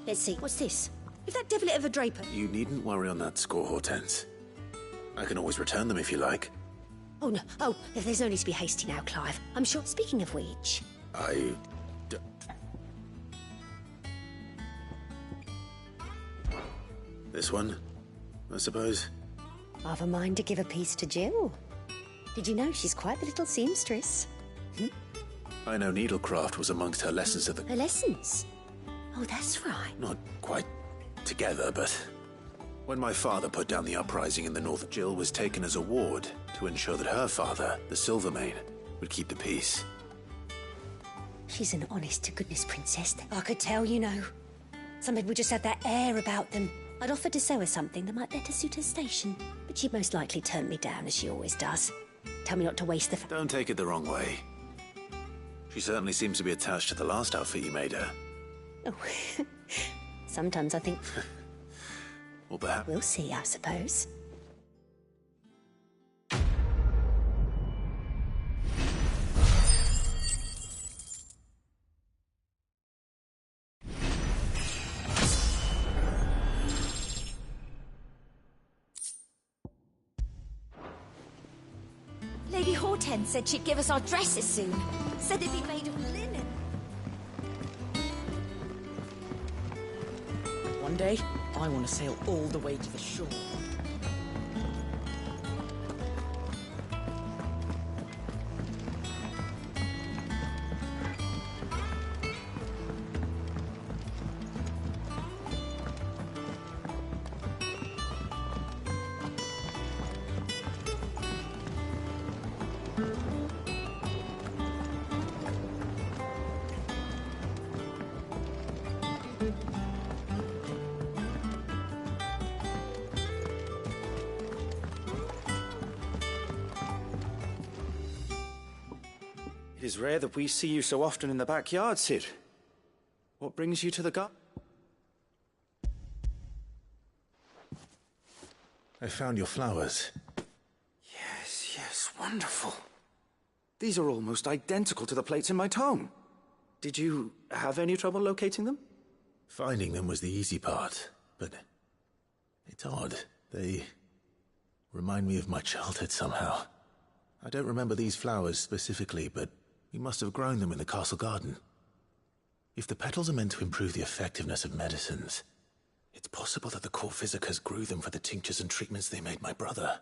Let's see, what's this? Is that devilet of a draper? You needn't worry on that score, Hortense. I can always return them if you like. Oh, no. Oh, there's no need to be hasty now, Clive. I'm sure... Speaking of which... This one, I suppose? I've a mind to give a piece to Jill. Did you know she's quite the little seamstress? I know needlecraft was amongst her lessons at the... Her lessons? Oh, that's right. Not quite together, but... When my father put down the uprising in the north, Jill was taken as a ward to ensure that her father, the Silvermane, would keep the peace. She's an honest-to-goodness princess. I could tell, you know. Some people just have that air about them. I'd offered to sew her something that might better suit her station, but she'd most likely turn me down, as she always does. Tell me not to waste the... Don't take it the wrong way. She certainly seems to be attached to the last outfit you made her. Oh, sometimes I think... Or perhaps... We'll see, I suppose. Lady Hortense said she'd give us our dresses soon. Said they'd be made of linen. One day, I want to sail all the way to the shore. It is rare that we see you so often in the backyard, Sid. What brings you to the garden? I found your flowers. Yes, wonderful. These are almost identical to the plates in my tome. Did you have any trouble locating them? Finding them was the easy part, but it's odd. They remind me of my childhood somehow. I don't remember these flowers specifically, but we must have grown them in the castle garden. If the petals are meant to improve the effectiveness of medicines, it's possible that the court physicers grew them for the tinctures and treatments they made my brother.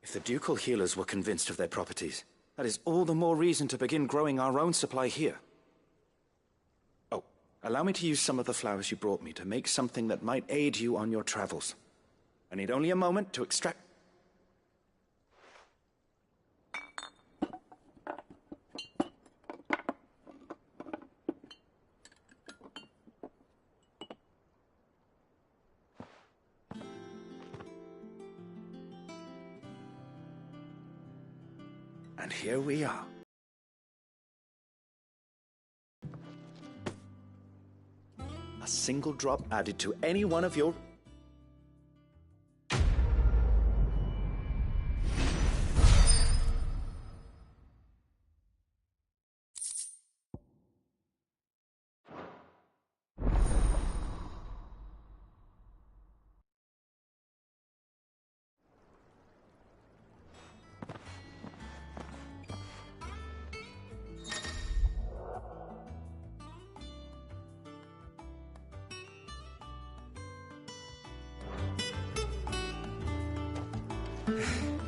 If the ducal healers were convinced of their properties, that is all the more reason to begin growing our own supply here. Oh, allow me to use some of the flowers you brought me to make something that might aid you on your travels. I need only a moment to extract... And here we are. A single drop added to any one of your...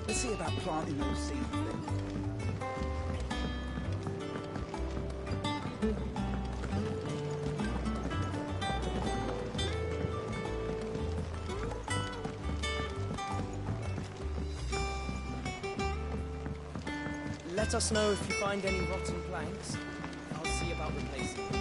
Let's see about planting those seeds then. Let us know if you find any rotten planks. I'll see about replacing them.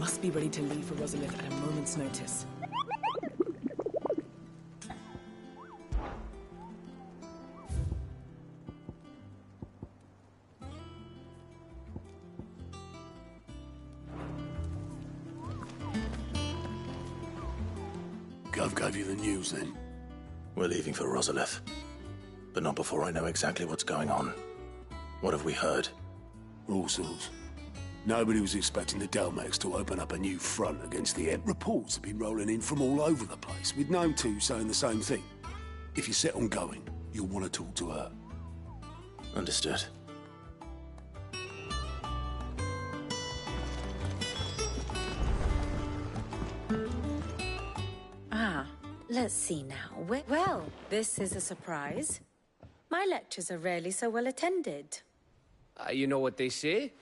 must be ready to leave for Rosalith at a moment's notice. Gov gave you the news, then? We're leaving for Rosalith. But not before I know exactly what's going on. What have we heard? All sorts. Nobody was expecting the Delmex to open up a new front against the Ebb. Reports have been rolling in from all over the place, with no two saying the same thing. If you're set on going, you'll want to talk to her. Understood. Let's see now. Well, this is a surprise. My lectures are rarely so well attended. You know what they say?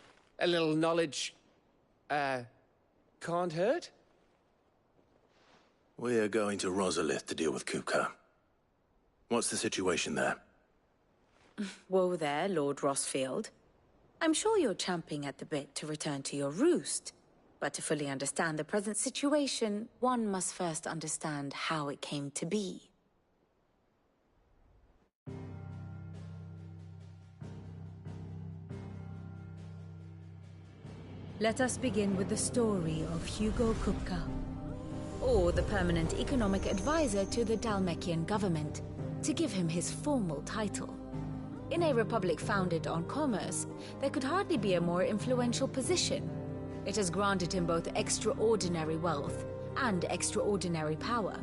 A little knowledge, can't hurt? We're going to Rosalith to deal with Kupka. What's the situation there? Whoa there, Lord Rossfield. I'm sure you're champing at the bit to return to your roost. But to fully understand the present situation, one must first understand how it came to be. Let us begin with the story of Hugo Kupka, or the permanent economic advisor to the Dalmekian government, to give him his formal title. In a republic founded on commerce, there could hardly be a more influential position. It has granted him both extraordinary wealth and extraordinary power.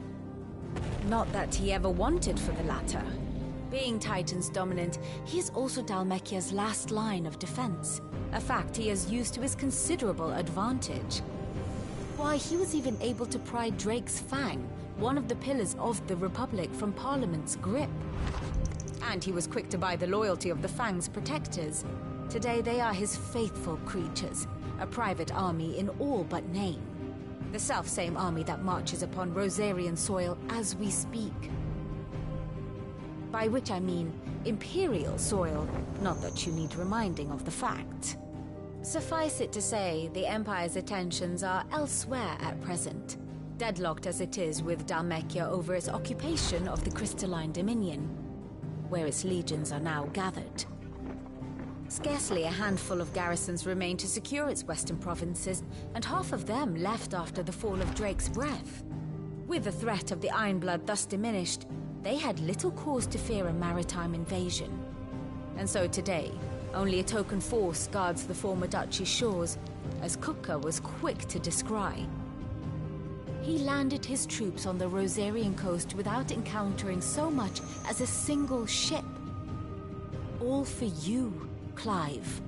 Not that he ever wanted for the latter. Being Titan's dominant, he is also Dalmekia's last line of defense, a fact he has used to his considerable advantage. Why, he was even able to pry Drake's Fang, one of the pillars of the Republic, from Parliament's grip. And he was quick to buy the loyalty of the Fang's protectors. Today they are his faithful creatures, a private army in all but name. The self-same army that marches upon Rosarian soil as we speak. By which I mean Imperial soil, not that you need reminding of the fact. Suffice it to say, the Empire's attentions are elsewhere at present, deadlocked as it is with Dalmekia over its occupation of the Crystalline Dominion, where its legions are now gathered. Scarcely a handful of garrisons remain to secure its western provinces, and half of them left after the fall of Drake's Breath. With the threat of the Ironblood thus diminished, they had little cause to fear a maritime invasion. And so today, only a token force guards the former duchy's shores, as Kupka was quick to descry. He landed his troops on the Rosarian coast without encountering so much as a single ship. All for you, Clive.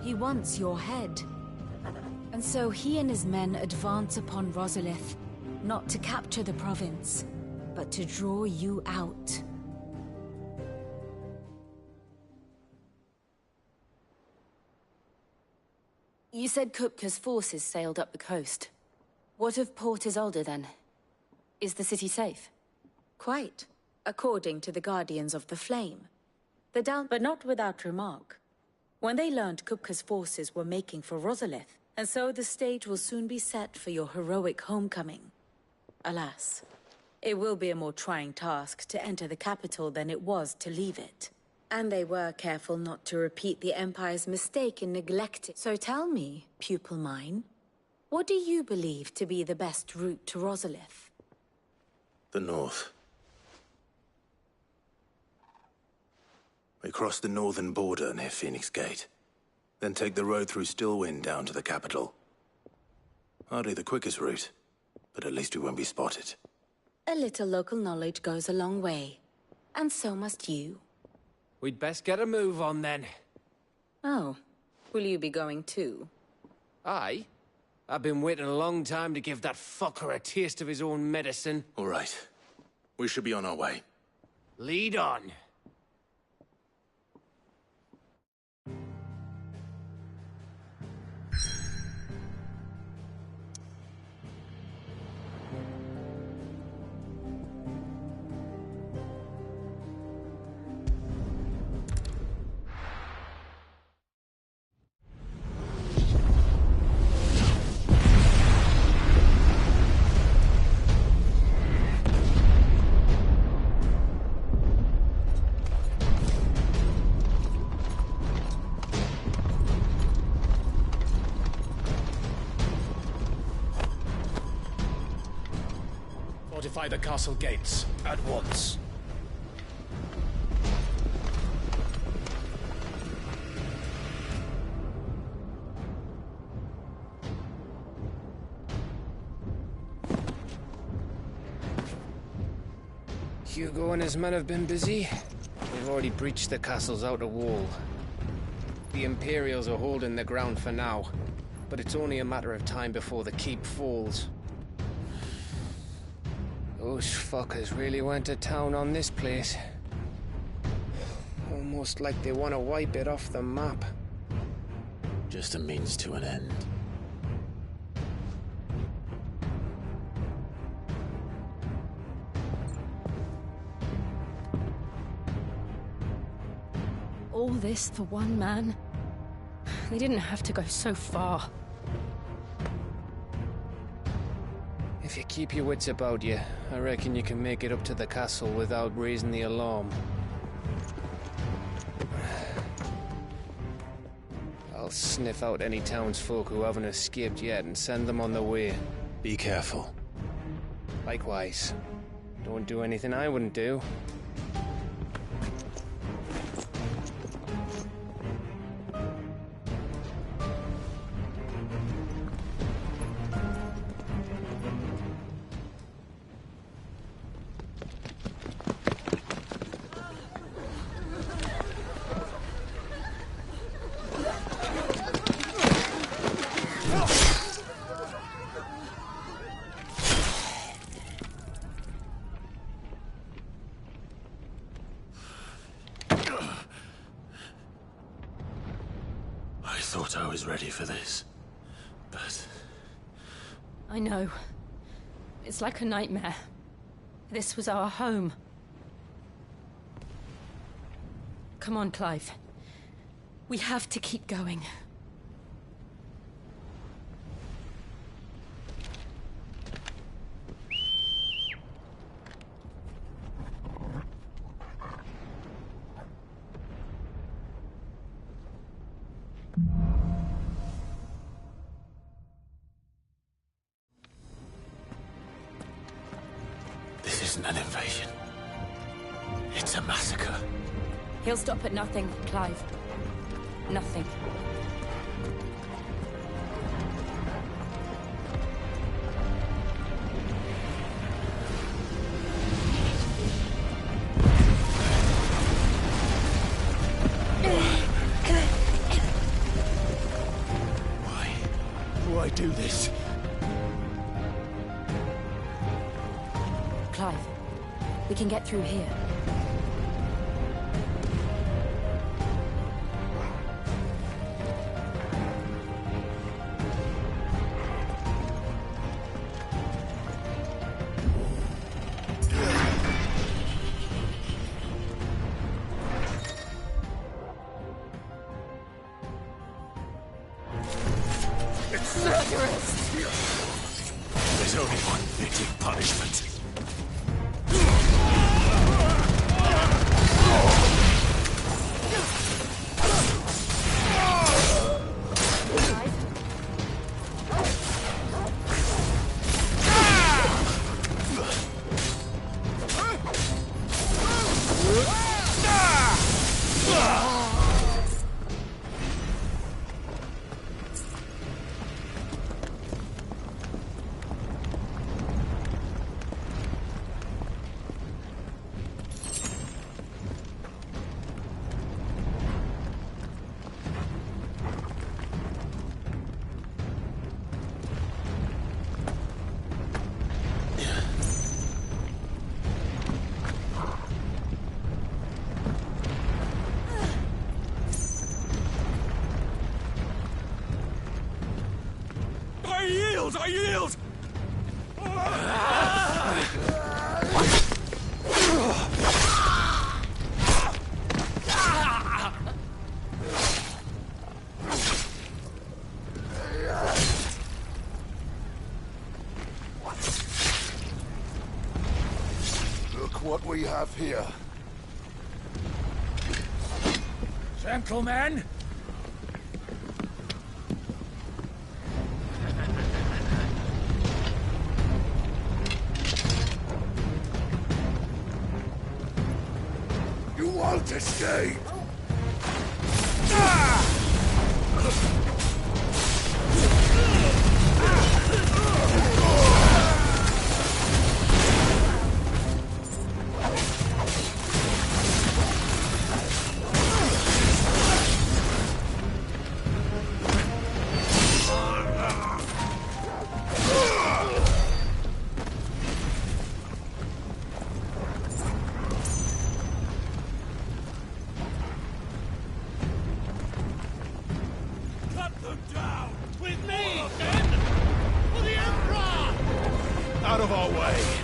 He wants your head. And so he and his men advance upon Rosalith, not to capture the province, but to draw you out. You said Kupka's forces sailed up the coast. What of Port Isolde, then? Is the city safe? Quite, according to the Guardians of the Flame. But not without remark. When they learned Kupka's forces were making for Rosalith, and so the stage will soon be set for your heroic homecoming. Alas, it will be a more trying task to enter the capital than it was to leave it. And they were careful not to repeat the Empire's mistake in neglecting. So tell me, pupil mine, what do you believe to be the best route to Rosalith? The north. We cross the northern border near Phoenix Gate, then take the road through Stillwind down to the capital. Hardly the quickest route, but at least we won't be spotted. A little local knowledge goes a long way, and so must you. We'd best get a move on then. Oh, will you be going too? Aye. I've been waiting a long time to give that fucker a taste of his own medicine. All right. We should be on our way. Lead on. Fortify the castle gates, at once. Hugo and his men have been busy. They've already breached the castle's outer wall. The Imperials are holding the ground for now, but it's only a matter of time before the keep falls. Those fuckers really went to town on this place. Almost like they want to wipe it off the map. Just a means to an end. All this for one man? They didn't have to go so far. If you keep your wits about you, I reckon you can make it up to the castle without raising the alarm. I'll sniff out any townsfolk who haven't escaped yet and send them on their way. Be careful. Likewise. Don't do anything I wouldn't do. I thought I was ready for this, but... I know. It's like a nightmare. This was our home. Come on, Clive. We have to keep going. This isn't an invasion. It's a massacre. He'll stop at nothing, Clive. Nothing. Why do I do this? Clive, we can get through here. It's murderous! There's only one fitting punishment. I yield! Look what we have here. Gentlemen! can't escape! Out of our way!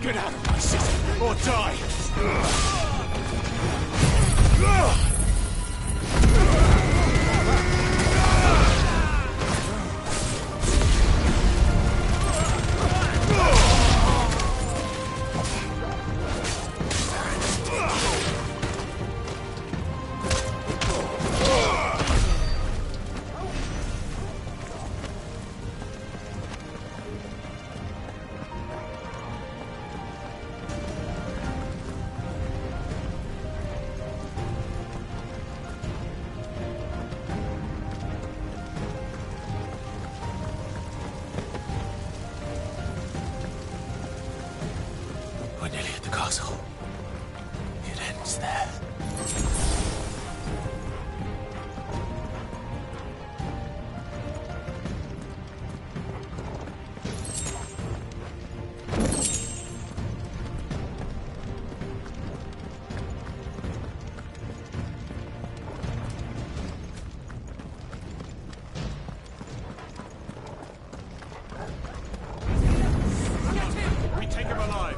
Get out of my city, or die! nearly at the castle. It ends there. We take him alive.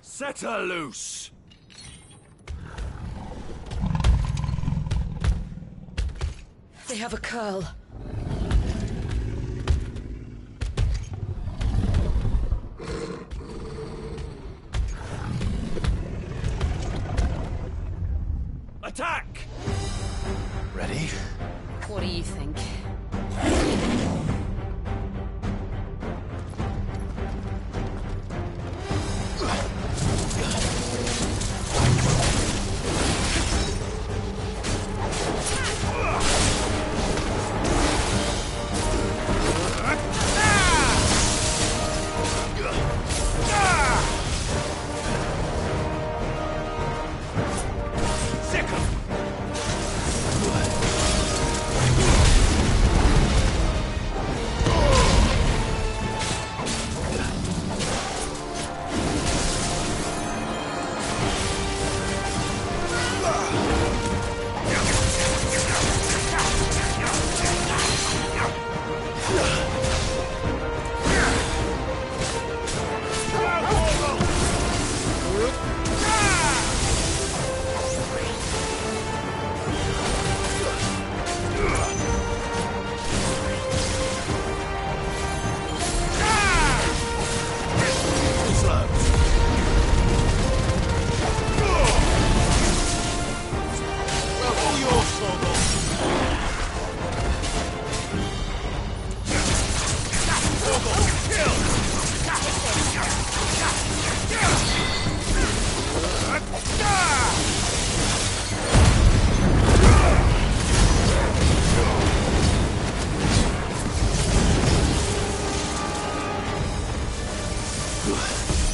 Set her loose! They have a curl. Attack! Ready? What do you think?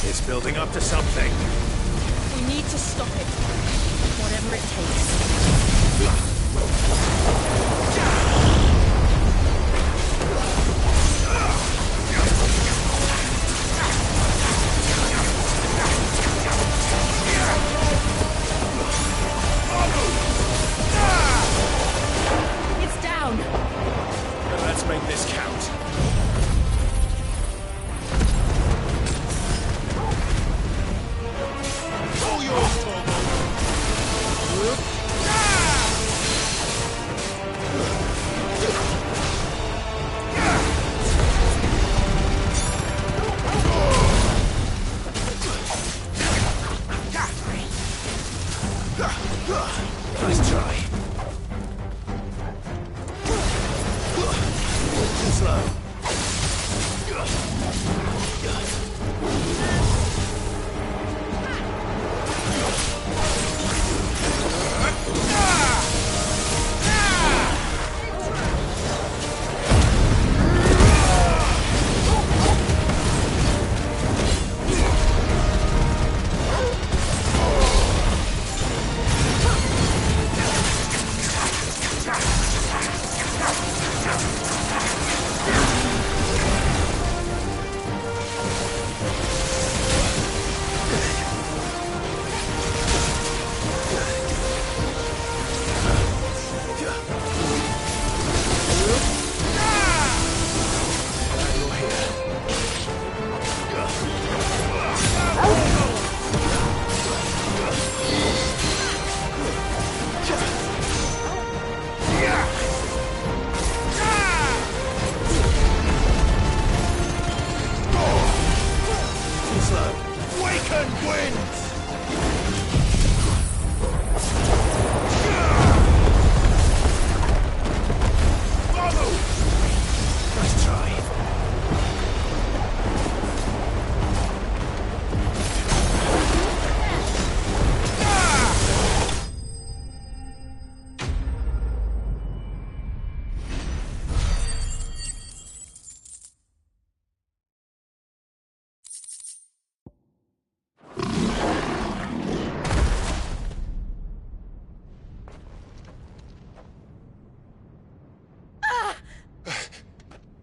It's building up to something. We need to stop it. Whatever it takes. It's down. Let's make this count.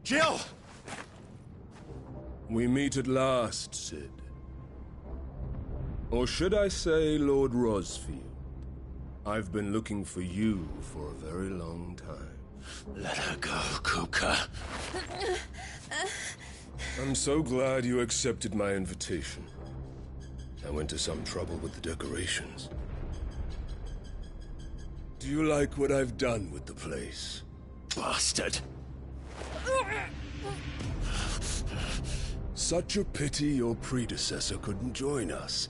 Jill! We meet at last, Sid. Or should I say, Lord Rosfield? I've been looking for you for a very long time. Let her go, Kuka. I'm so glad you accepted my invitation. I went to some trouble with the decorations. Do you like what I've done with the place? Bastard! Such a pity your predecessor couldn't join us.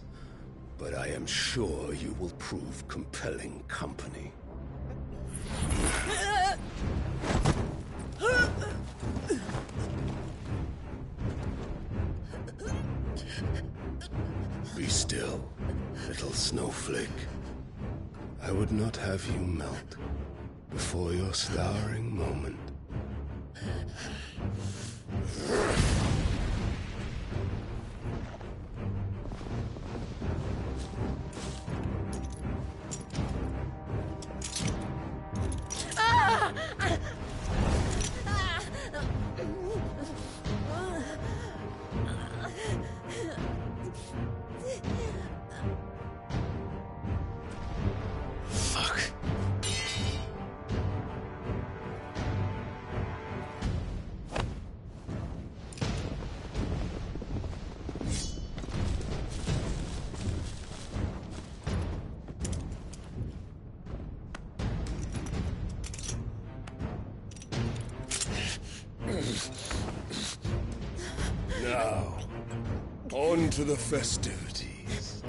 But I am sure you will prove compelling company. Be still, little snowflake. I would not have you melt before your starring moment. Now, on to the festivities.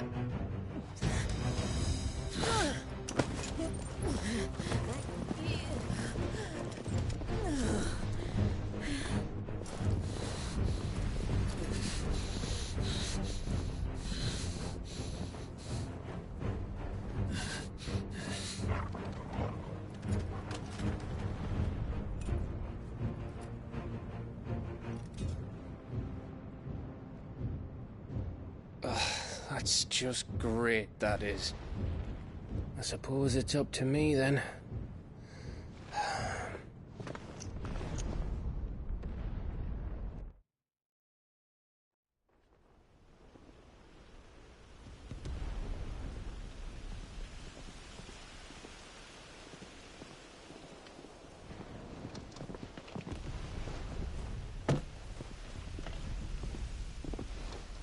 That's just great, that is. I suppose it's up to me, then.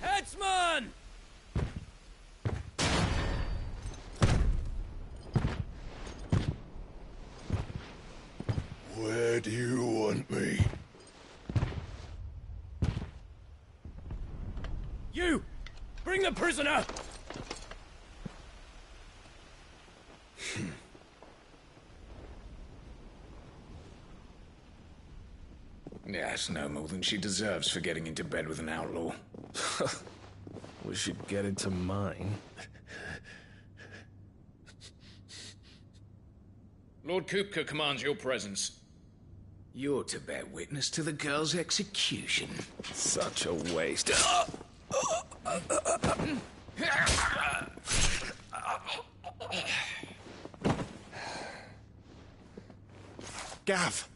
Headsman! Where do you want me? You! Bring the prisoner! Yes, no more than she deserves for getting into bed with an outlaw. We should get into mine. Lord Kupka commands your presence. You're to bear witness to the girl's execution. Such a waste. Gav!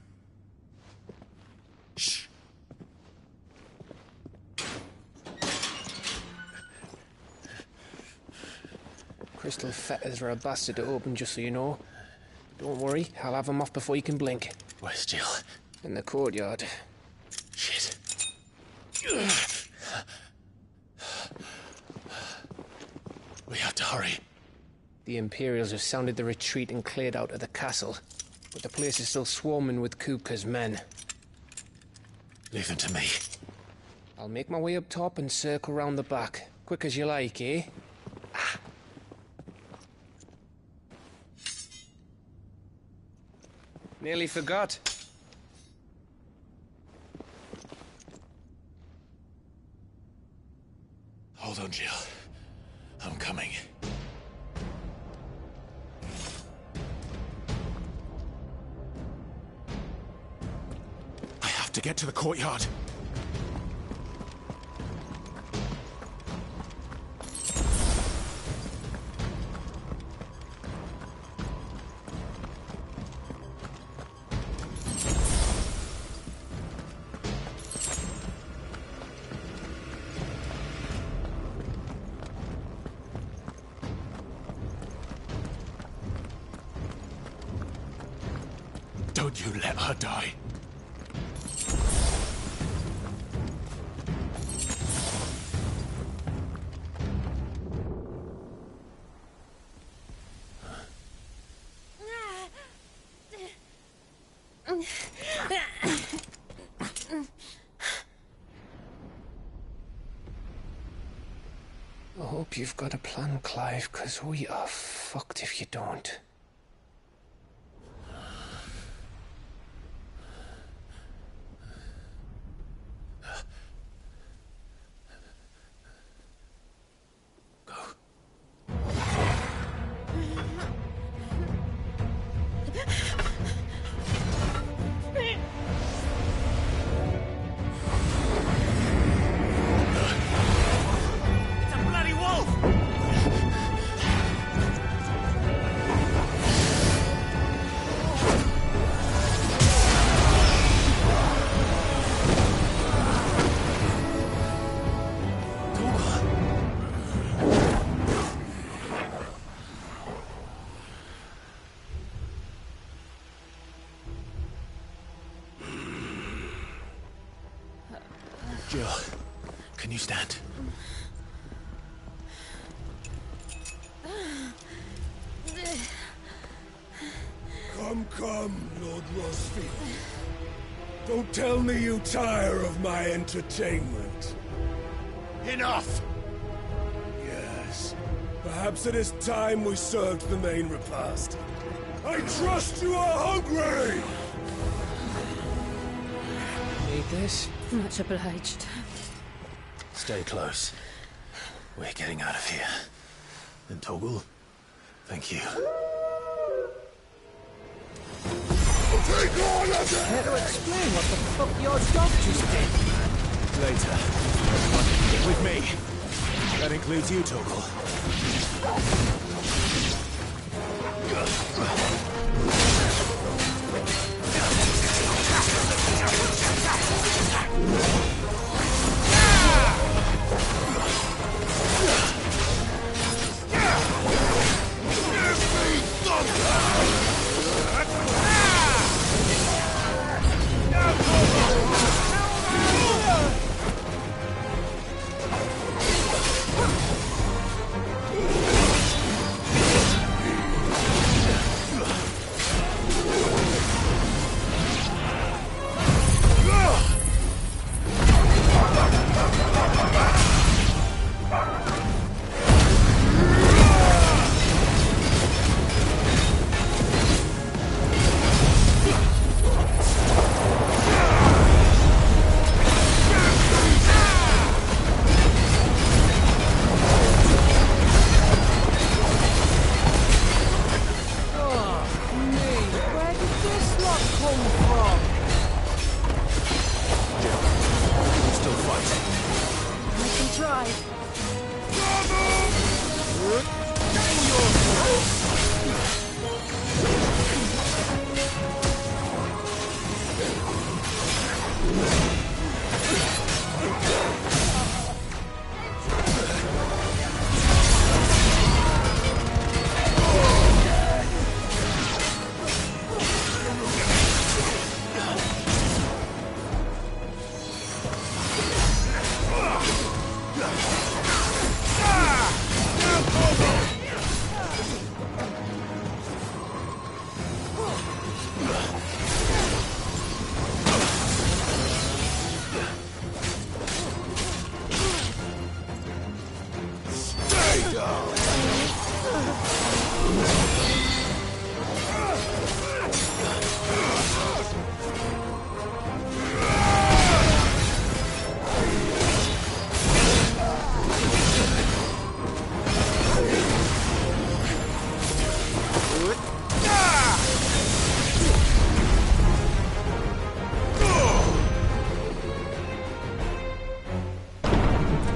Shh. Crystal fetters are a bastard to open, just so you know. Don't worry, I'll have them off before you can blink. Where's Jill? In the courtyard. Shit. We have to hurry. The Imperials have sounded the retreat and cleared out of the castle. But the place is still swarming with Kupka's men. Leave them to me. I'll make my way up top and circle round the back. Quick as you like, eh? Nearly forgot. Hold on, Jill. I'm coming. I have to get to the courtyard. could you let her die? I hope you've got a plan, Clive, because we are fucked if you don't. Jill, can you stand? Come, Lord Rosfield. Don't tell me you tire of my entertainment. Enough! Yes. Perhaps it is time we served the main repast. I trust you are hungry! Need this? Much obliged. Stay close. We're getting out of here. And Toggle, thank you. Take all of it! Care to explain what the fuck your dog just did? Later. Everyone, get with me. That includes you, Toggle.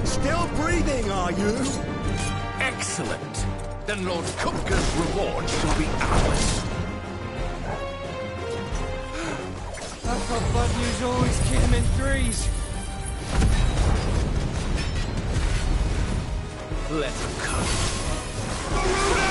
Still breathing, are you? Excellent. Then Lord Kupka's reward shall be ours. I thought bad news always came in threes. Let him come. Maruna!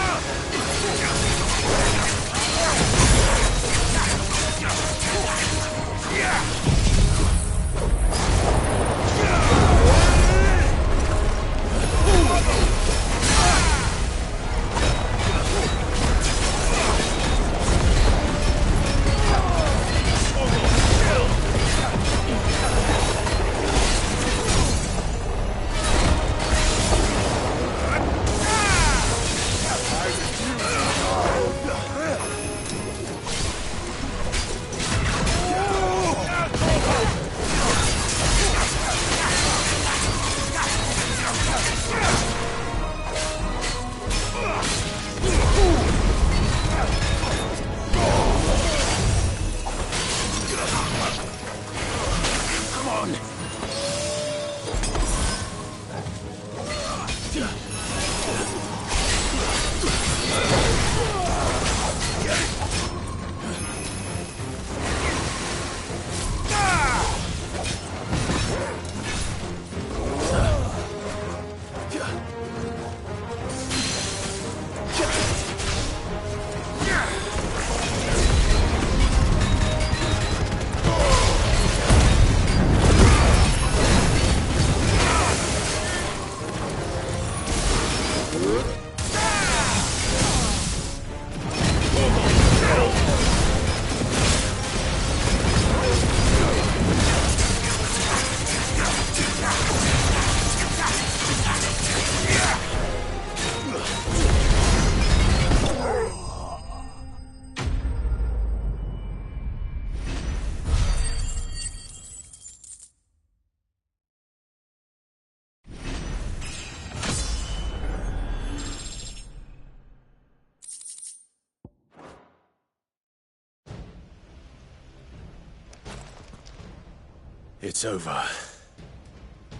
It's over.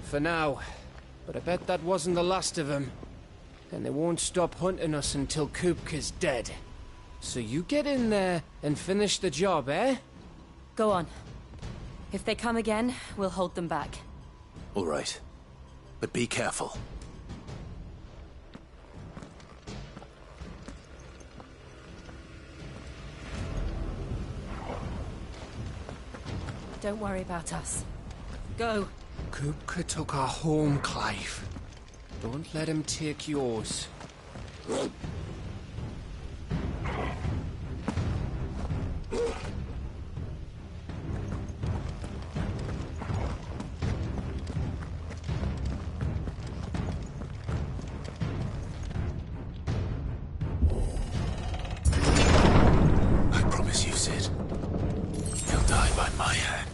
For now. But I bet that wasn't the last of them. And they won't stop hunting us until Kupka's dead. So you get in there and finish the job, eh? Go on. If they come again, we'll hold them back. All right. But be careful. Don't worry about us. Go. Kupka took our home, Clive. Don't let him take yours. I promise you, Sid. He'll die by my hand.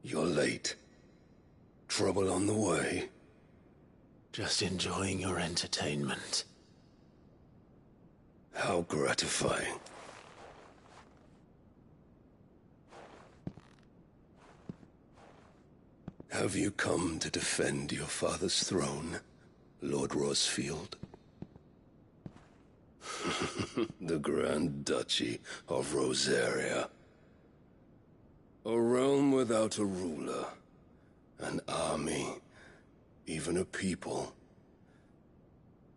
You're late. Trouble on the way? Just enjoying your entertainment. How gratifying. Have you come to defend your father's throne, Lord Rosfield? The Grand Duchy of Rosaria. A realm without a ruler, an army, even a people.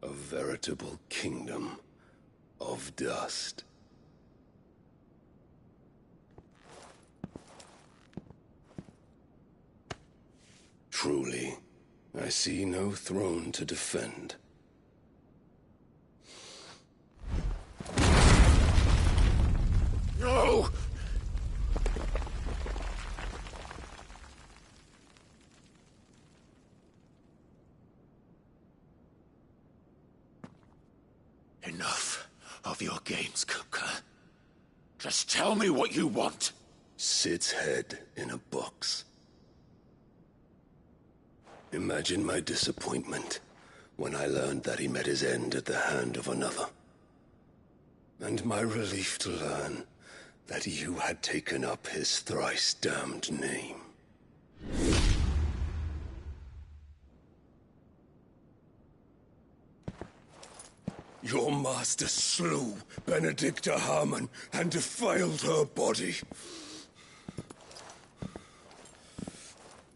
A veritable kingdom of dust. Truly, I see no throne to defend. No! Enough of your games, Kupka. Just tell me what you want. Sid's head in a box. Imagine my disappointment when I learned that he met his end at the hand of another. And my relief to learn that you had taken up his thrice-damned name. Your master slew Benedicta Harmon and defiled her body.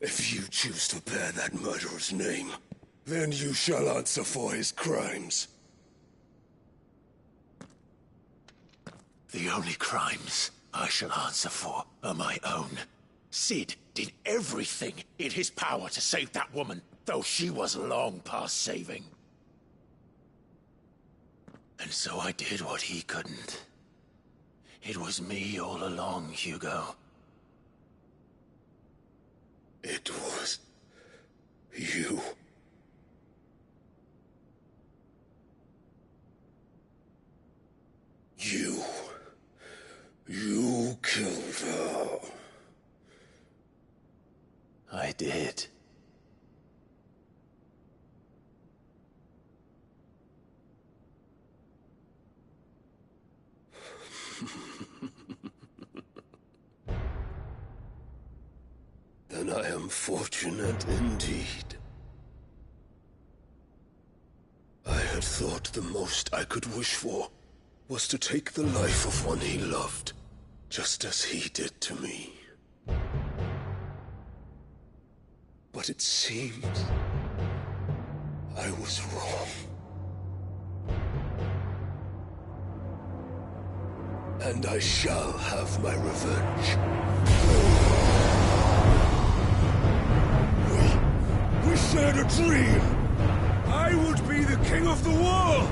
If you choose to bear that murderer's name, then you shall answer for his crimes. The only crimes I shall answer for are my own. Sid did everything in his power to save that woman, though she was long past saving. And so I did what he couldn't. It was me all along, Hugo. It was you. You killed her. I did. Then I am fortunate indeed. I had thought the most I could wish for was to take the life of one he loved, just as he did to me. But it seems I was wrong. And I shall have my revenge. We shared a dream! I would be the king of the world!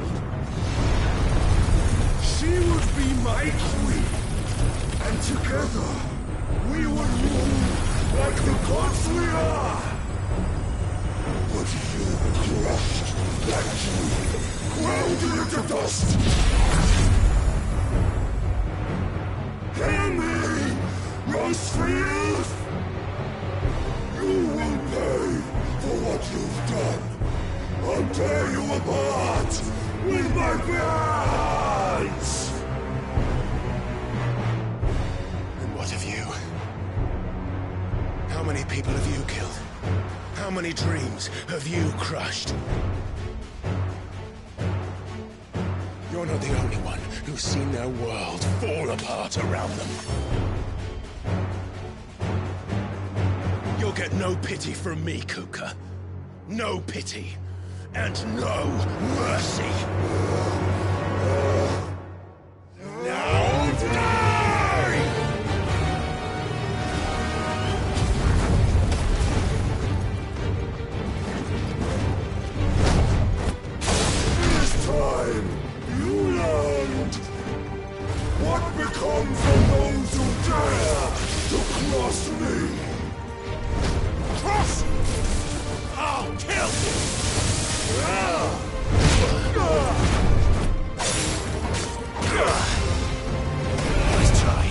She would be my queen! And together, we would rule like the gods we are! But you crushed that dream, pounded into dust! Hear me, Rosefield! You will pay for what you've done. I'll tear you apart with my hands! And what of you? How many people have you killed? How many dreams have you crushed? You're not the only one who's seen their world fall apart around them. You'll get no pity from me, Kuka. No pity. And no mercy. Now die! This time, you learned what becomes of those who dare to cross me. Cross! I'll kill you! Nice try.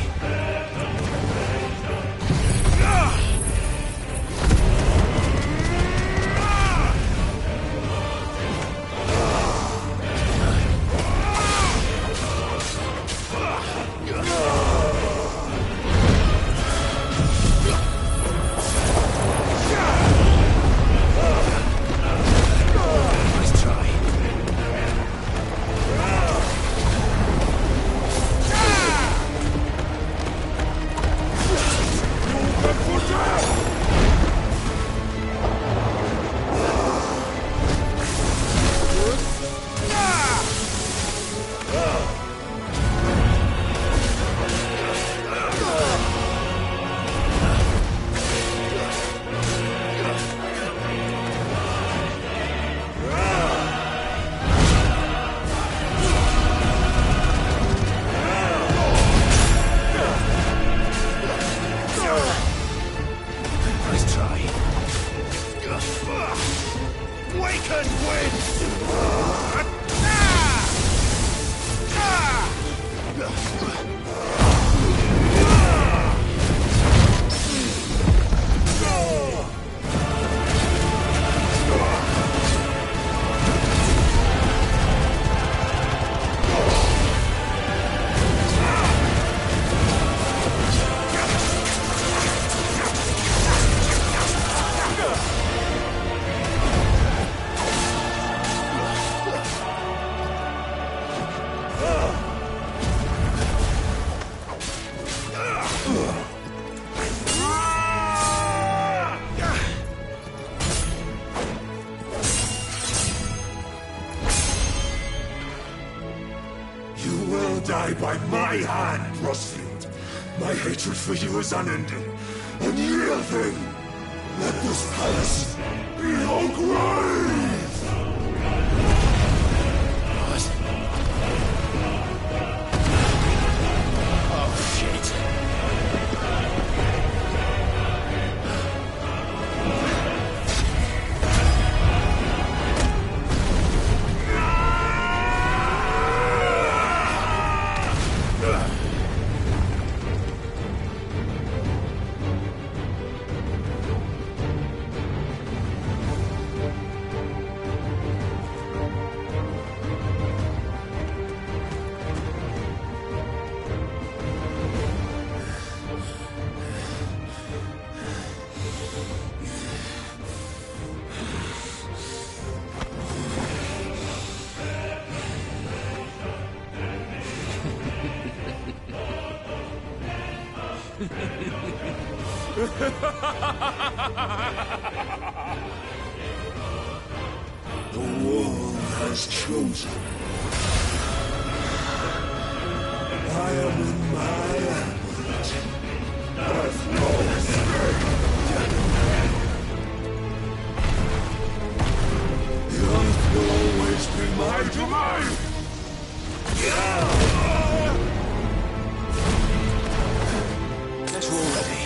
Die by my hand, Rosefield. My hatred for you is unending, unyielding. Let this palace be your grave! Oh, shit. The world has chosen. I am in my element. There's no escape. The earth will always be my domain. Let's roll ready.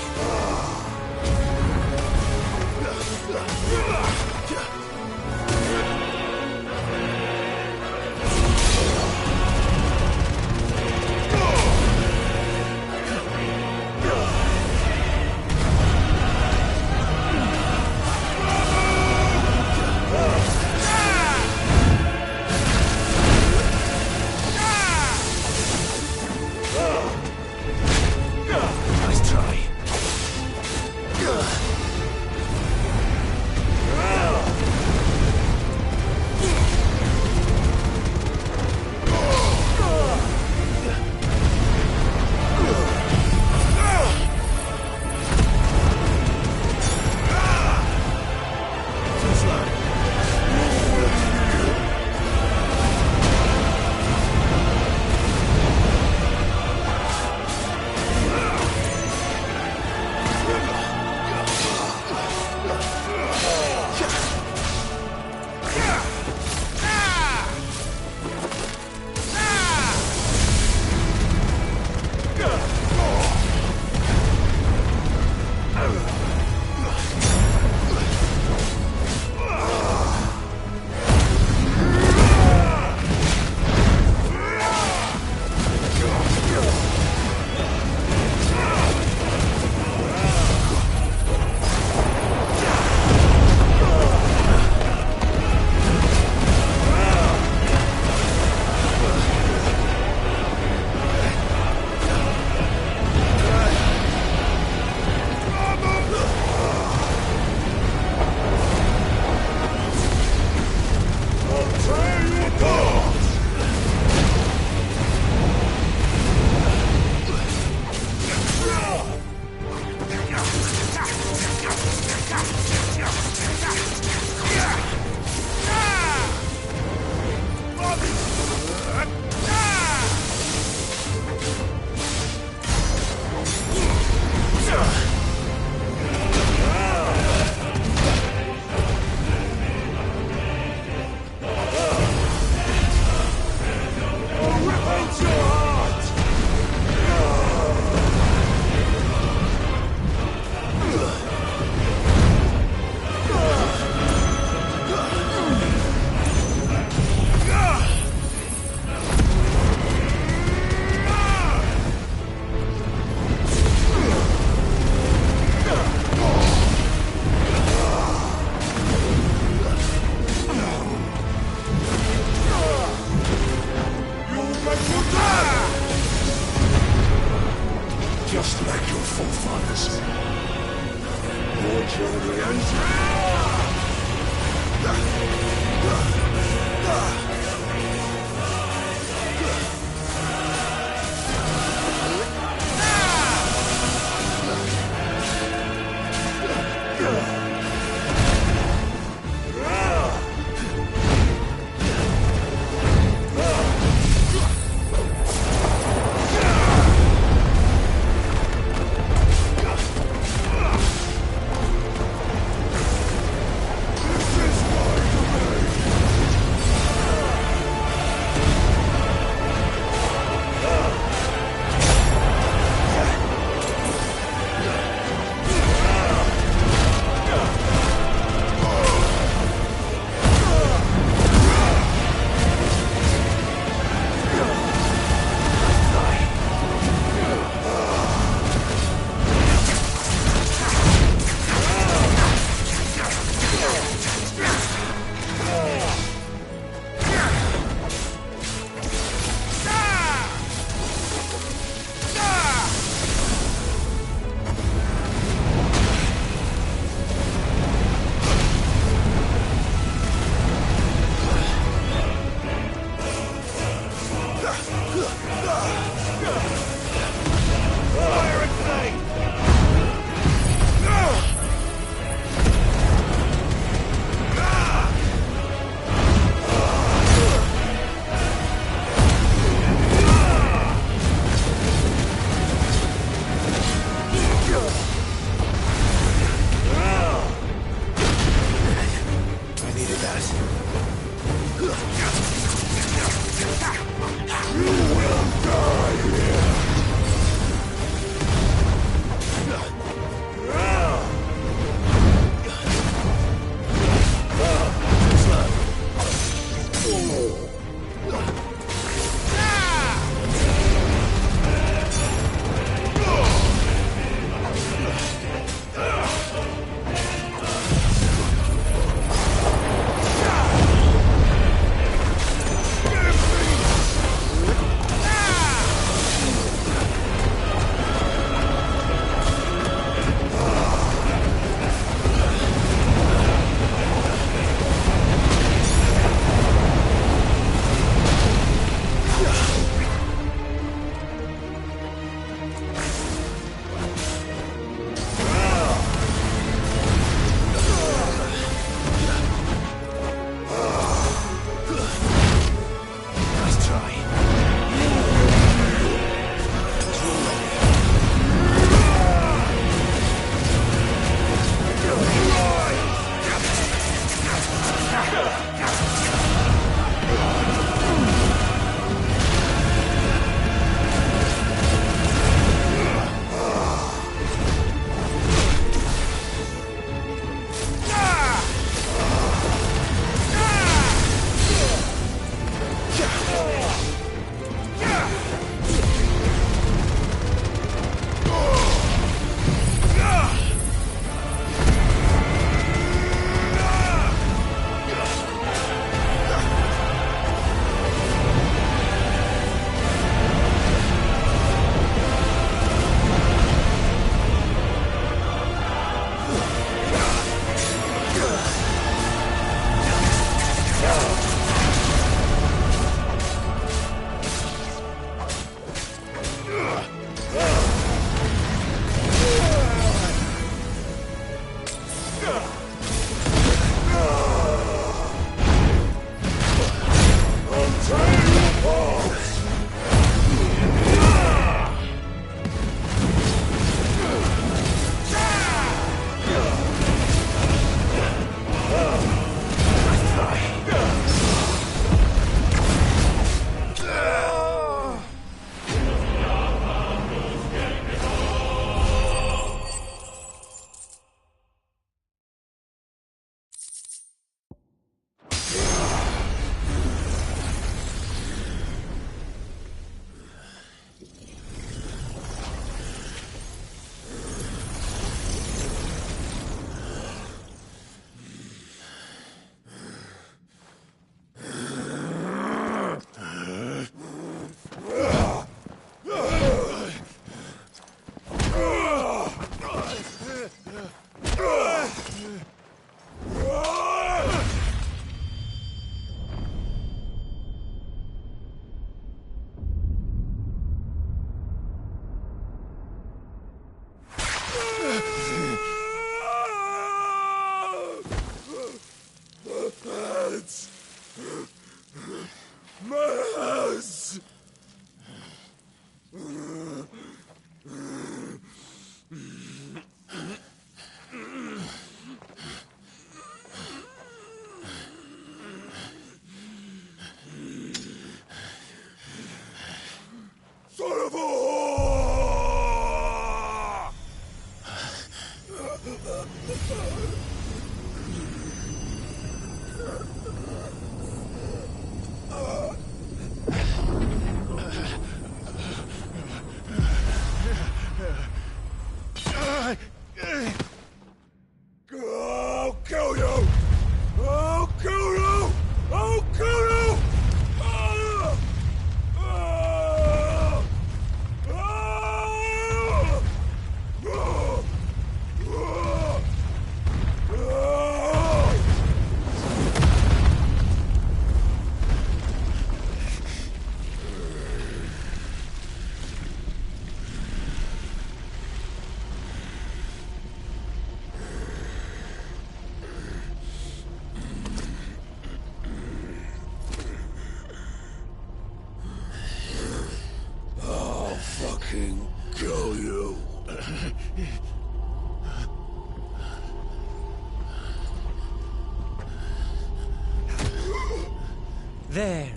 There.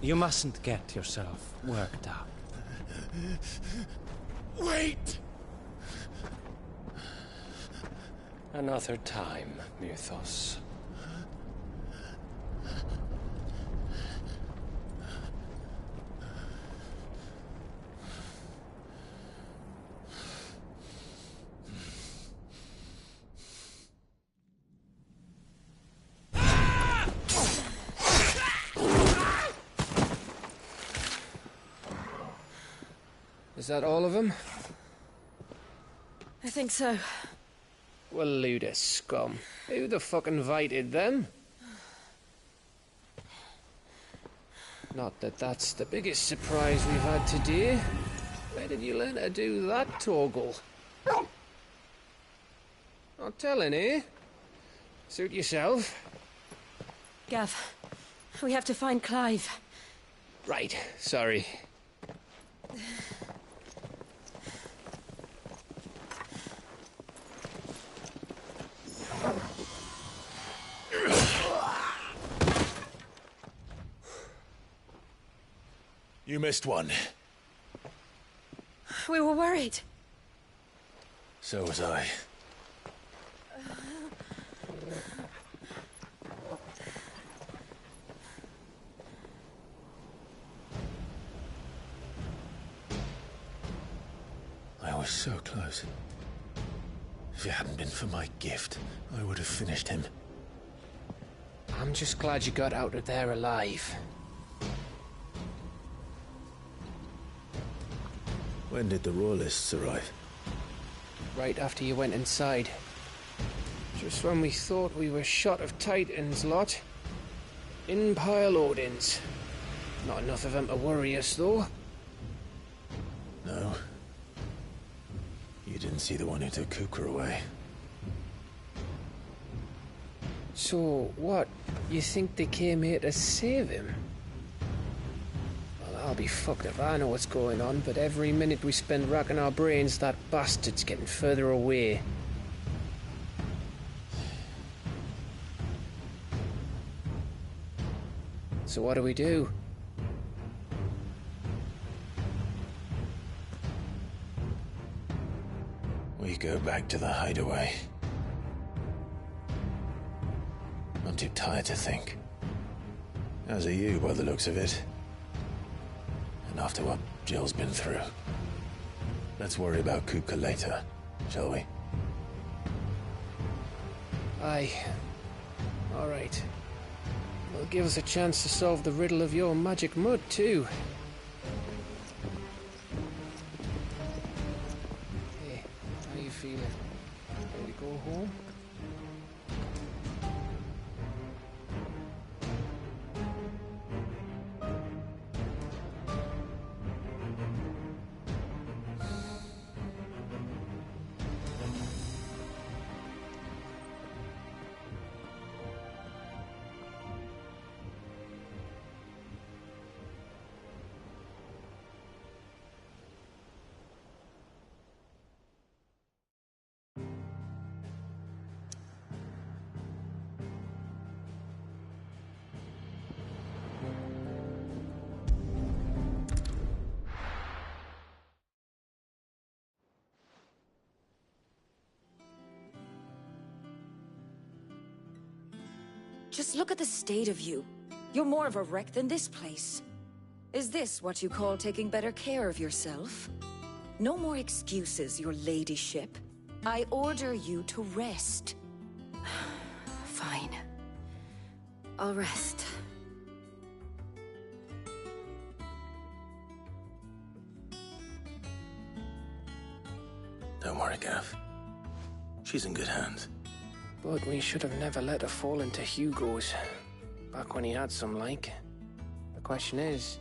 You mustn't get yourself worked up. Wait! Another time, Mythos. Is that all of them? I think so. Well, load of scum. Who the fuck invited them? Not that that's the biggest surprise we've had today. Where did you learn to do that, Torgal? Not telling, eh? Suit yourself. Gav, we have to find Clive. Right, sorry. You missed one. We were worried. So was I. I was so close. If it hadn't been for my gift, I would have finished him. I'm just glad you got out of there alive. When did the Royalists arrive? Right after you went inside. Just when we thought we were shot of Titans, lot. In pile Odins. Not enough of them to worry us, though. No. You didn't see the one who took Kukra away. So, what? You think they came here to save him? Well, I'll be fucked if I know what's going on, but every minute we spend racking our brains, that bastard's getting further away. So what do we do? We go back to the hideaway. I'm too tired to think. As are you, by the looks of it. And after what Jill's been through. Let's worry about Kupka later, shall we? Aye. All right. Well, give us a chance to solve the riddle of your magic mud, too. Hey, how you feeling? Ready to go home? Just look at the state of you. You're more of a wreck than this place. Is this what you call taking better care of yourself? No more excuses, your ladyship. I order you to rest. Fine. I'll rest. Don't worry, Gav. She's in good hands. But we should have never let her fall into Hugo's. Back when he had some like. The question is,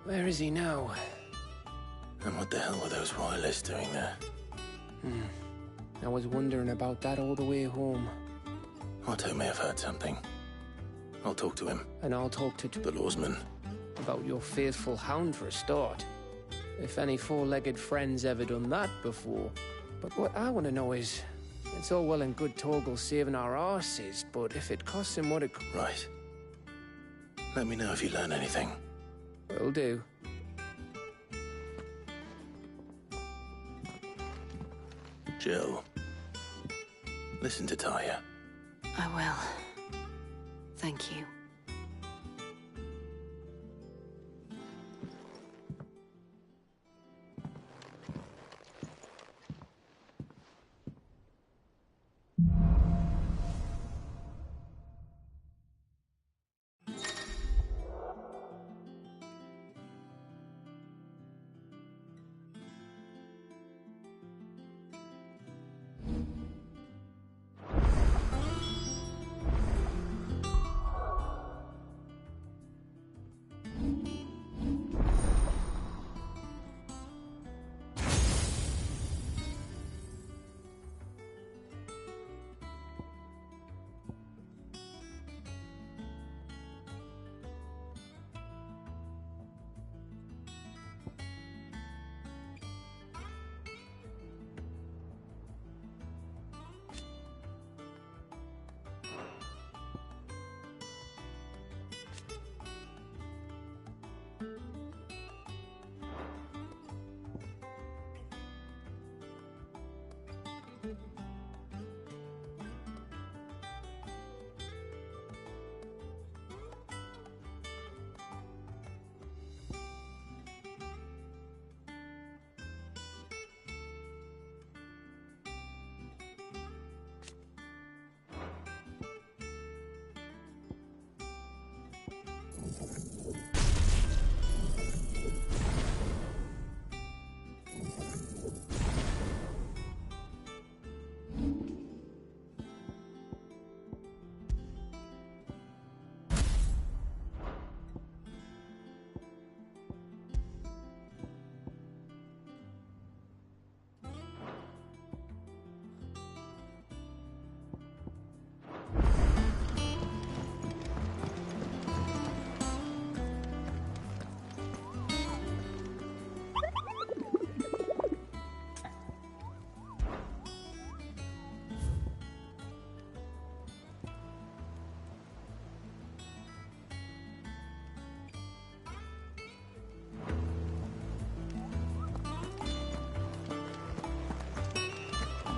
where is he now? And what the hell were those royalists doing there? I was wondering about that all the way home. Otto may have heard something. I'll talk to him. And I'll talk to the lawsman. About your faithful hound for a start. If any four-legged friend's ever done that before. But what I want to know is, it's all well and good Torgal saving our arses, but if it costs him what it... Right. Let me know if you learn anything. Will do. Jill, listen to Taya. I will. Thank you.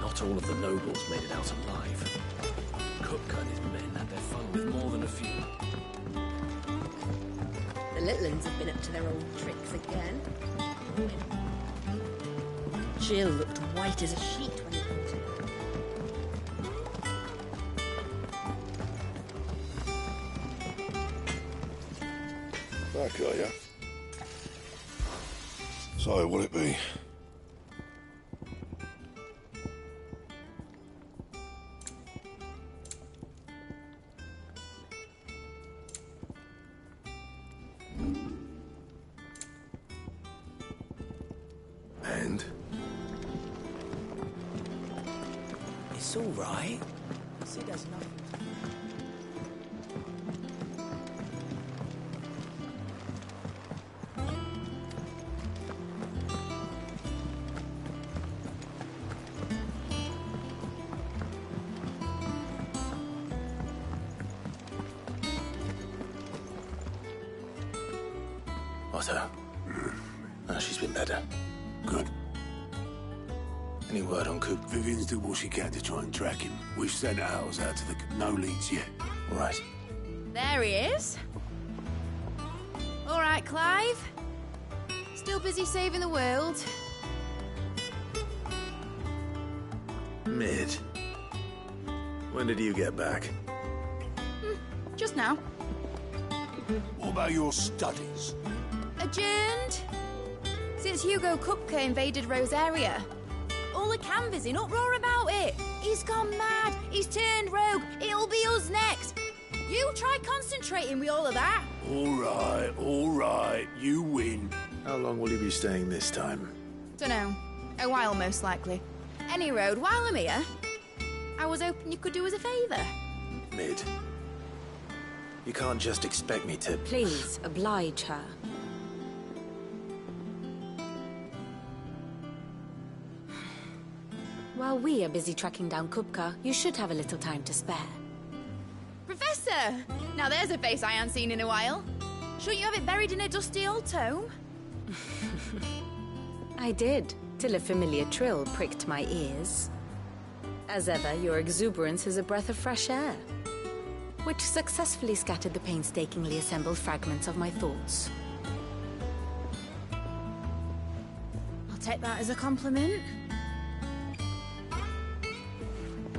Not all of the nobles made it out alive. Kupka and his men had their fun with more than a few. The little ones have been up to their old tricks again. Jill looked white as a sheet when it entered. Back, are ya? So, what'll it be? And? It's all right. Sid has nothing to do. Otto. Oh, she's been better. Good. Any word on Coop? Vivian's did what she can to try and track him. We've sent ours out to the... No leads yet. All right. There he is. All right, Clive. Still busy saving the world. Mid. When did you get back? Just now. What about your studies? Adjourned. Since Hugo Kupka invaded Rosaria. All the canvas in uproar about it. He's gone mad. He's turned rogue. It'll be us next. You try concentrating with all of that. All right. You win. How long will you be staying this time? Dunno. A while, most likely. Any road, while I'm here, I was hoping you could do us a favour. Mid. You can't just expect me to... Please, oblige her. While we are busy tracking down Kupka, you should have a little time to spare. Professor! Now there's a face I ain't seen in a while. Shouldn't you have it buried in a dusty old tome? I did, till a familiar trill pricked my ears. As ever, your exuberance is a breath of fresh air, which successfully scattered the painstakingly assembled fragments of my thoughts. I'll take that as a compliment.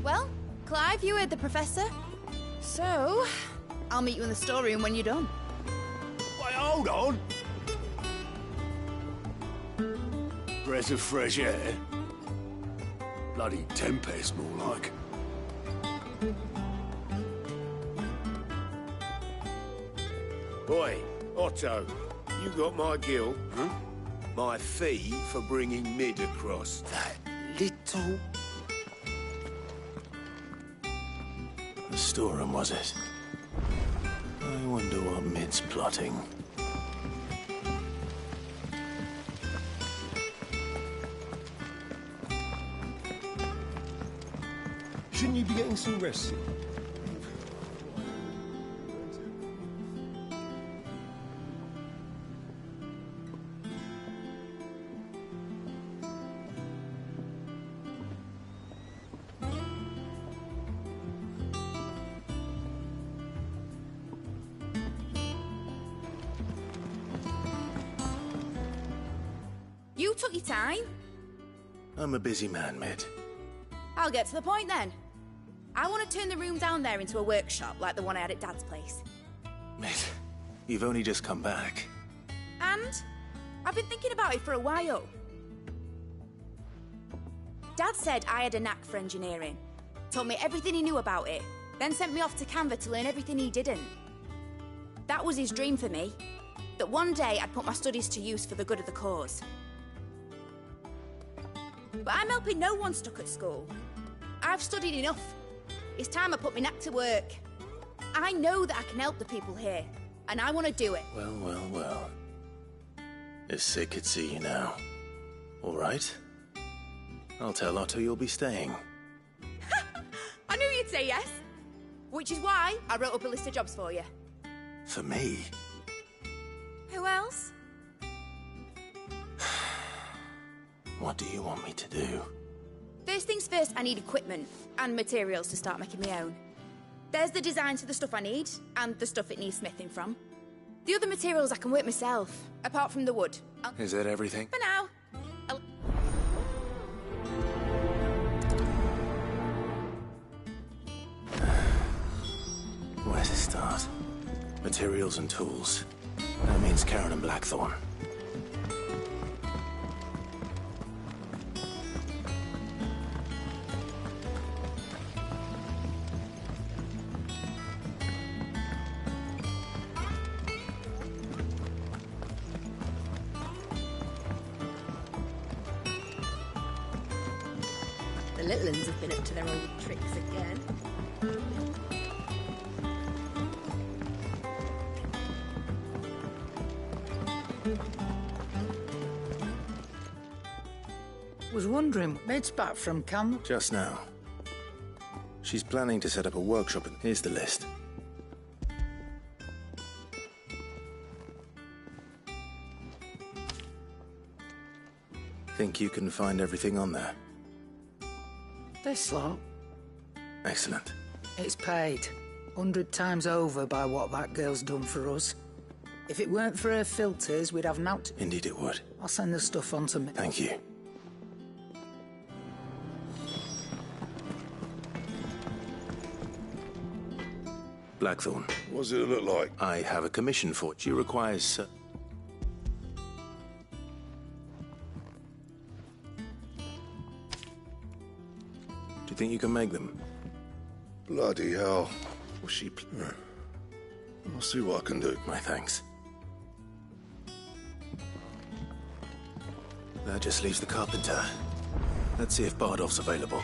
Well, Clive, you heard the Professor. So, I'll meet you in the storeroom when you're done. Wait, hold on! Breath of fresh air? Bloody tempest, more like. Boy, Otto, you got my gill. Huh? My fee for bringing Mid across. That little... The storeroom, was it? I wonder what Mid's plotting. Shouldn't you be getting some rest? You took your time. I'm a busy man, Mid. I'll get to the point then. I want to turn the room down there into a workshop like the one I had at Dad's place. Mid, you've only just come back. And I've been thinking about it for a while. Dad said I had a knack for engineering, told me everything he knew about it, then sent me off to Canva to learn everything he didn't. That was his dream for me, that one day I'd put my studies to use for the good of the cause. But I'm helping no one stuck at school. I've studied enough. It's time I put my knack to work. I know that I can help the people here, and I want to do it. Well, well, well. If Sid could see you now. All right. I'll tell Otto you'll be staying. I knew you'd say yes. Which is why I wrote up a list of jobs for you. For me? Who else? What do you want me to do? First things first, I need equipment and materials to start making my own. There's the designs for the stuff I need, and the stuff it needs smithing from. The other materials I can work myself, apart from the wood. Is that everything? For now. Where to start? Materials and tools. That means Karen and Blackthorn. The little uns have been up to their old tricks again. Was wondering, Mid's back from camp. Just now. She's planning to set up a workshop. Here's the list. Think you can find everything on there? This lot, Excellent. it's paid 100 times over by what that girl's done for us. If it weren't for her filters, we'd have nought. Indeed it would. I'll send the stuff on to Mid. Thank you. Blackthorn. What does it look like? I have a commission for it. She requires... Do you think you can make them? Bloody hell. Was she... I'll see what I can do. My thanks. That just leaves the carpenter. Let's see if Bardolph's available.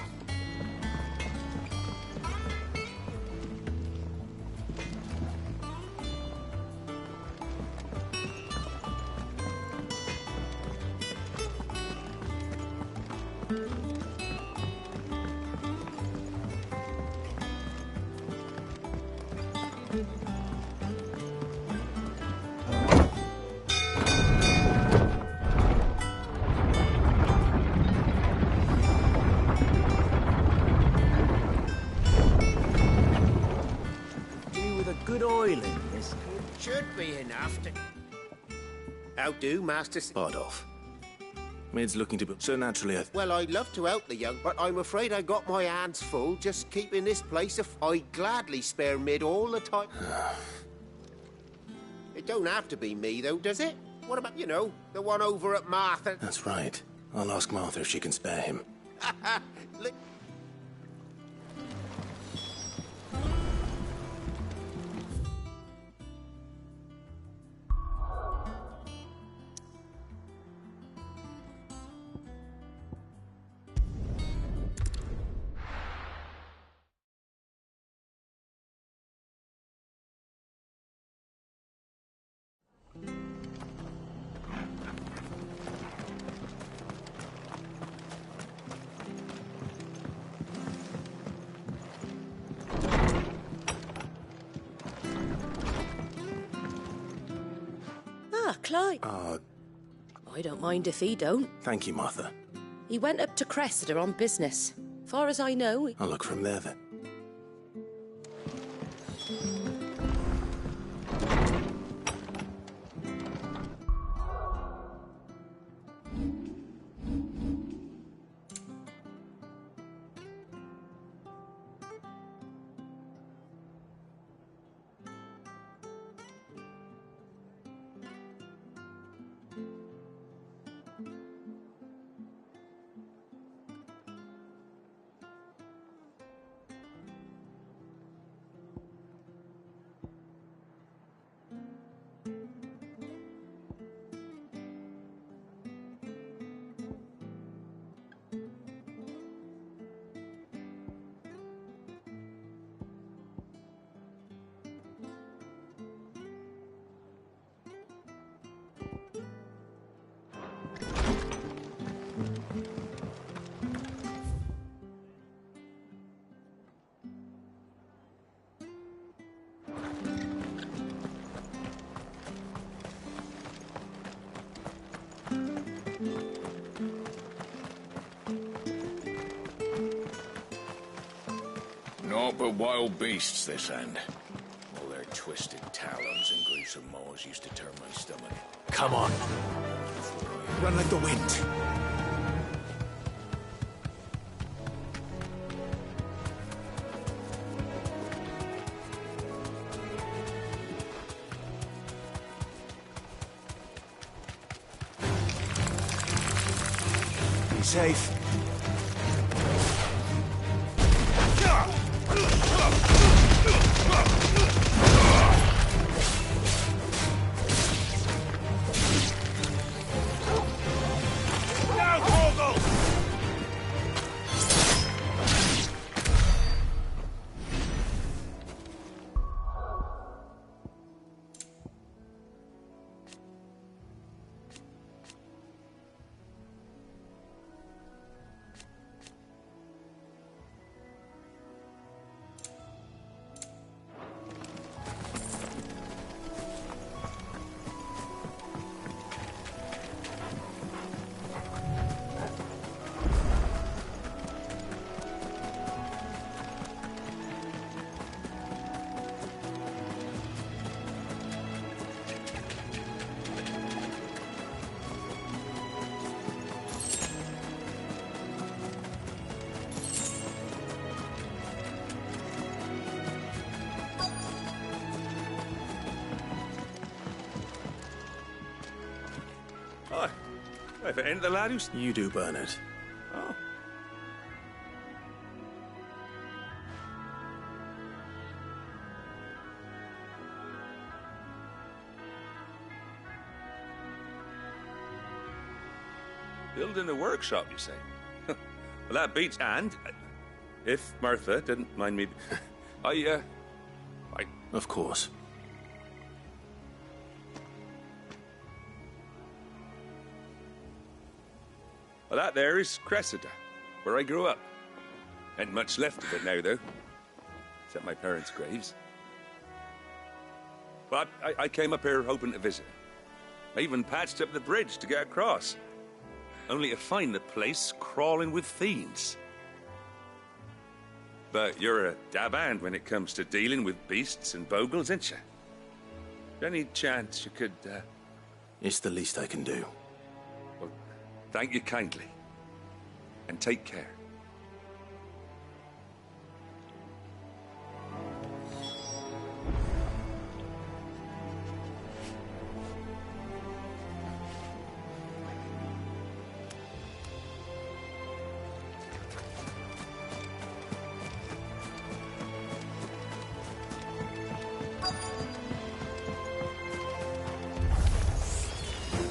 With a good oil in this. Should be enough to... How do, Master... Bardolph. Mid's looking to be... So naturally, Well, I'd love to help the young, but I'm afraid I got my hands full just keeping this place I'd gladly spare Mid all the time. It don't have to be me, though, does it? What about, you know, the one over at Martha? That's right. I'll ask Martha if she can spare him. Clyde. I don't mind if he don't. Thank you, Martha. He went up to Cressida on business. Far as I know... I'll look from there, then. Naught but wild beasts, this end. All their twisted talons and gruesome maws used to turn my stomach. Come on. Run like the wind. Be safe. If it ain't the lad who's... You do, Bernard. Oh. Building a workshop, you say? Well, that beats... And, if Martha didn't mind me... I... Of course. Well, that there is Cressida, where I grew up. Ain't much left of it now, though. Except my parents' graves. But I came up here hoping to visit. I even patched up the bridge to get across. Only to find the place crawling with fiends. But you're a dab hand when it comes to dealing with beasts and bogles, ain't you? Any chance you could, It's the least I can do. Well, thank you kindly. And take care.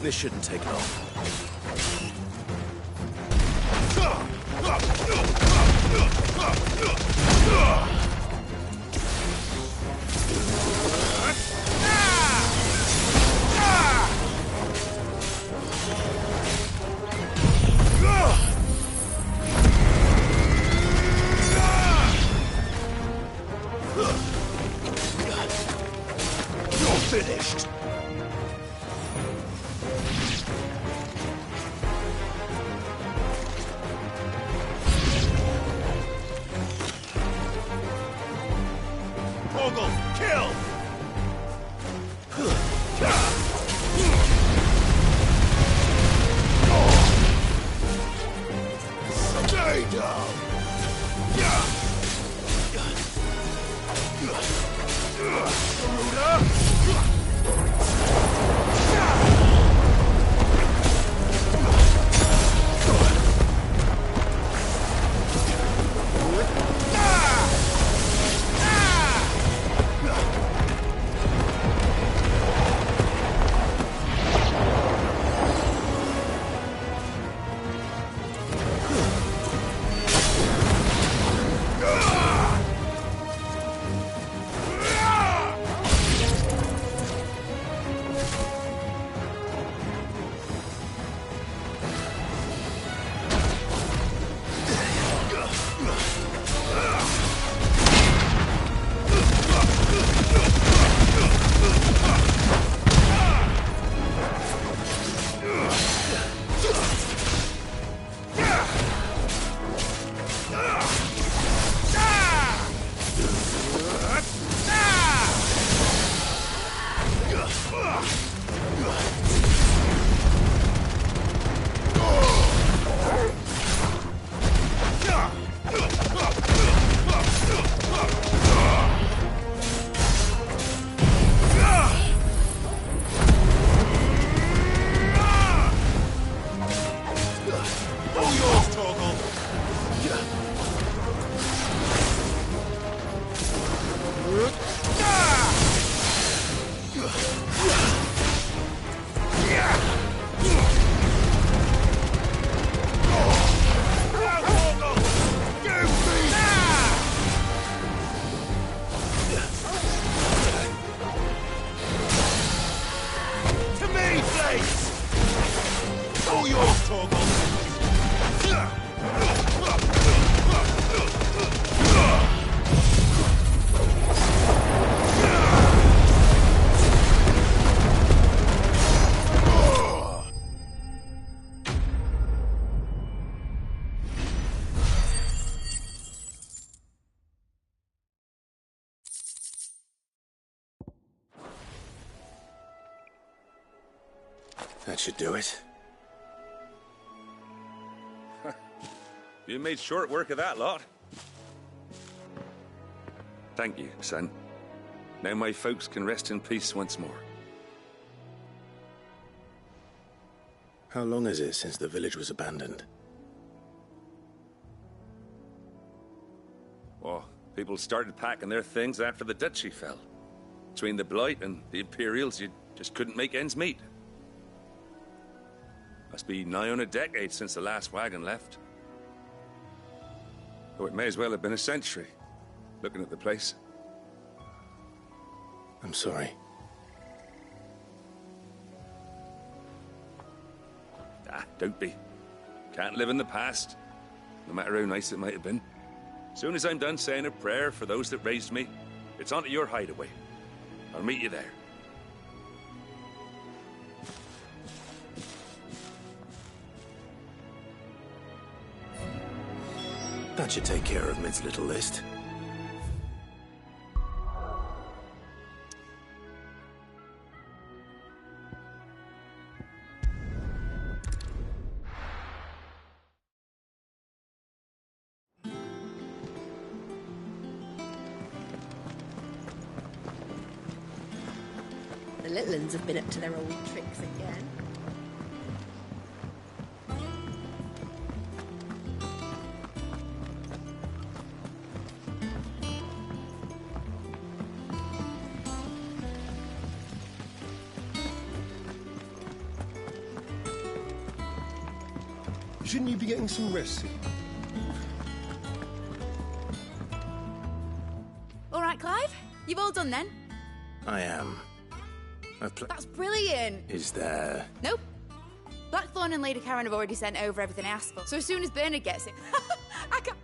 This shouldn't take long. You're finished. Kill! Stay down! That should do it. You made short work of that lot. Thank you, son. Now my folks can rest in peace once more. How long is it since the village was abandoned? Oh, people started packing their things after the duchy fell. Between the Blight and the Imperials, you just couldn't make ends meet. Must be nigh on a decade since the last wagon left. Oh, it may as well have been a century, looking at the place. I'm sorry. Ah, don't be. Can't live in the past, no matter how nice it might have been. As soon as I'm done saying a prayer for those that raised me, it's onto your hideaway. I'll meet you there. That should take care of Mid's little list. The little uns have been up to their old tricks again. Shouldn't you be getting some rest? All right, Clive? You've all done then? I am. That's brilliant! Is there... Nope. Blackthorn and Lady Karen have already sent over everything I asked for, so as soon as Bernard gets it, I can...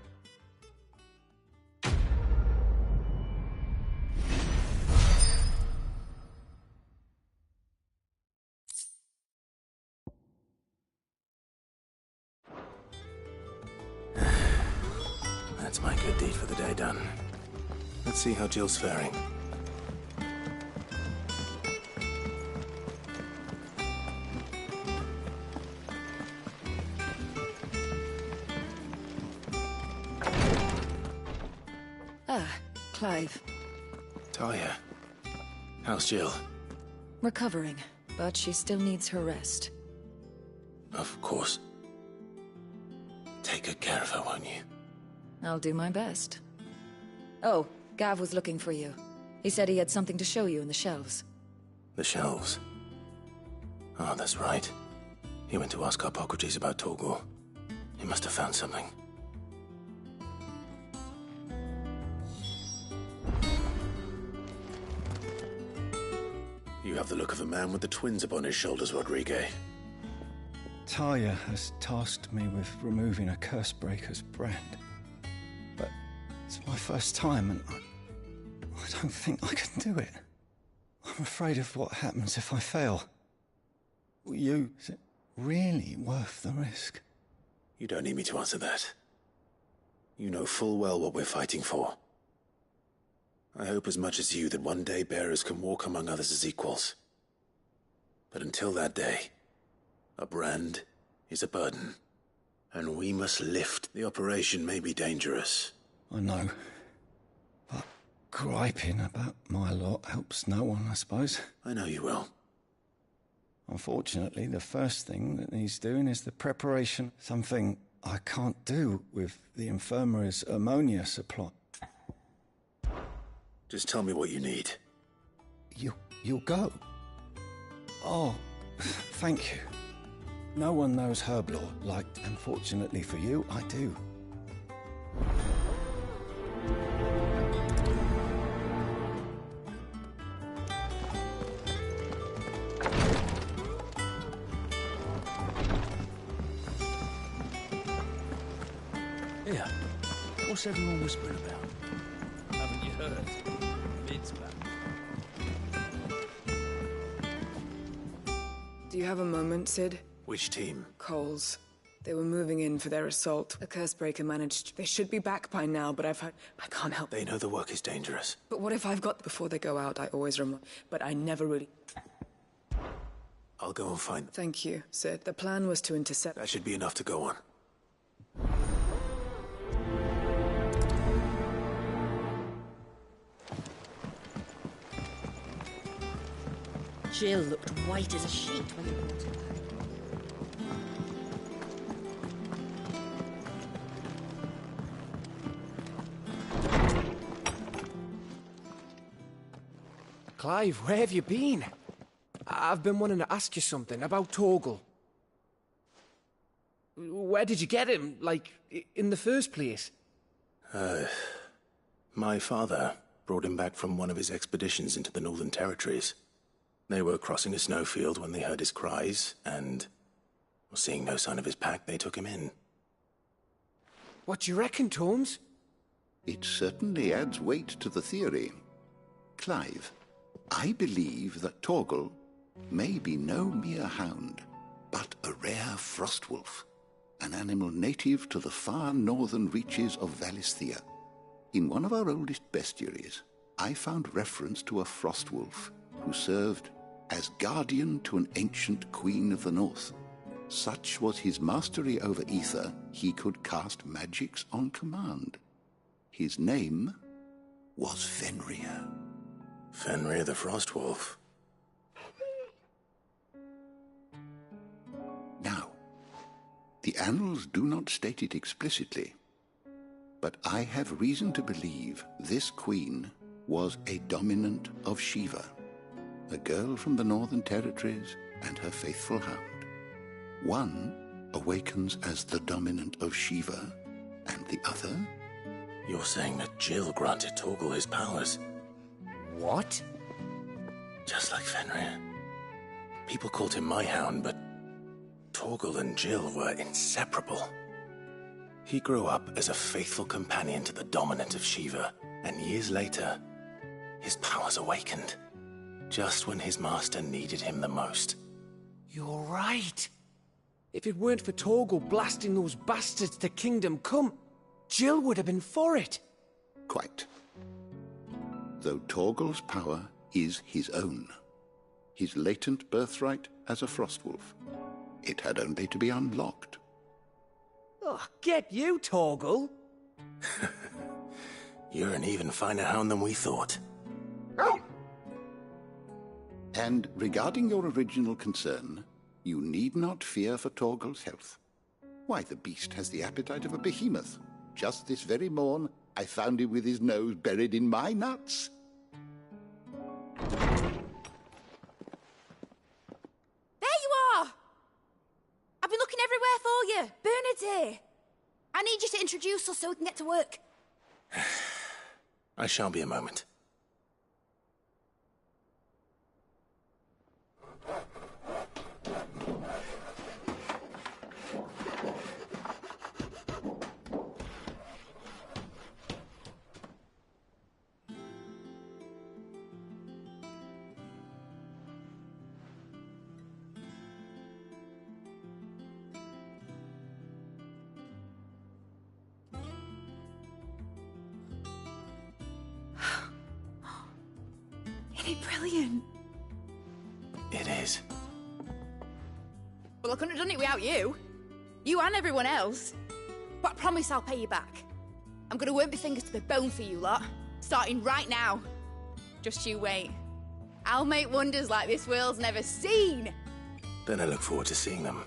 That's my good deed for the day done. Let's see how Jill's faring. Clive. Talia. How's Jill? Recovering, but she still needs her rest. Of course. Take good care of her, won't you? I'll do my best. Oh, Gav was looking for you. He said he had something to show you in the shelves. The shelves? Oh, that's right. He went to ask Hippocrates about Torgor. He must have found something. You have the look of a man with the twins upon his shoulders, Rodrigue. Talia has tasked me with removing a Cursebreaker's brand. But it's my first time, and I don't think I can do it. I'm afraid of what happens if I fail. Is it really worth the risk? You don't need me to answer that. You know full well what we're fighting for. I hope as much as you that one day bearers can walk among others as equals. But until that day, a brand is a burden, and we must lift. The operation may be dangerous. I know, but griping about my lot helps no one, I suppose. I know you will. Unfortunately, the first thing that needs doing is the preparation. Something I can't do with the infirmary's ammonia supply. Just tell me what you need. You'll go? Oh, thank you. No one knows Herblord like, unfortunately for you, I do. Yeah. What's everyone whispering about? Haven't you heard? Mid's back. Do you have a moment, Sid? Which team? Coles. They were moving in for their assault. A Cursebreaker managed. They should be back by now, but I can't help. They know the work is dangerous. But what if I've got... Before they go out, I always remind... But I never really... I'll go and find them. Thank you, Sid. The plan was to intercept... That should be enough to go on. Jill looked white as a sheet when you brought her back. Clive, where have you been? I've been wanting to ask you something about Torgal. Where did you get him, like, in the first place? My father brought him back from one of his expeditions into the Northern Territories. They were crossing a snowfield when they heard his cries, and, seeing no sign of his pack, they took him in. What do you reckon, Torms? It certainly adds weight to the theory. Clive, I believe that Torgal may be no mere hound, but a rare frostwolf. an animal native to the far northern reaches of Valisthea. In one of our oldest bestiaries, I found reference to a frost wolf who served as guardian to an ancient queen of the north. Such was his mastery over ether, he could cast magics on command. His name was Fenrir. Fenrir the Frost Wolf. Now, the annals do not state it explicitly, but I have reason to believe this queen was a dominant of Shiva, a girl from the Northern Territories and her faithful hound. One awakens as the dominant of Shiva, and the other? You're saying that Jill granted Torgal his powers? What? Just like Fenrir. People called him my hound, but Torgal and Jill were inseparable. He grew up as a faithful companion to the dominant of Shiva, and years later, his powers awakened, just when his master needed him the most. You're right. If it weren't for Torgal blasting those bastards to Kingdom Come, Jill would have been for it. Quite. Though Torgal's power is his own, his latent birthright as a Frostwolf, it had only to be unlocked. Oh, get you, Torgal! You're an even finer hound than we thought. And regarding your original concern, you need not fear for Torgal's health. Why, the beast has the appetite of a behemoth. Just this very morn, I found him with his nose buried in my nuts. There you are! I've been looking everywhere for you. Bernard's here. I need you to introduce us so we can get to work. I shall be a moment. Isn't it brilliant? It is. Well, I couldn't have done it without you. You and everyone else. But I promise I'll pay you back. I'm gonna work my fingers to the bone for you lot, starting right now. Just you wait. I'll make wonders like this world's never seen. Then I look forward to seeing them.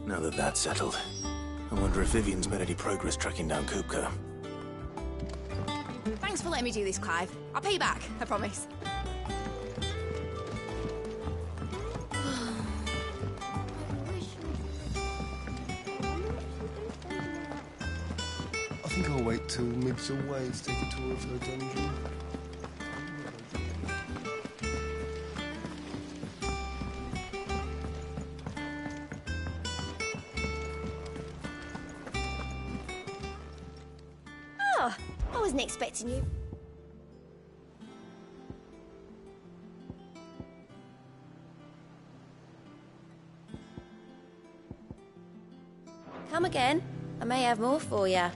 Now that that's settled, I wonder if Vivian's made any progress tracking down Kupka. Thanks for letting me do this, Clive. I'll pay you back, I promise. I think I'll wait till Mib's away to take a tour of her dungeon. Oh, I wasn't expecting you. Come again. I may have more for you.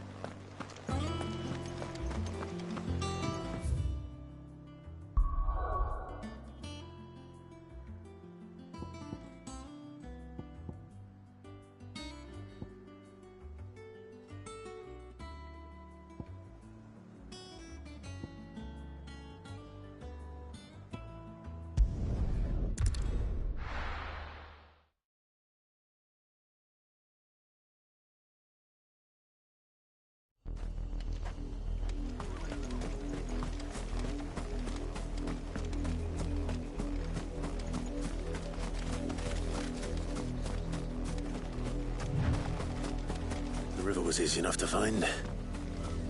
The river was easy enough to find.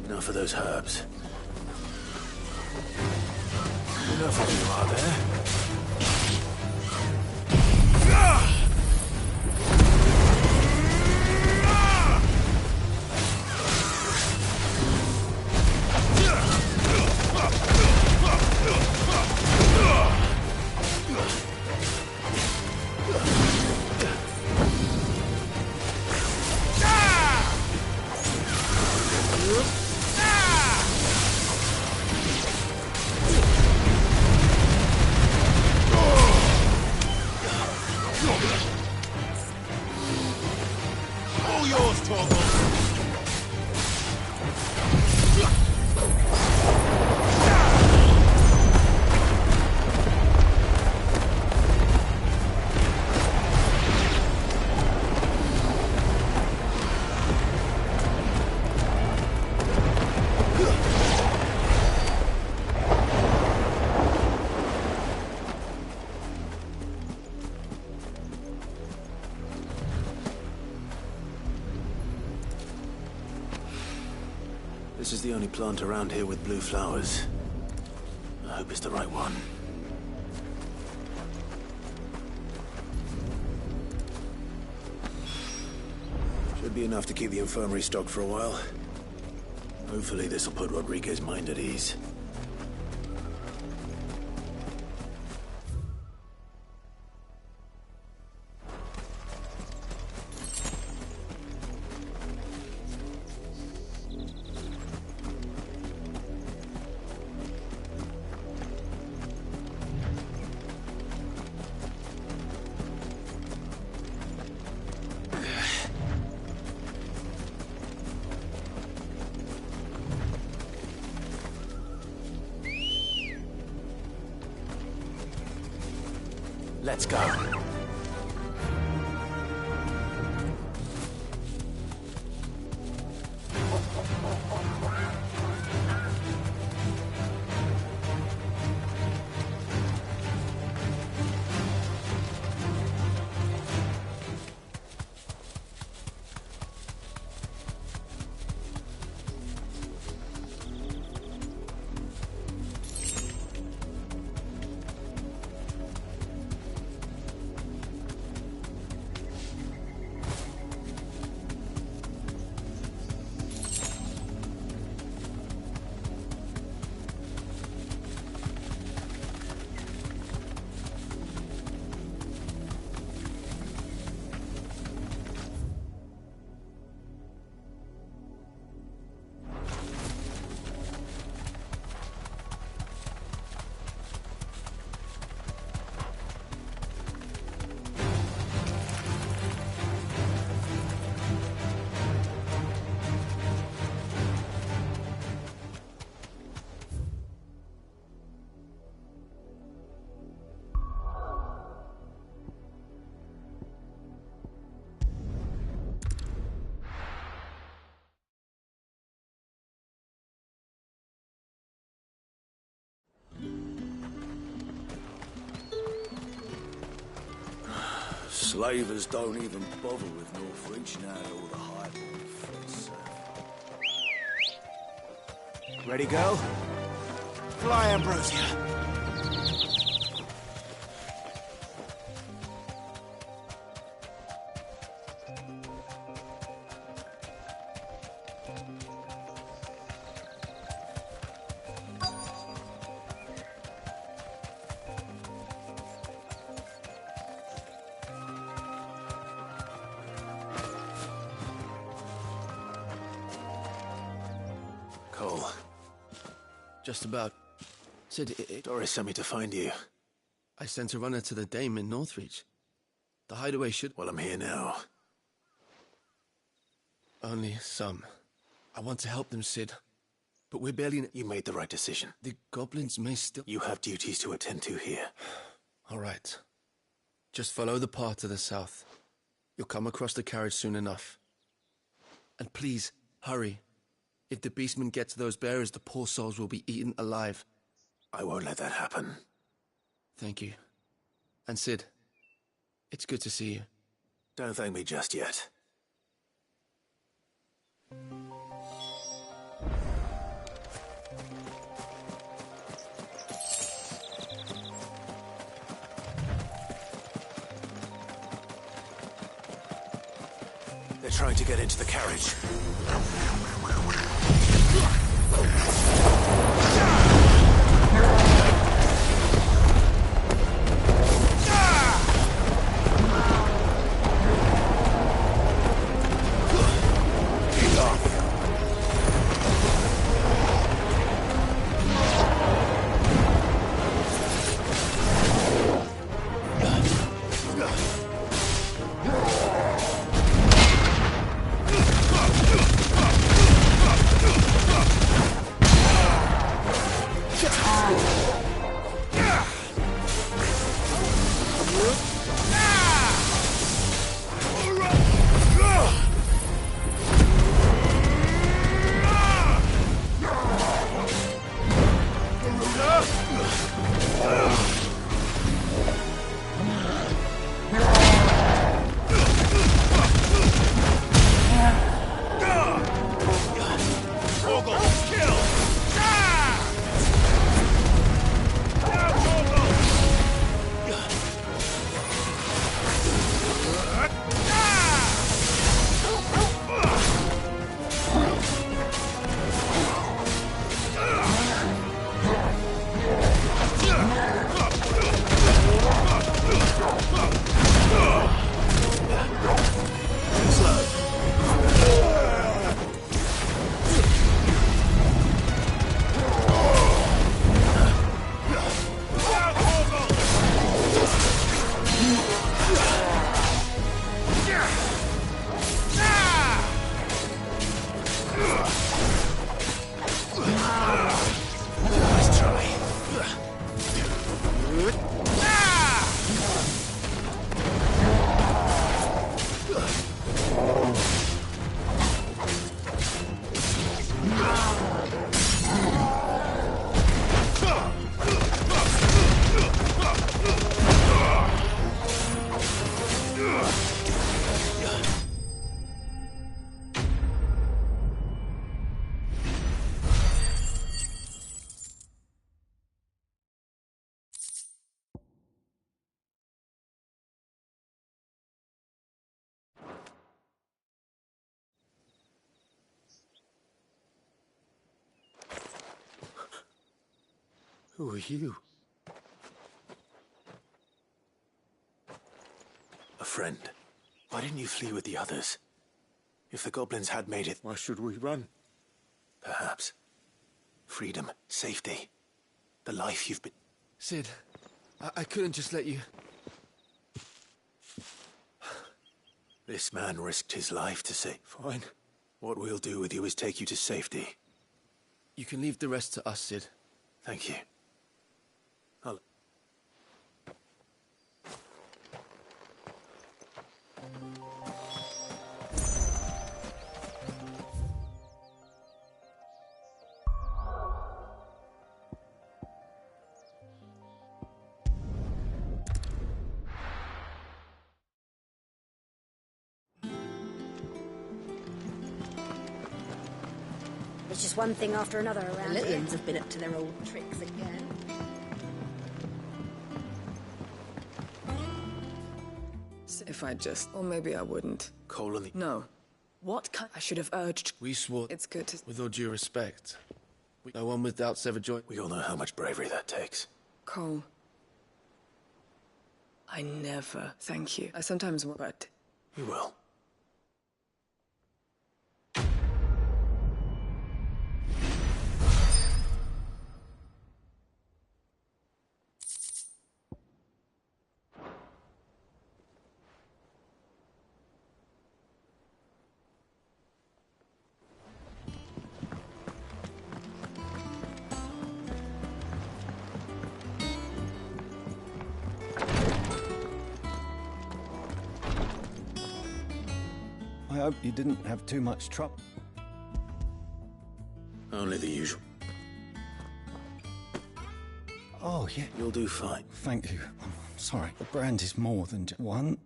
Now for those herbs. Enough of you are there. yours, Torgal. This is the only plant around here with blue flowers. I hope it's the right one. Should be enough to keep the infirmary stocked for a while. Hopefully this will put Rodriguez's mind at ease. Let's go. Slavers don't even bother with Northreach now all the highborn threats. Ready, girl? Fly, Ambrosia. Cole. Just about. Sid, Doris sent me to find you. I sent a runner to the Dame in Northreach. The hideaway should... Well, I'm here now. Only some. I want to help them, Sid. But we're barely... You made the right decision. The goblins may still... You have duties to attend to here. All right. Just follow the path to the south. You'll come across the carriage soon enough. And please, hurry. If the beastman gets to those bearers, the poor souls will be eaten alive. I won't let that happen. Thank you. And Sid, it's good to see you. Don't thank me just yet. They're trying to get into the carriage. Who are you? A friend. Why didn't you flee with the others? If the goblins had made it... Why should we run? Perhaps. Freedom, safety, the life you've been... Sid, I couldn't just let you... This man risked his life to save... Fine. What we'll do with you is take you to safety. You can leave the rest to us, Sid. Thank you. I'll... It's just one thing after another around The here. Littlands have been up to their old tricks again. If I just... Or maybe I wouldn't. Cole and the... No. What kind... I should have urged... We swore... It's good to... With all due respect. No one with doubts ever joined... We all know how much bravery that takes. Cole. I never thank you. I sometimes... But... You will. I hope you didn't have too much trouble. Only the usual. Oh, yeah. You'll do fine. Thank you. I'm sorry. The brand is more than just one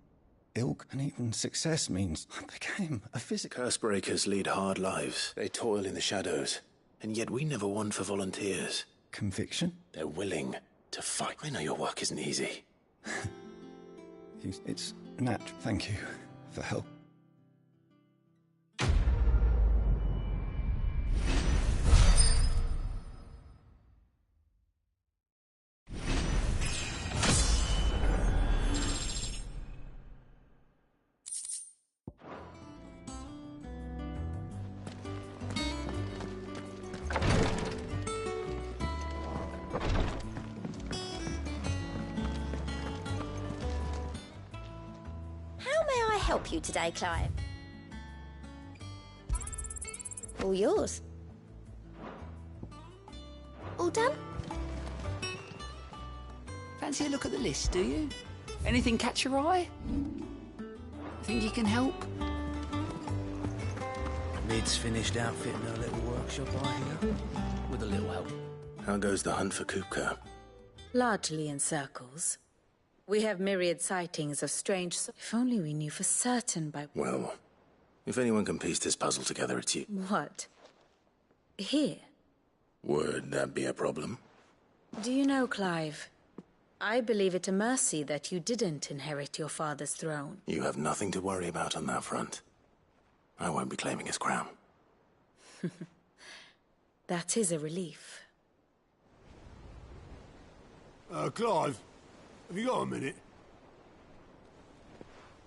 ilk, and even success means I became a physical... Cursebreakers lead hard lives. They toil in the shadows. And yet we never won for volunteers. Conviction? They're willing to fight. I know your work isn't easy. It's natural. Thank you for help. Help you today, Clive. All yours. All done? Fancy a look at the list, do you? Anything catch your eye? Think you can help? Mid's finished outfitting her little workshop, I hear. With a little help. How goes the hunt for Kupka? Largely in circles. We have myriad sightings of strange... If only we knew for certain by... Well, if anyone can piece this puzzle together, it's you. What? Here? Would that be a problem? Do you know, Clive? I believe it a mercy that you didn't inherit your father's throne. You have nothing to worry about on that front. I won't be claiming his crown. That is a relief. Clive, have you got a minute?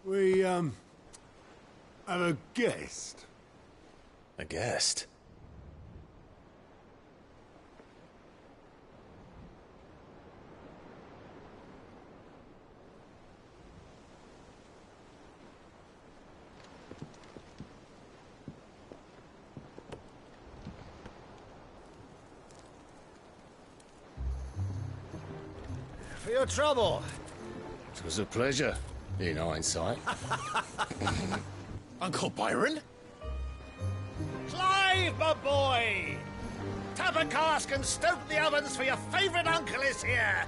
We, have a guest. A guest? For your trouble. It was a pleasure, in hindsight. Uncle Byron? Clive, my boy! Tap a cask and stoke the ovens for your favourite uncle is here!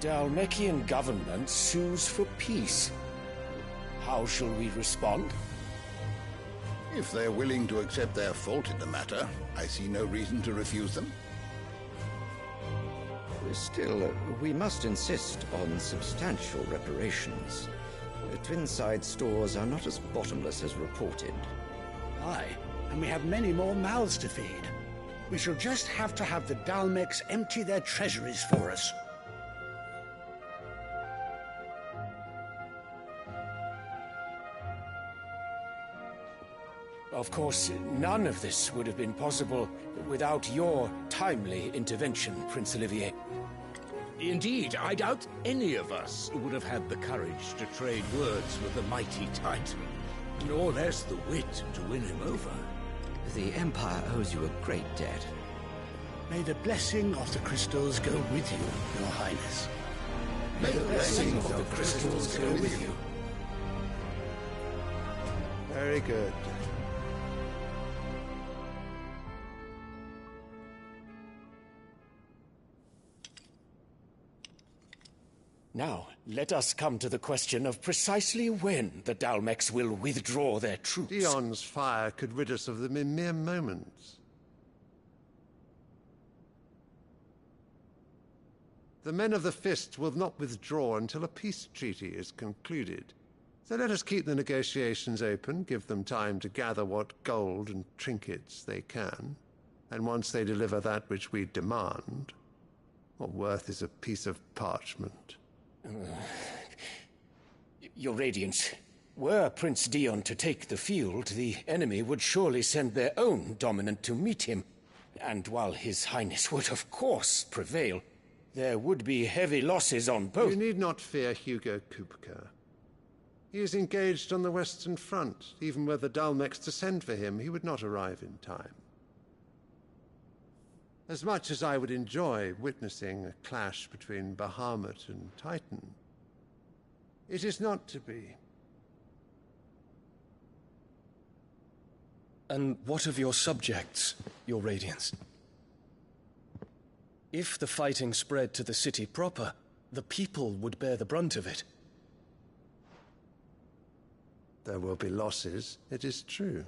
Dhalmekian government sues for peace. How shall we respond? If they're willing to accept their fault in the matter, I see no reason to refuse them. Still, we must insist on substantial reparations. The Twinside stores are not as bottomless as reported. Aye, and we have many more mouths to feed. We shall just have to have the Dalmex empty their treasuries for us. Of course, none of this would have been possible without your timely intervention, Prince Olivier. Indeed, I doubt any of us would have had the courage to trade words with the mighty Titan, nor less the wit to win him over. The Empire owes you a great debt. May the blessing of the crystals go with you, Your Highness. May the blessing of the crystals go with you. Very good. Now, let us come to the question of precisely when the Dalmex will withdraw their troops. Dion's fire could rid us of them in mere moments. The men of the Fist will not withdraw until a peace treaty is concluded. So let us keep the negotiations open, give them time to gather what gold and trinkets they can, and once they deliver that which we demand, what worth is a piece of parchment? Your Radiance, were Prince Dion to take the field, the enemy would surely send their own dominant to meet him. And while His Highness would of course prevail, there would be heavy losses on both. You need not fear Hugo Kupka. He is engaged on the Western Front. Even were the Dalmex to send for him, he would not arrive in time. As much as I would enjoy witnessing a clash between Bahamut and Titan, it is not to be. And what of your subjects, Your Radiance? If the fighting spread to the city proper, the people would bear the brunt of it. There will be losses, it is true.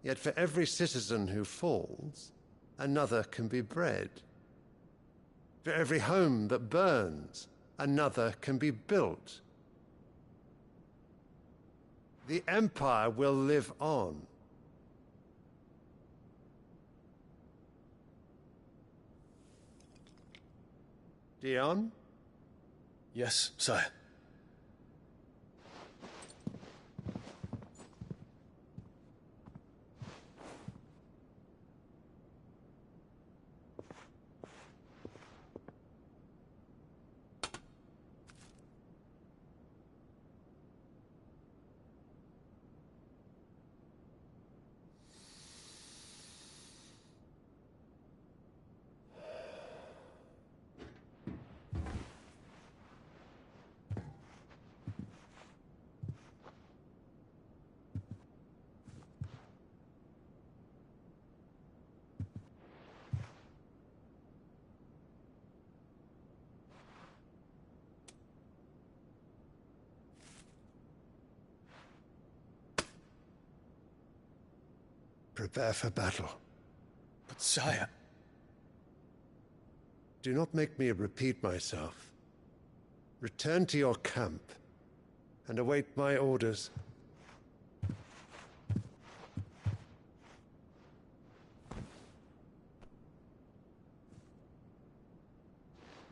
Yet for every citizen who falls, another can be bred. For every home that burns, another can be built. The Empire will live on. Dion? Yes, sire. Prepare for battle. But sire... Do not make me repeat myself. Return to your camp and await my orders.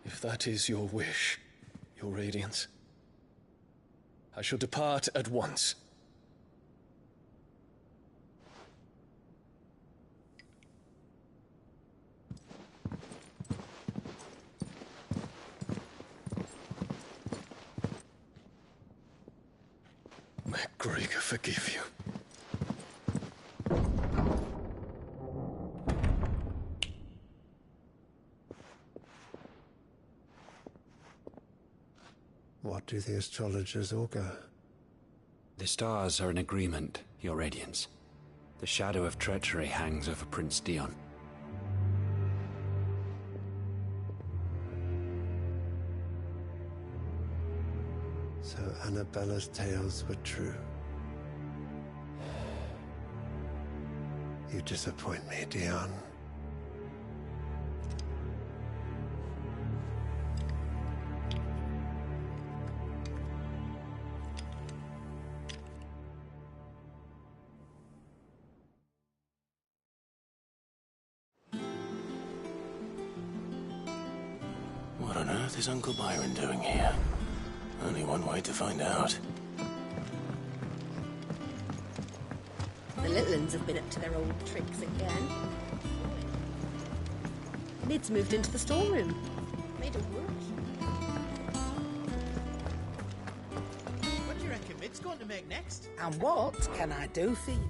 If that is your wish, Your Radiance, I shall depart at once. May Gregor forgive you. What do the astrologers augur? The stars are in agreement, Your Radiance. The shadow of treachery hangs over Prince Dion. of Annabella's tales were true. You disappoint me, Dion. What on earth is Uncle Byron doing here? Only one way to find out. The little uns have been up to their old tricks again. Nid's moved into the storeroom. Made it worse. What do you reckon Mid's going to make next? And what can I do for you?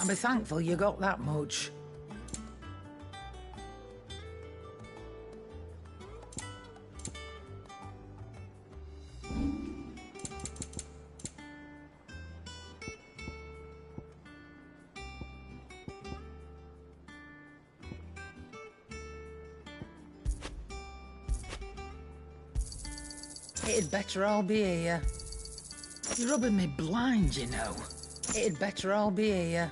And be thankful you got that much. It'd better all be here. You're rubbing me blind, you know. It'd better all be here.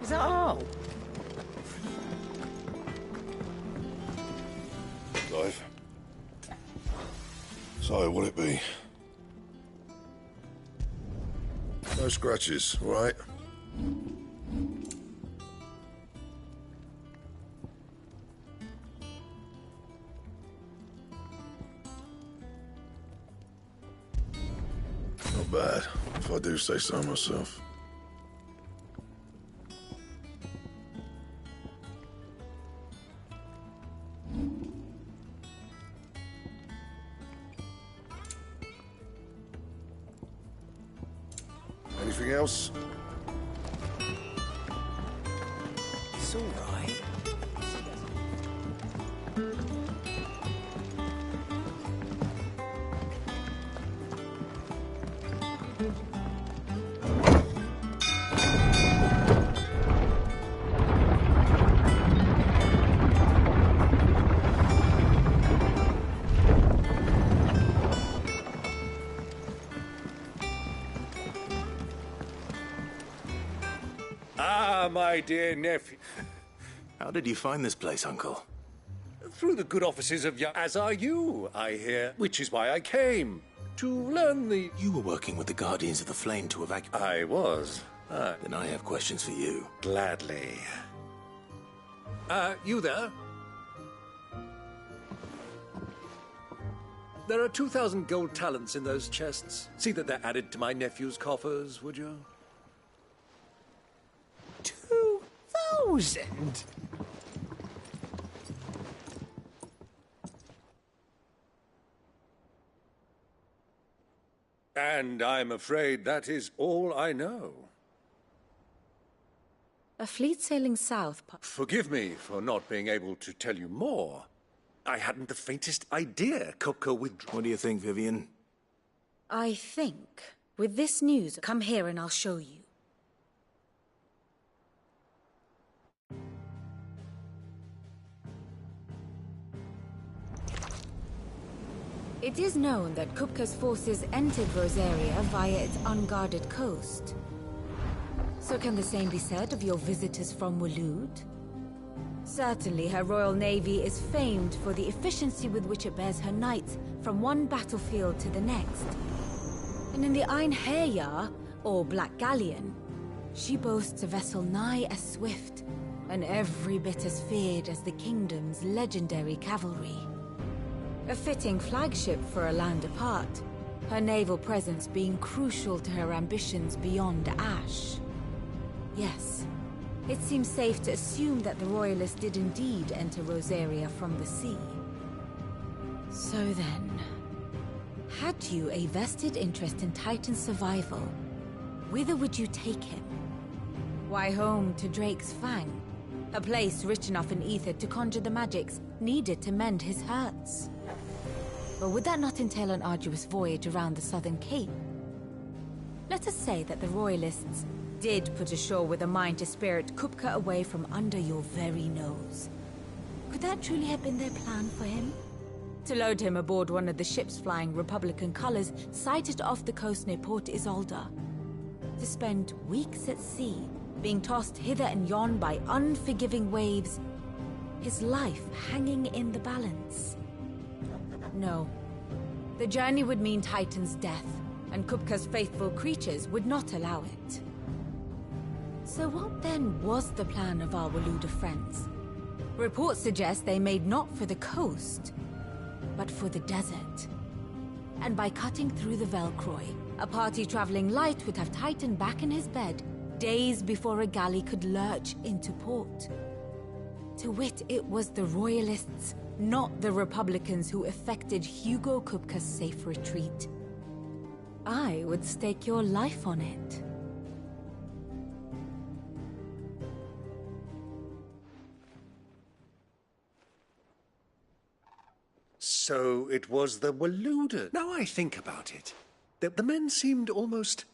Is that all? Clive. So, what'll it be? No scratches, all right? Not bad, if I do say so myself. Anything else? It's all right. Ah, my dear nephew. How did you find this place, Uncle? Through the good offices of as are you, I hear. Which is why I came. To learn the... You were working with the Guardians of the Flame to evacuate... I was. Then I have questions for you. Gladly. You there? There are 2,000 gold talents in those chests. See that they're added to my nephew's coffers, would you? 2,000? And I'm afraid that is all I know. A fleet sailing south... Forgive me for not being able to tell you more. I hadn't the faintest idea Kupka would... What do you think, Vivian? I think, with this news, come here and I'll show you. It is known that Kupka's forces entered Rosaria via its unguarded coast. So can the same be said of your visitors from Waloed? Certainly her Royal Navy is famed for the efficiency with which it bears her knights from one battlefield to the next. And in the Einherjar, or Black Galleon, she boasts a vessel nigh as swift, and every bit as feared as the Kingdom's legendary cavalry. A fitting flagship for a land apart, her naval presence being crucial to her ambitions beyond Ash. Yes, it seems safe to assume that the Royalists did indeed enter Rosaria from the sea. So then, had you a vested interest in Titan's survival, whither would you take him? Why, home to Drake's Fang, a place rich enough in ether to conjure the magics needed to mend his hurts. But would that not entail an arduous voyage around the southern cape? Let us say that the Royalists did put ashore with a mind to spirit Kupka away from under your very nose. Could that truly have been their plan for him? To load him aboard one of the ships flying Republican colors sighted off the coast near Port Isolde. To spend weeks at sea, being tossed hither and yon by unforgiving waves, his life hanging in the balance. No. The journey would mean Titan's death, and Kupka's faithful creatures would not allow it. So what then was the plan of our Waluda friends? Reports suggest they made not for the coast, but for the desert. And by cutting through the Velcroy, a party traveling light would have Titan back in his bed days before a galley could lurch into port. To wit, it was the Royalists, not the Republicans, who effected Hugo Kupka's safe retreat. I would stake your life on it. So it was the Waluda. Now I think about it, the men seemed almost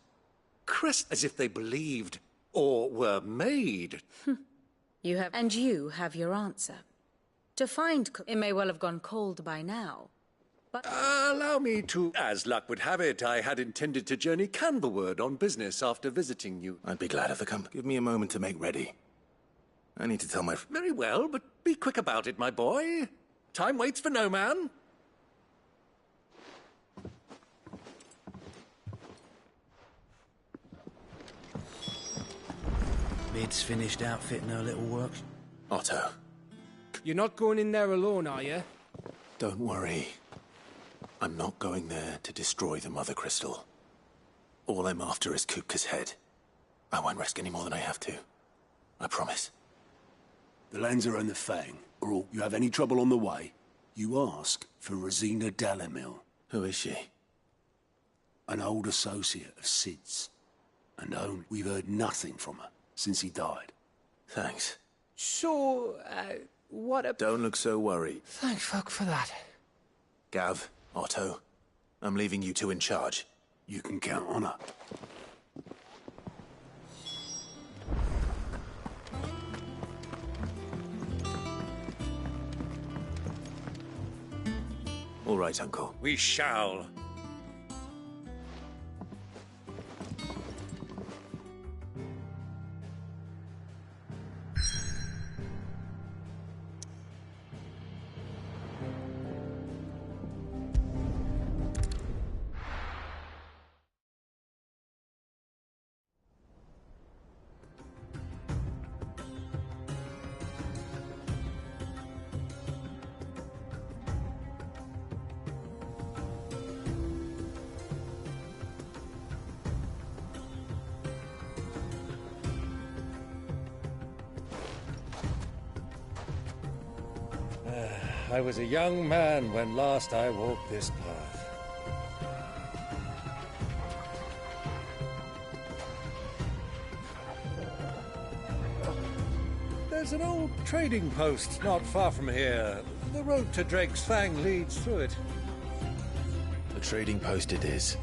as if they believed or were made. You have... And you have your answer. To find it may well have gone cold by now, but... Allow me to... As luck would have it, I had intended to journey Canberward on business after visiting you. I'd be glad of the company. Give me a moment to make ready. I need to tell my... Very well, but be quick about it, my boy. Time waits for no man. Mid's finished outfitting her little works. Otto. You're not going in there alone, are you? Don't worry. I'm not going there to destroy the Mother Crystal. All I'm after is Kupka's head. I won't risk any more than I have to. I promise. The Lanza and the Fang, or you have any trouble on the way, you ask for Rosina Dalamil. Who is she? An old associate of Sid's. And we've heard nothing from her since he died. Thanks. So, what a... Don't look so worried. Thank fuck for that. Gav, Otto, I'm leaving you two in charge. You can count on her. All right, Uncle. We shall. I was a young man when last I walked this path. There's an old trading post not far from here. The road to Drake's Fang leads through it. The trading post it is.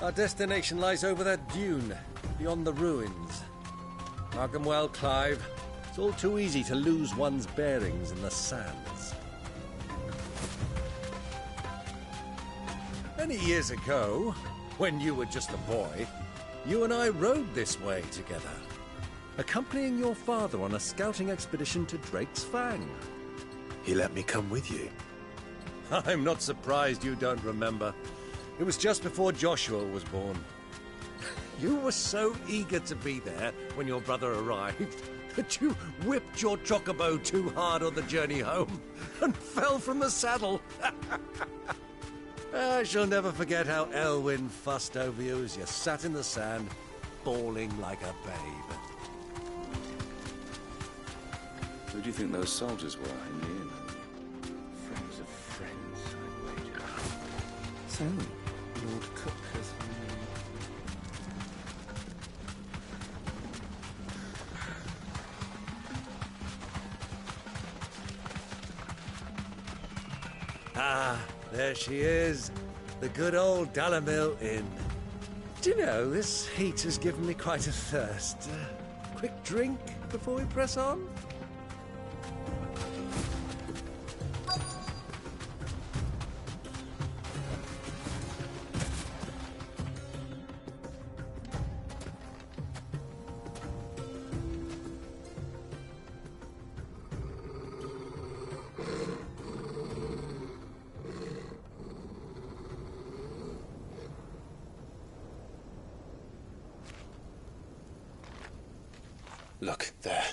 Our destination lies over that dune, beyond the ruins. Mark 'em well, Clive. It's all too easy to lose one's bearings in the sands. Many years ago, when you were just a boy, you and I rode this way together, accompanying your father on a scouting expedition to Drake's Fang. He let me come with you. I'm not surprised you don't remember. It was just before Joshua was born. You were so eager to be there when your brother arrived But you whipped your chocobo too hard on the journey home and fell from the saddle. I shall never forget how Elwyn fussed over you as you sat in the sand, bawling like a babe. Who do you think those soldiers were in the inn? Friends of friends, I wager. So, Lord Cook has... Ah, there she is. The good old Dalamil Inn. Do you know, this heat has given me quite a thirst. Quick drink before we press on? Look, there.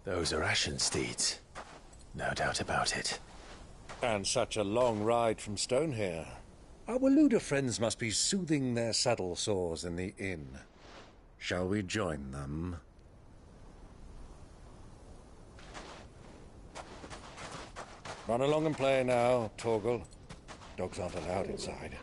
Those are Ashen steeds. No doubt about it. And such a long ride from Stonehere. Our Waluda friends must be soothing their saddle sores in the inn. Shall we join them? Run along and play now, Torgal. Dogs aren't allowed inside.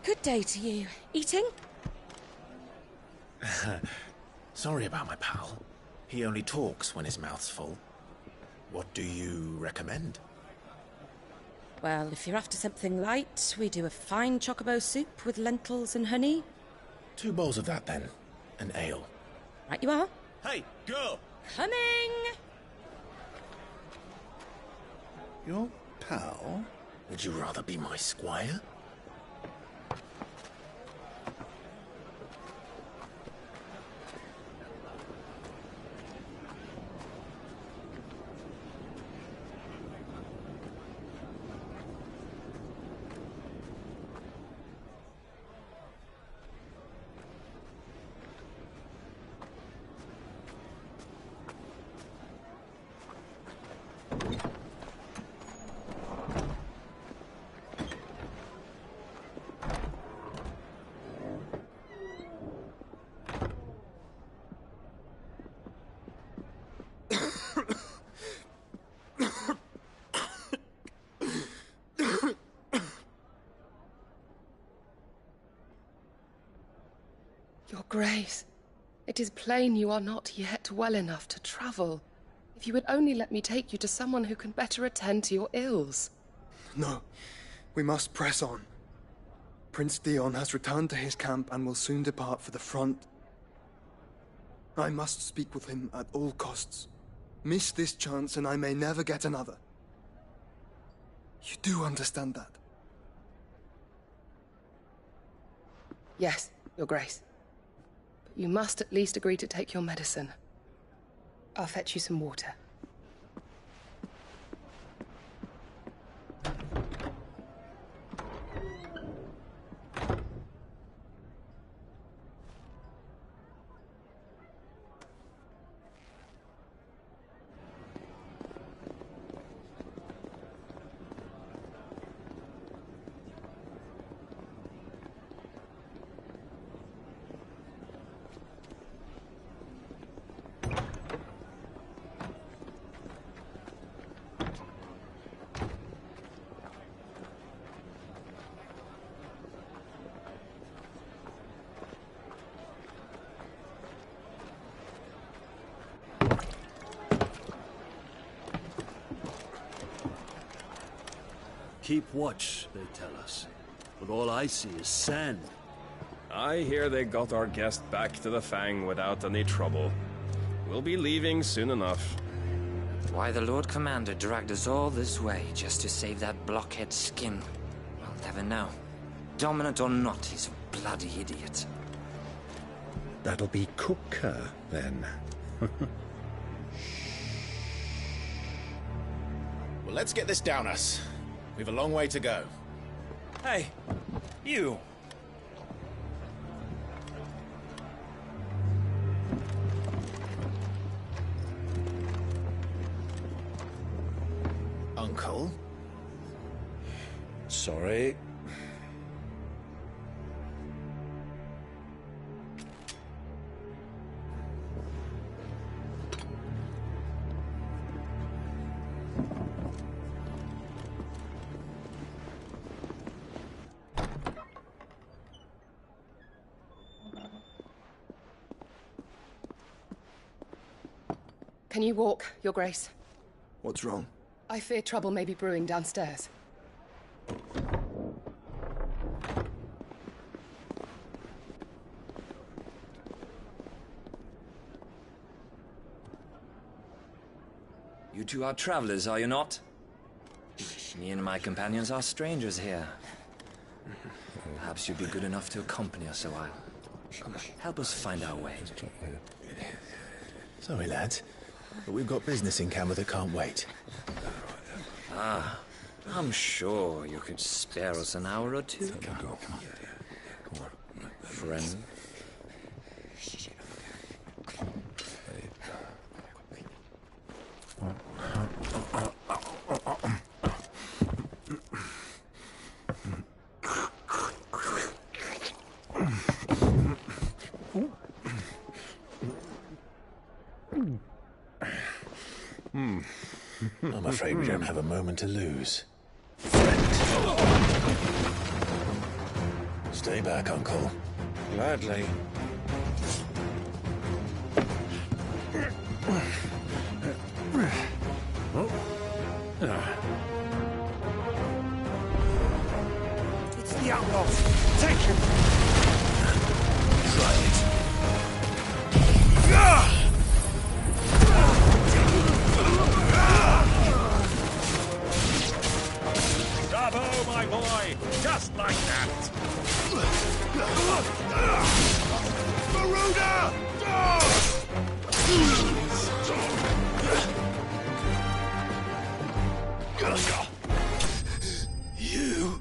Good day to you. Eating? Sorry about my pal. He only talks when his mouth's full. What do you recommend? Well, if you're after something light, we do a fine chocobo soup with lentils and honey. 2 bowls of that, then. An ale. Right you are. Hey, girl! Coming! Your pal? Would you rather be my squire? Your Grace, it is plain you are not yet well enough to travel. If you would only let me take you to someone who can better attend to your ills. No, we must press on. Prince Dion has returned to his camp and will soon depart for the front. I must speak with him at all costs. Miss this chance and I may never get another. You do understand that? Yes, Your Grace. But you must at least agree to take your medicine. I'll fetch you some water. keep watch, they tell us. But all I see is sand. I hear they got our guest back to the Fang without any trouble. We'll be leaving soon enough. Why the Lord Commander dragged us all this way just to save that blockhead skin, we'll never know. Dominant or not, he's a bloody idiot. That'll be Cooker, then. Well, let's get this down us. We've a long way to go. Hey, you! Uncle? Sorry. Can you walk, Your Grace? What's wrong? I fear trouble may be brewing downstairs. You two are travelers, are you not? Me and my companions are strangers here. Perhaps you'd be good enough to accompany us a while. Help us find our way. Sorry, lads, but we've got business in camera that can't wait. Ah, I'm sure you could spare us an hour or two. Come on. Friend. I'm afraid we don't have a moment to lose. Stay back, Uncle. Gladly. It's the outlaws! Take him! Try it. Bravo, my boy! Just like that! Garuda! You...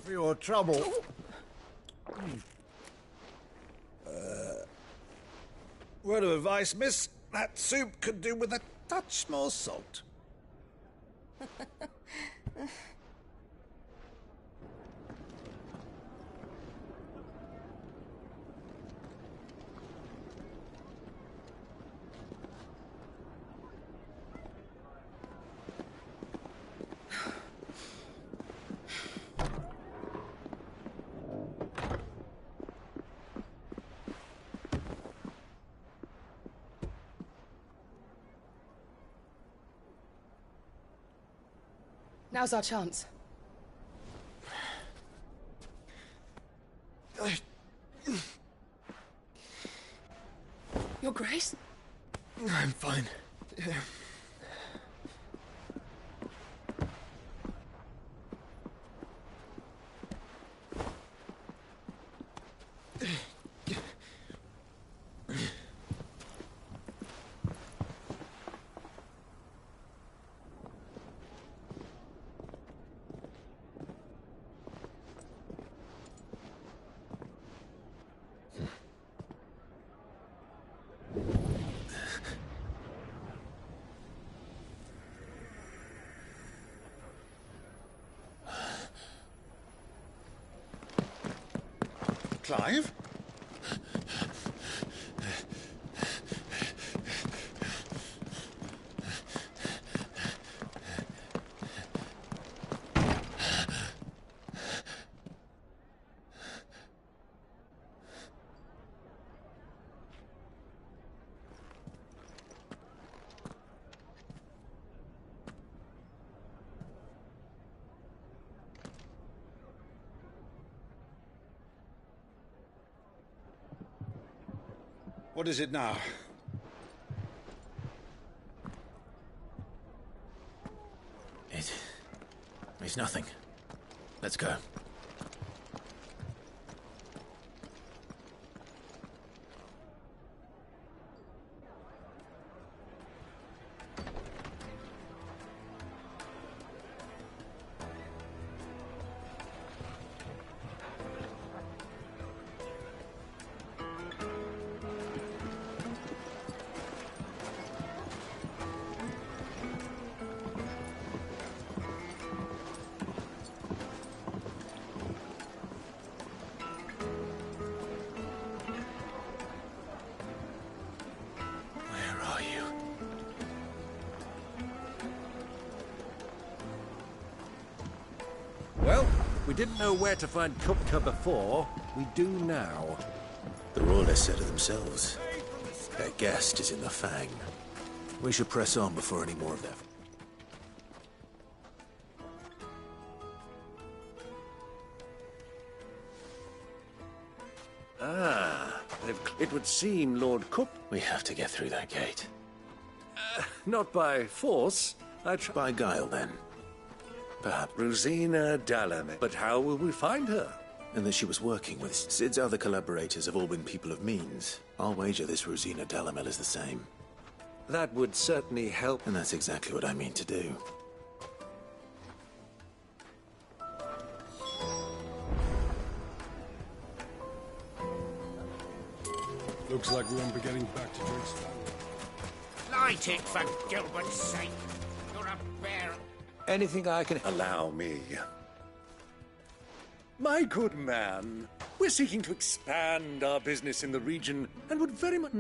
For your trouble. Word of advice, miss. That soup could do with a touch more salt. Now's our chance. Your Grace? I'm fine. Clive? What is it now? It's nothing. Let's go. Well, we didn't know where to find Kupka before. We do now. The Royalists said it themselves. Their guest is in the Fang. We should press on before any more of them. It would seem Lord Kup... We have to get through that gate. Not by force. By guile, then. Perhaps. Rosina Dalamel. But how will we find her? And that she was working with Sid's other collaborators have all been people of means. I'll wager this Rosina Dalamel is the same. That would certainly help. And that's exactly what I mean to do. Looks like we won't be getting back to drinks. Light it, for Gilbert's sake. You're a bear. Anything I can... Allow me. My good man, we're seeking to expand our business in the region and would very much...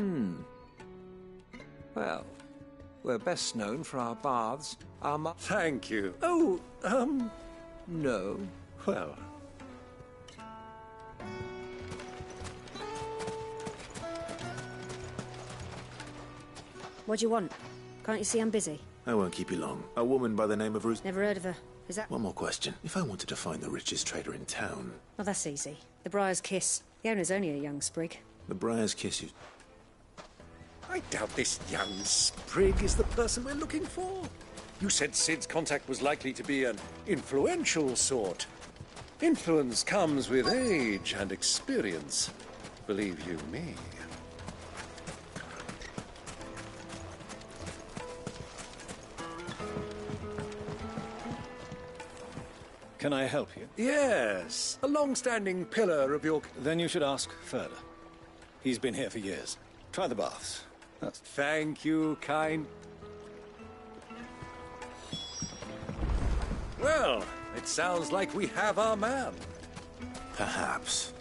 Well, we're best known for our baths, our Thank you. Oh, no. Well... What do you want? Can't you see I'm busy? I won't keep you long. A woman by the name of Never heard of her. Is that... One more question. If I wanted to find the richest trader in town... Oh, that's easy. The Briar's Kiss. The owner's only a young sprig. The Briar's Kiss you... I doubt this young sprig is the person we're looking for. You said Sid's contact was likely to be an influential sort. Influence comes with age and experience. Believe you me. Can I help you? Yes, a long-standing pillar of your... Then you should ask further. He's been here for years. Try the baths. Thank you, kind... Well, it sounds like we have our man. Perhaps.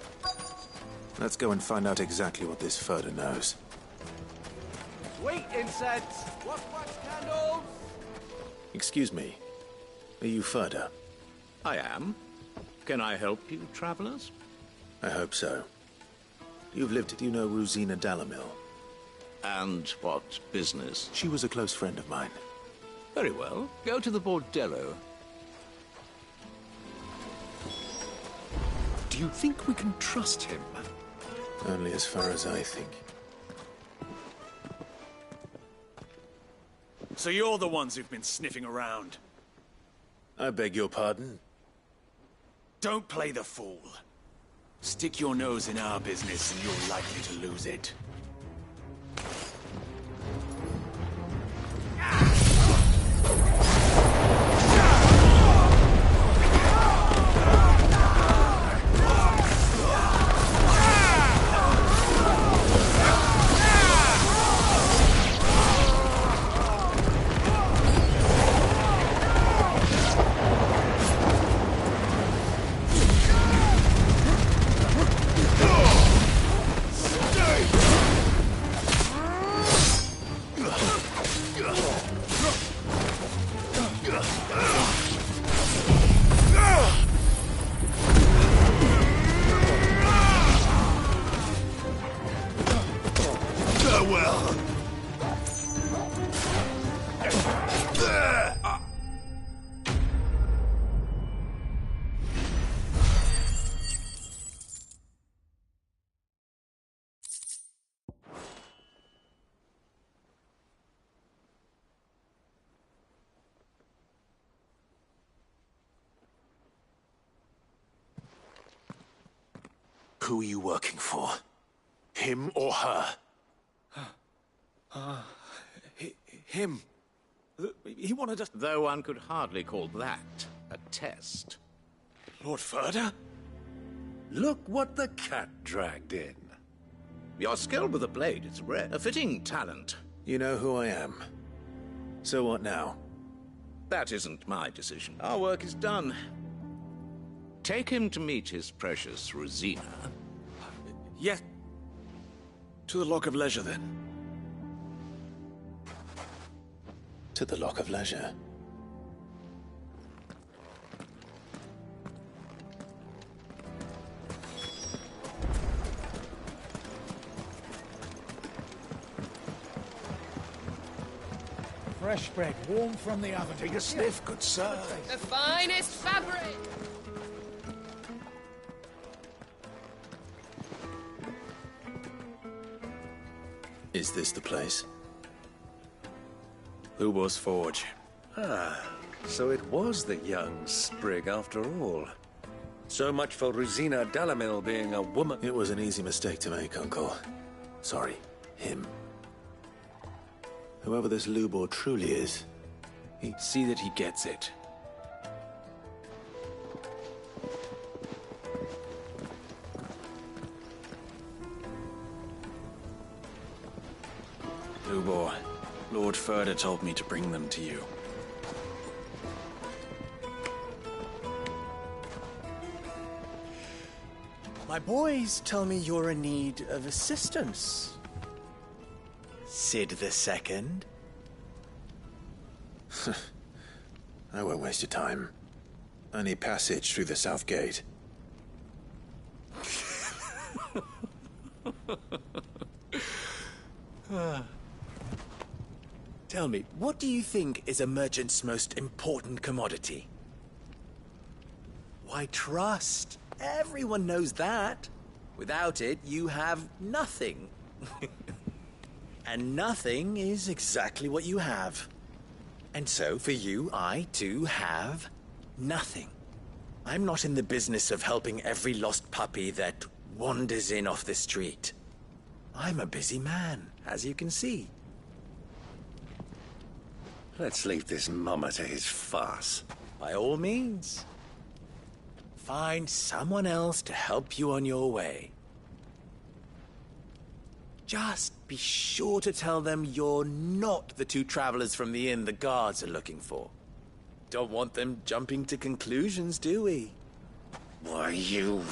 Let's go and find out exactly what this Furder knows. Sweet incense! Wax candles! Excuse me. Are you Furder? I am. Can I help you, travelers? I hope so. You've lived... Do you know Rosina Dalamil? And what business? She was a close friend of mine. Very well. Go to the bordello. Do you think we can trust him? Only as far as I think. So you're the ones who've been sniffing around? I beg your pardon? Don't play the fool. Stick your nose in our business and you're likely to lose it. Who are you working for? Him or her? Him. He wanted us... Though one could hardly call that a test. Lord Ferda? Look what the cat dragged in. Your skill with the blade is rare. A fitting talent. You know who I am. So what now? That isn't my decision. Our work is done. Take him to meet his precious Rosina. Yes. To the Lock of Leisure, then. To the Lock of Leisure. Fresh bread, warm from the oven. Take a sniff, good sir. The finest fabric! Is this the place? Lubor's Forge. Ah, so it was the young sprig after all. So much for Rosina Dalamil being a woman. It was an easy mistake to make, Uncle. Sorry, him. Whoever this Lubor truly is, see that he gets it. Lubor, Lord Ferda told me to bring them to you. My boys tell me you're in need of assistance. Sid the Second? I won't waste your time. I need passage through the south gate. Tell me, what do you think is a merchant's most important commodity? Why, trust. Everyone knows that. Without it, you have nothing. And nothing is exactly what you have. And so, for you, I, too, have nothing. I'm not in the business of helping every lost puppy that wanders in off the street. I'm a busy man, as you can see. Let's leave this mummer to his farce. By all means. Find someone else to help you on your way. Just be sure to tell them you're not the two travelers from the inn the guards are looking for. Don't want them jumping to conclusions, do we? Why, you...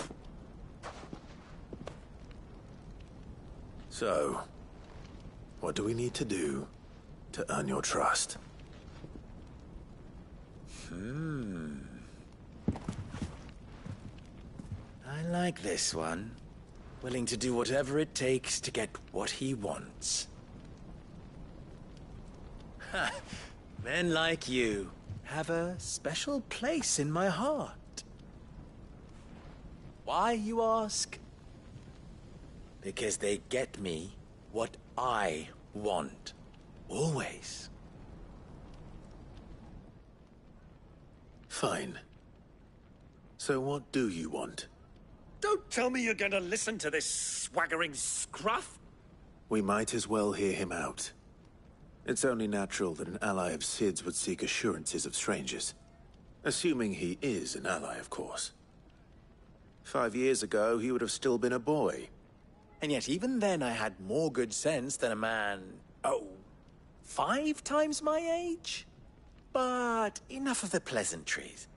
So, what do we need to do to earn your trust? I like this one. Willing to do whatever it takes to get what he wants. Ha! Men like you have a special place in my heart. Why, you ask? Because they get me what I want. Always. Fine. So what do you want? Don't tell me you're going to listen to this swaggering scruff! We might as well hear him out. It's only natural that an ally of Sid's would seek assurances of strangers. Assuming he is an ally, of course. 5 years ago, he would have still been a boy. And yet even then I had more good sense than a man, 5 times my age? But enough of the pleasantries.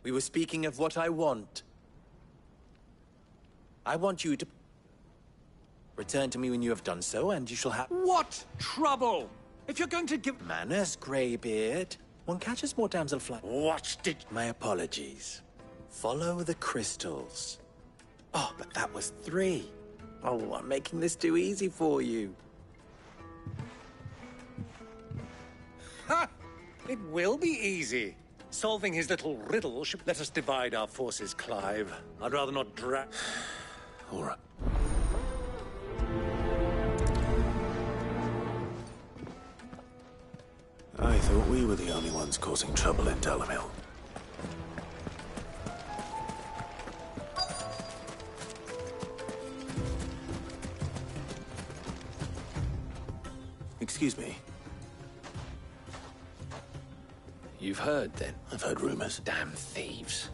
We were speaking of what I want. I want you to return to me when you have done so, and you shall have... What trouble? If you're going to give... Manners, Greybeard. One catches more damselflies. What did... My apologies. Follow the crystals. Oh, but that was 3. Oh, I'm making this too easy for you. Ha! It will be easy. Solving his little riddle should let us divide our forces, Clive. I'd rather not drag... All right. I thought we were the only ones causing trouble in Dalamil. Excuse me. You've heard, then? I've heard rumors. Damn thieves.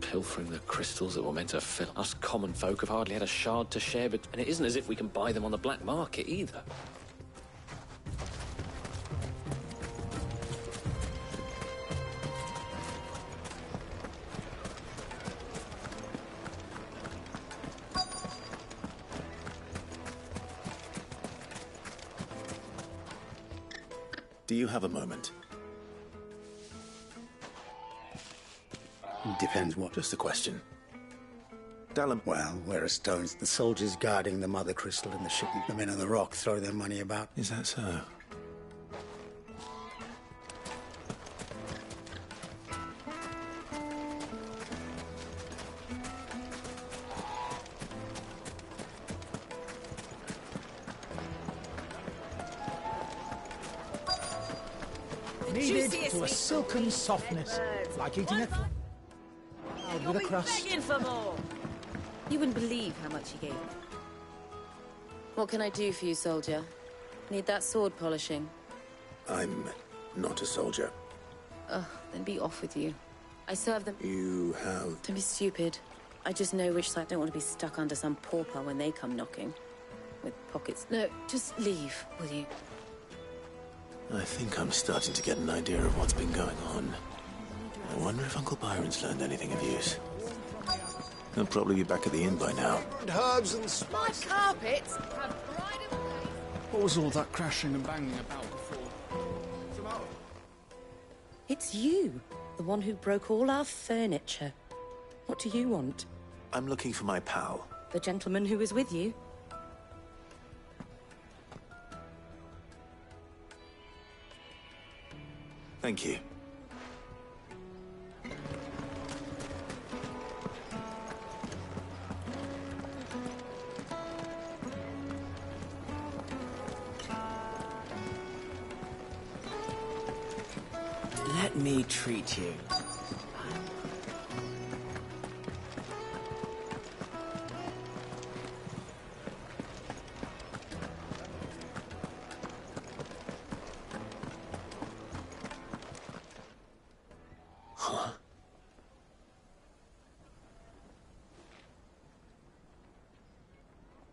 Pilfering the crystals that were meant to fill us common folk have hardly had a shard to share, and it isn't as if we can buy them on the black market either. Do you have a moment? Depends what. Just a question. Well, where are stones? The soldiers guarding the mother crystal and the shipment. The men on the rock throw their money about. Is that so? Kneaded to a silken softness, like eating a cloud with a crust. For more. You wouldn't believe how much he gave me. What can I do for you, soldier? Need that sword polishing? I'm not a soldier. Ugh, then be off with you. I serve them. You have... Don't be stupid. I just know which side. I don't want to be stuck under some pauper when they come knocking. With pockets. No, just leave, will you? I think I'm starting to get an idea of what's been going on. I wonder if Uncle Byron's learned anything of use. He'll probably be back at the inn by now. Herbs and spices. My carpets have brighter days. What was all that crashing and banging about before? It's you, the one who broke all our furniture. What do you want? I'm looking for my pal. The gentleman who was with you? Thank you. Let me treat you.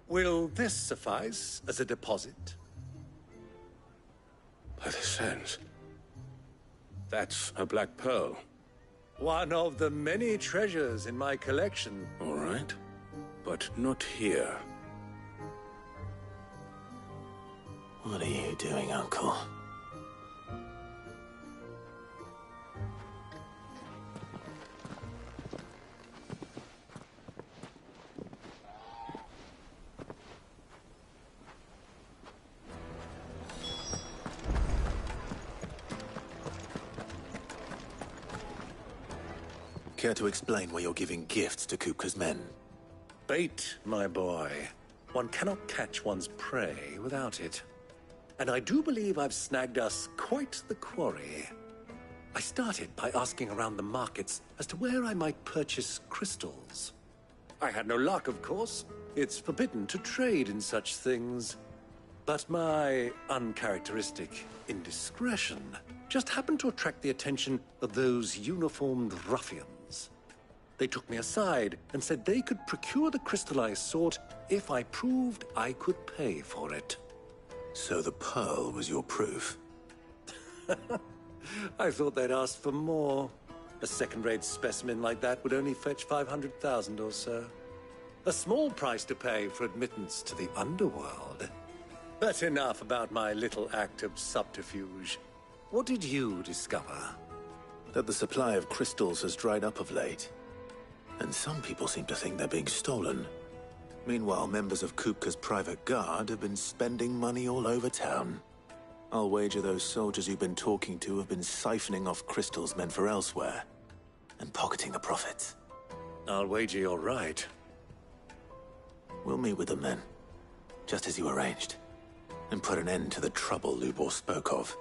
Will this suffice as a deposit? By the sands. That's a black pearl. One of the many treasures in my collection. All right. But not here. What are you doing, Uncle? Care to explain why you're giving gifts to Kupka's men? Bait, my boy. One cannot catch one's prey without it. And I do believe I've snagged us quite the quarry. I started by asking around the markets as to where I might purchase crystals. I had no luck, of course. It's forbidden to trade in such things. But my uncharacteristic indiscretion just happened to attract the attention of those uniformed ruffians. They took me aside and said they could procure the crystal I sought if I proved I could pay for it. So the pearl was your proof? I thought they'd asked for more. A second-rate specimen like that would only fetch 500,000 or so. A small price to pay for admittance to the underworld. But enough about my little act of subterfuge. What did you discover? That the supply of crystals has dried up of late. And some people seem to think they're being stolen. Meanwhile, members of Kupka's private guard have been spending money all over town. I'll wager those soldiers you've been talking to have been siphoning off crystals meant for elsewhere, and pocketing the profits. I'll wager you're right. We'll meet with them then, just as you arranged, and put an end to the trouble Lubor spoke of.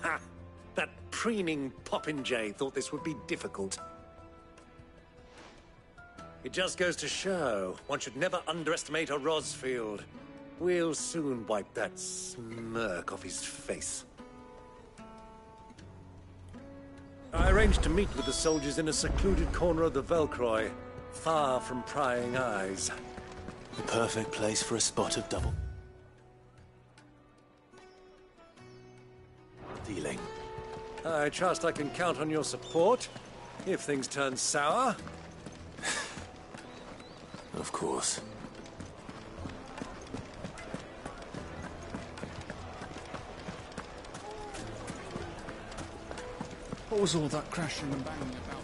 Ha! That preening popinjay thought this would be difficult. It just goes to show, one should never underestimate a Rosfield. We'll soon wipe that smirk off his face. I arranged to meet with the soldiers in a secluded corner of the Velcroy, far from prying eyes. The perfect place for a spot of double dealing. I trust I can count on your support if things turn sour. Of course. What was all that crashing and banging about?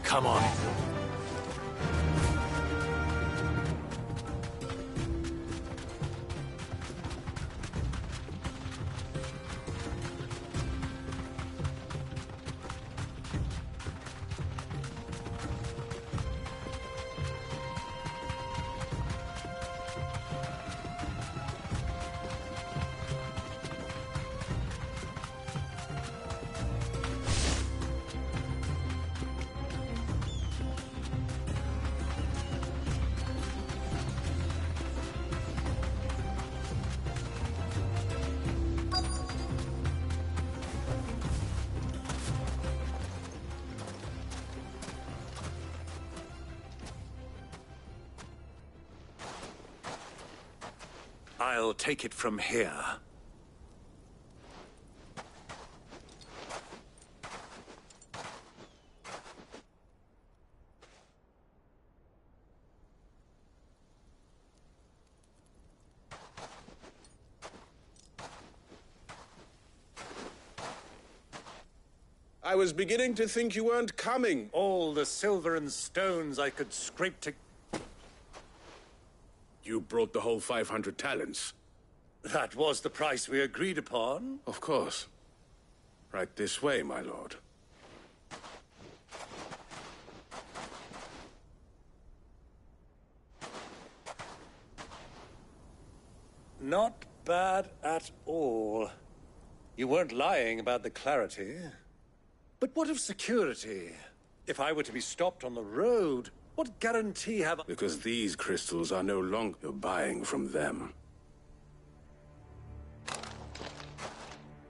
Come on. I'll take it from here. I was beginning to think you weren't coming. All the silver and stones I could scrape to... You brought the whole 500 talents. That was the price we agreed upon. Of course. Right this way, my lord. Not bad at all. You weren't lying about the clarity. But what of security? If I were to be stopped on the road, what guarantee have I? Because these crystals are no longer buying from them.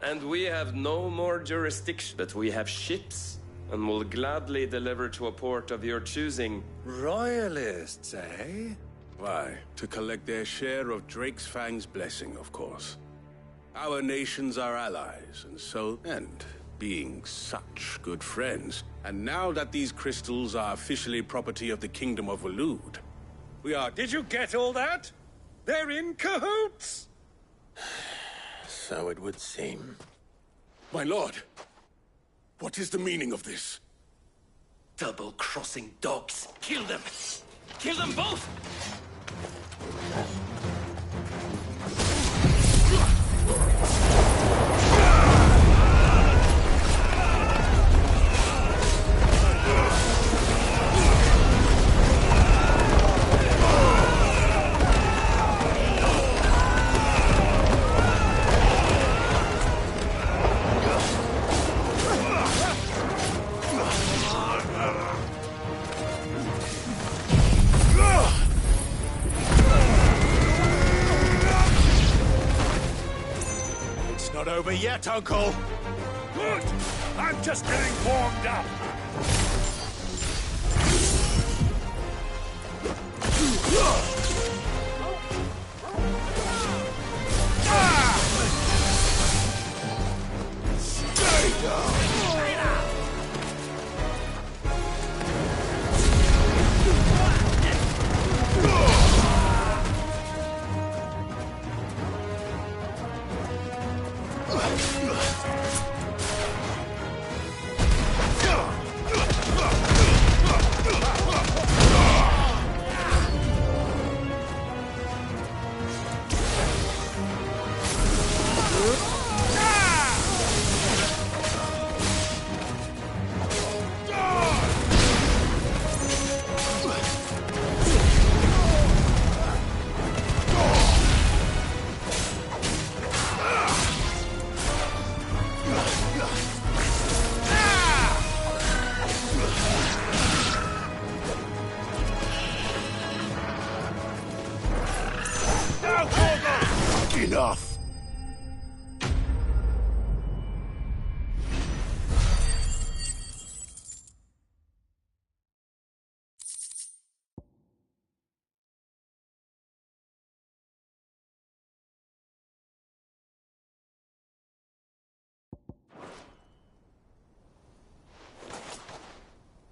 And we have no more jurisdiction, but we have ships, and will gladly deliver to a port of your choosing. Royalists, eh? Why? To collect their share of Drake's Fang's blessing, of course. Our nations are allies, and being such good friends. And now that these crystals are officially property of the Kingdom of Waloed, we are... Did you get all that? They're in cahoots! So it would seem. My lord, what is the meaning of this? Double-crossing dogs. Kill them! Kill them both! Not over yet, Uncle! Good! I'm just getting warmed up! Stay down!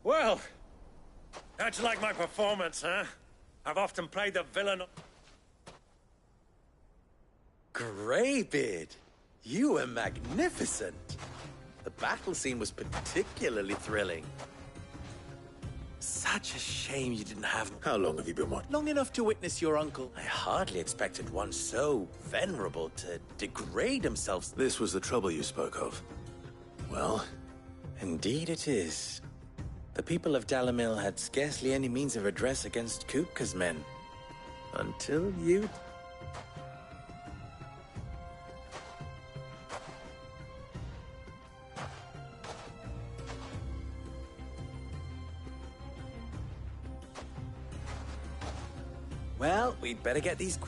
Well, how'd you like my performance, huh? I've often played the villain. Greybeard, you were magnificent. The battle scene was particularly thrilling. Such a shame you didn't have... How long have you been watching? Long enough to witness your uncle. I hardly expected one so venerable to degrade himself. This was the trouble you spoke of. Well? Indeed it is. The people of Dalamil had scarcely any means of redress against Kupka's men. Until you... Well, we'd better get these...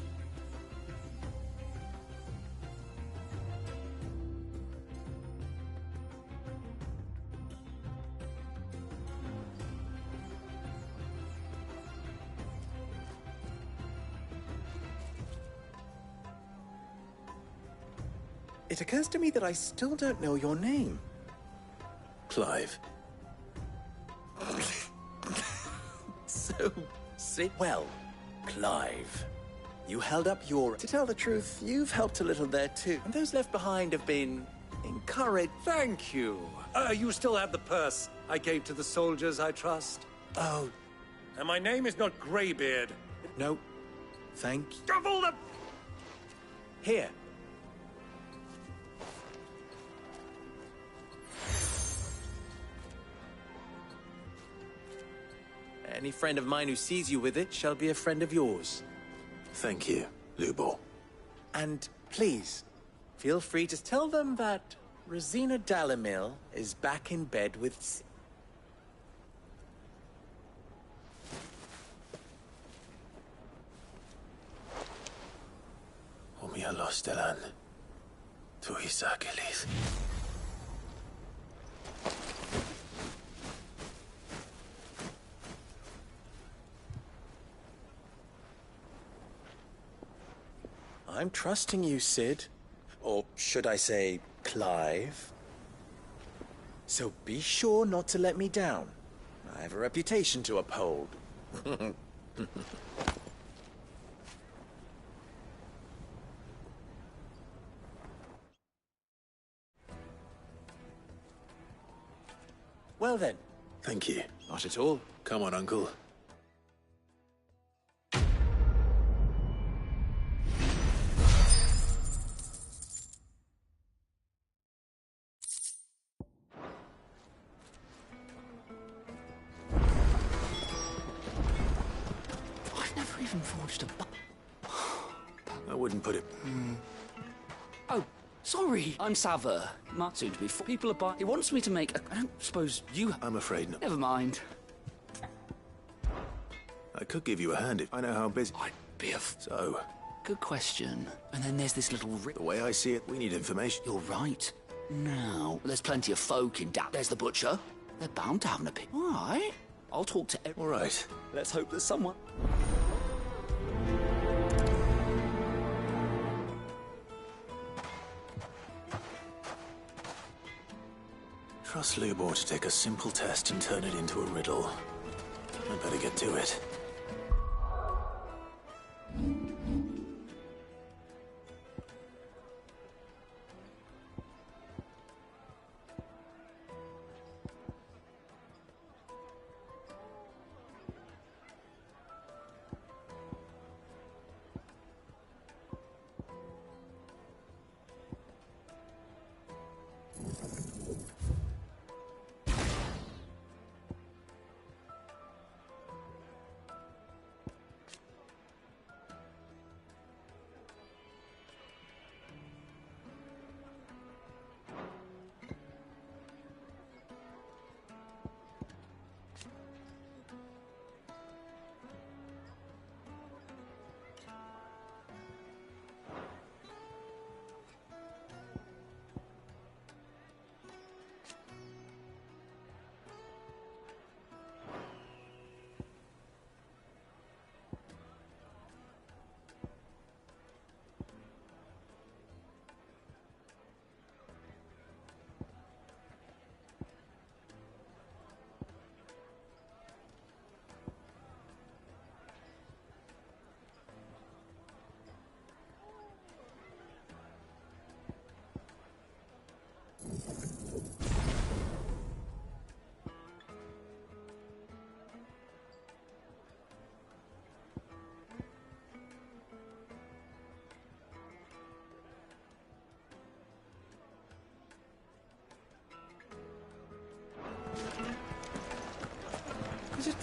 It occurs to me that I still don't know your name. Clive. So, well, Clive. You held up your... To tell the truth, you've helped a little there too. And those left behind have been encouraged. Thank you. You still have the purse I gave to the soldiers, I trust? Oh. And my name is not Greybeard. No. Thank you. Of all the... Here. Any friend of mine who sees you with it shall be a friend of yours. Thank you, Lubor. And please, feel free to tell them that Rosina Dalamil is back in bed with... Omia Lostelan. Tu Isakelis. I'm trusting you, Sid. Or should I say, Clive. So be sure not to let me down. I have a reputation to uphold. Well then. Thank you. Not at all. Come on, Uncle. Forged a I wouldn't put it... Oh, sorry. I'm Sava. Soon to be people are buying... He wants me to make a... I don't suppose you... I'm afraid not. Never mind. I could give you a hand if I know how busy... I'd be a... So... Good question. And then there's this little... The way I see it, we need information. You're right. Now, there's plenty of folk in There's the butcher. They're bound to have an opinion. All right. I'll talk to... All right. Let's hope there's someone... Trust Lubor to take a simple test and turn it into a riddle. I better get to it.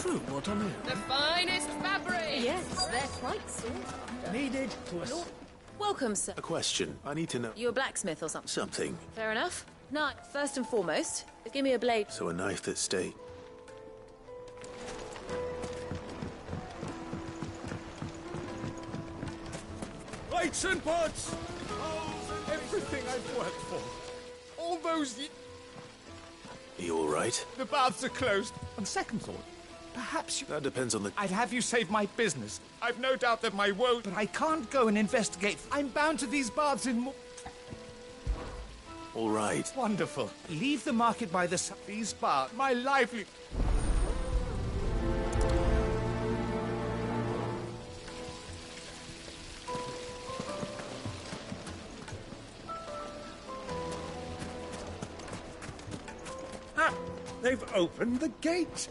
true what I'm hearing? The finest fabric! Yes, they're quite sought after. Needed to a... Welcome, sir. A question. I need to know... You a blacksmith or something? Something. Fair enough. Now, first and foremost, give me a blade. So a knife that stays... Lights and pots! Everything I've worked for. All those... Are you all right? The baths are closed. On second thought, perhaps you... That depends on the... I'd have you save my business. I've no doubt that my woes... But I can't go and investigate. I'm bound to these baths in... All right. Wonderful. Leave the market by the... These baths, my lively... Ah, they've opened the gate.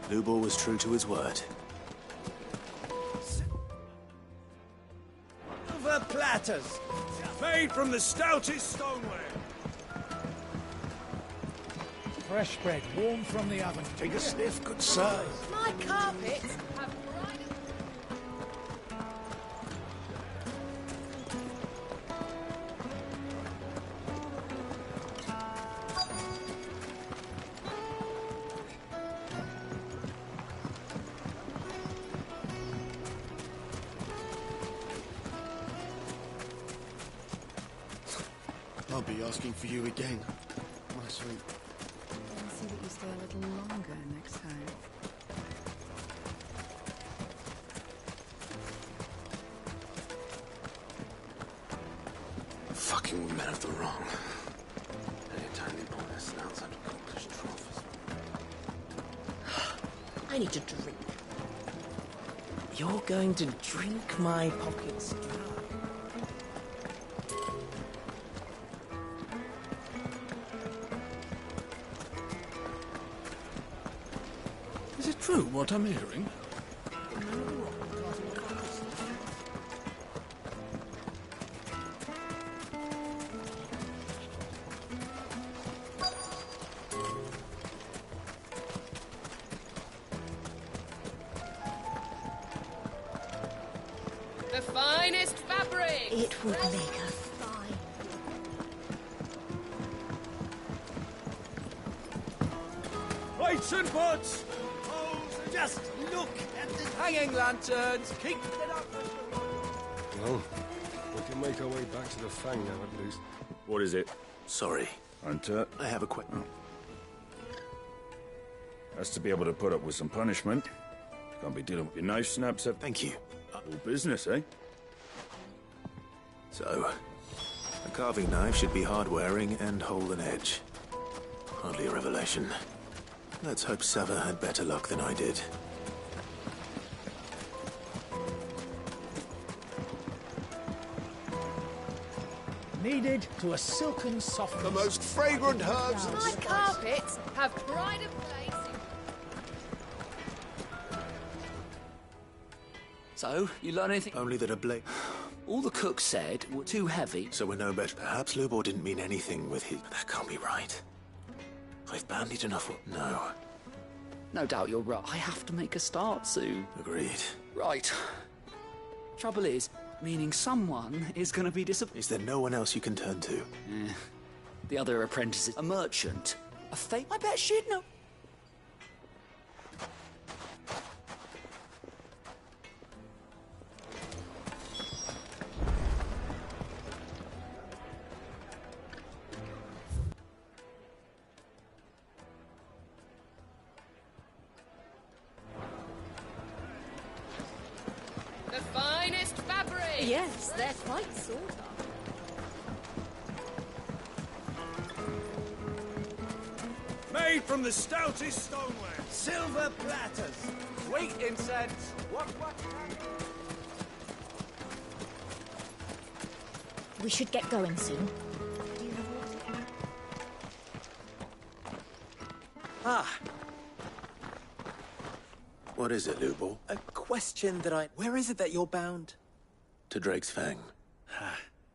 Lubor was true to his word. Silver platters, made from the stoutest stoneware. Fresh bread, warm from the oven. Take a sniff, good sir. My carpets have bright... I'll be asking for you again, my sweet. I'll see that you stay a little longer next time. Fucking women of the wrong. Anytime they pull their snouts out of English trophies. I need to drink. You're going to drink my pockets dry. Is it true what I'm hearing? The finest fabric! It would make a fine. Lights and pots! Just look at the hanging lanterns! Keep it up! Well, we can make our way back to the Fang now, at least. What is it? Sorry. Hunter? I have a question. Has to be able to put up with some punishment. Can't be dealing with your knife snaps. Thank you. All business, eh? So, a carving knife should be hard-wearing and hold an edge. Hardly a revelation. Let's hope Sava had better luck than I did. Needed to a silken softness. The most fragrant herbs and My carpets have pride of place. So, you learn anything? Only that a blade... All the cooks said were too heavy. So we're no better. Perhaps Lubor didn't mean anything with his... That can't be right. I've bandied enough... No. No doubt you're right. I have to make a start soon. Agreed. Right. Trouble is, meaning someone is going to be disappointed. Is there no one else you can turn to? The other apprentice is a merchant. A fake... I bet she'd know. The finest fabric! Yes, they're quite sought after. Made from the stoutest stoneware. Silver platters. Sweet incense. What? We should get going soon. Ah, What is it, Lubor? a question that I... Where is it that you're bound? To Drake's Fang.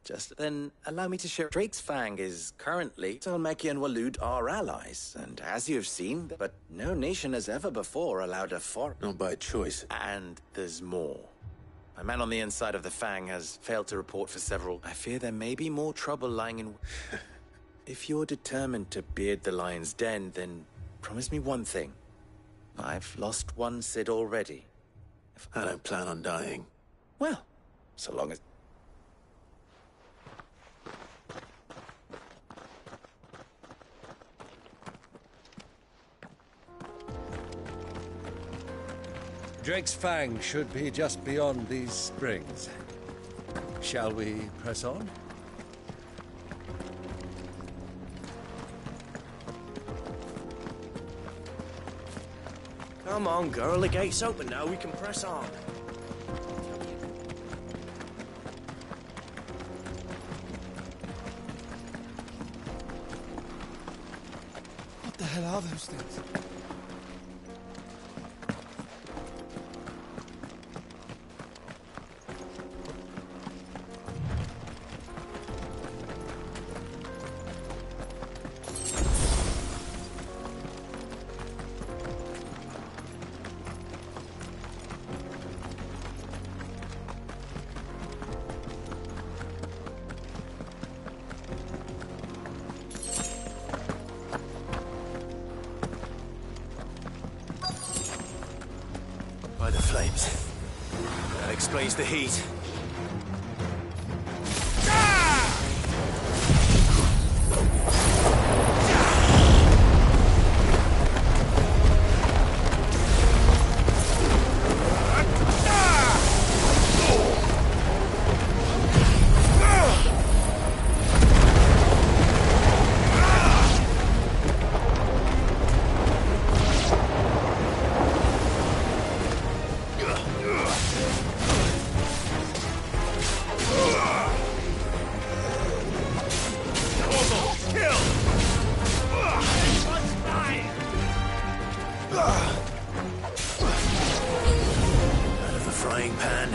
Just then, allow me to share. Drake's Fang is currently... Talmeki and Waloed are allies, and as you've seen, but no nation has ever before allowed a foreign... Not by choice. And there's more. My man on the inside of the Fang has failed to report for several... I fear there may be more trouble lying in... If you're determined to beard the lion's den, then promise me one thing. I've lost one Cid already. I don't plan on dying. Well, so long as... Drake's Fang should be just beyond these springs. Shall we press on? Come on, girl, the gate's open now, we can press on. What the hell are those things? By the flames. That explains the heat. Out of the frying pan.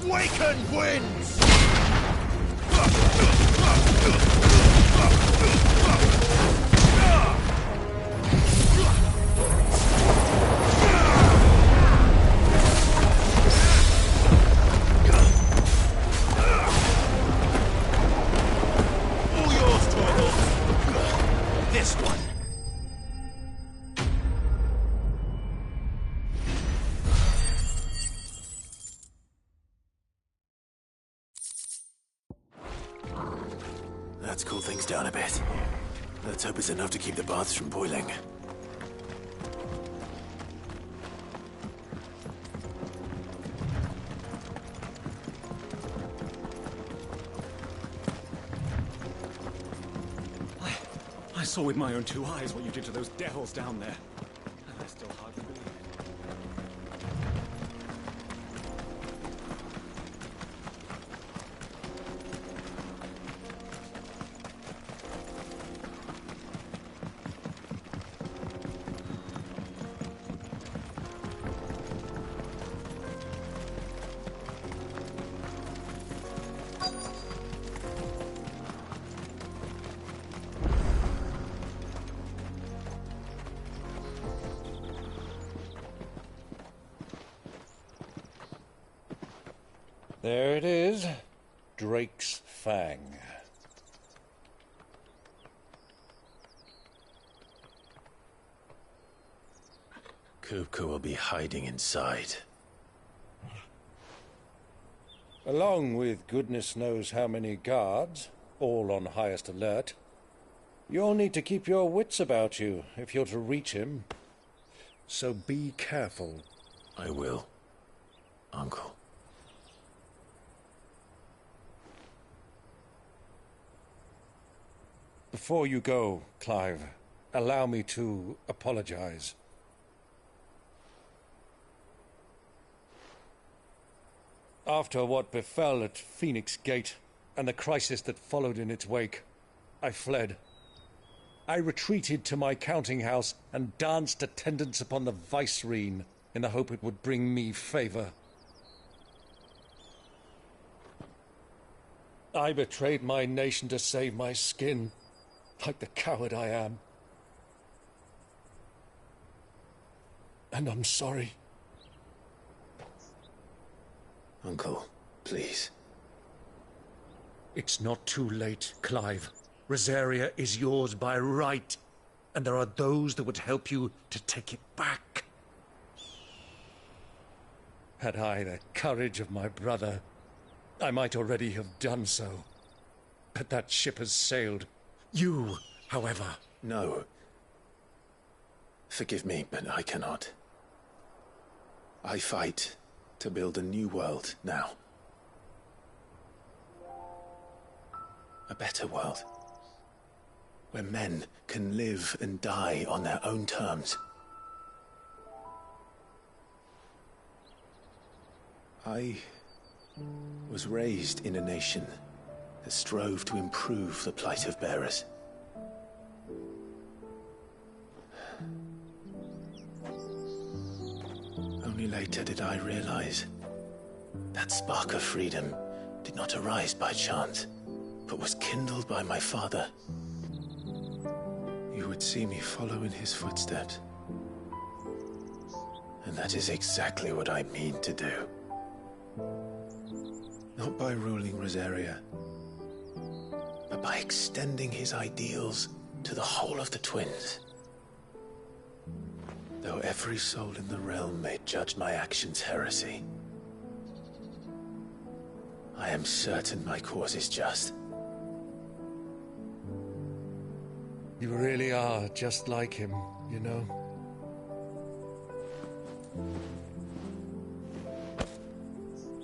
Waken wins! All yours, Torgal. This one. That's cooled things down a bit. Let's hope it's enough to keep the baths from boiling. I saw with my own two eyes what you did to those devils down there. And I still hardly believe it. There it is. Drake's Fang. Kupka will be hiding inside. Along with goodness knows how many guards, all on highest alert. You'll need to keep your wits about you if you're to reach him. So be careful. I will, Uncle. Before you go, Clive, allow me to apologize. After what befell at Phoenix Gate and the crisis that followed in its wake, I fled. I retreated to my counting house and danced attendance upon the vicereine in the hope it would bring me favor. I betrayed my nation to save my skin, like the coward I am. And I'm sorry. Uncle, please. It's not too late, Clive. Rosaria is yours by right, and there are those that would help you to take it back. Had I the courage of my brother, I might already have done so. But that ship has sailed. You, however... No. Forgive me, but I cannot. I fight to build a new world now. A better world. Where men can live and die on their own terms. I was raised in a nation that strove to improve the plight of bearers. Only later did I realize that spark of freedom did not arise by chance, but was kindled by my father. You would see me follow in his footsteps. And that is exactly what I mean to do. Not by ruling Rosaria, but by extending his ideals to the whole of the twins. Though every soul in the realm may judge my actions heresy, I am certain my cause is just. You really are just like him, you know?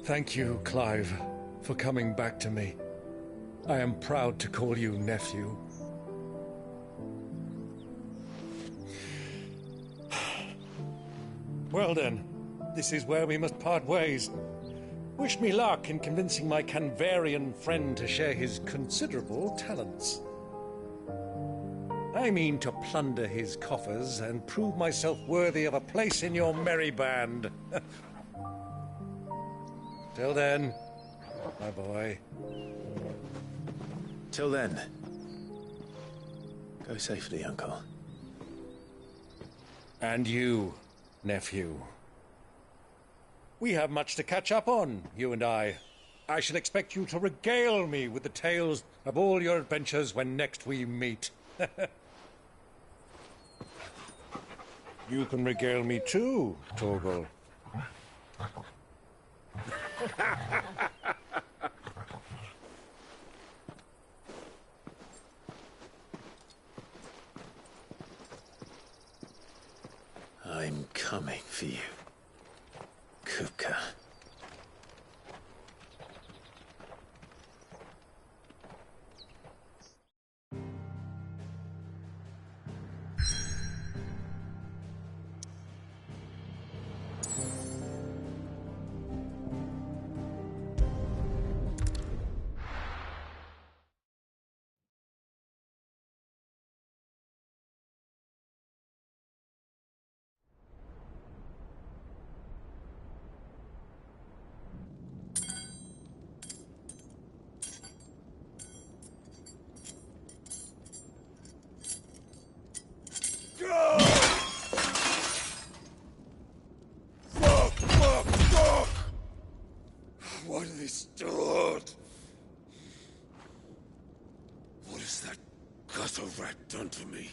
Thank you, Clive, for coming back to me. I am proud to call you nephew. Well then, this is where we must part ways. Wish me luck in convincing my Canvarian friend to share his considerable talents. I mean to plunder his coffers and prove myself worthy of a place in your merry band. Till then, my boy. Till then, go safely, Uncle. And you, nephew. We have much to catch up on, you and I. I shall expect you to regale me with the tales of all your adventures when next we meet. You can regale me too, Torgal. I'm coming for you, Kupka. has that gutter rat done to me?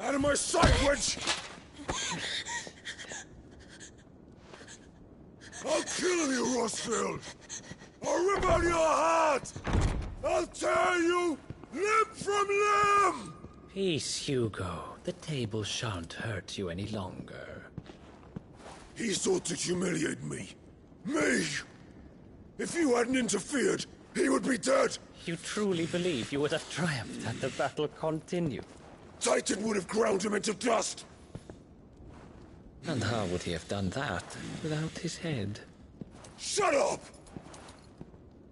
Out of my sight, witch! I'll kill you, Rossfield! I'll rip out your heart! I'll tear you limb from limb! Peace, Hugo. The table shan't hurt you any longer. He sought to humiliate me. Me! If you hadn't interfered, he would be dead! You truly believe you would have triumphed had the battle continued? Titan would have ground him into dust! And how would he have done that without his head? Shut up!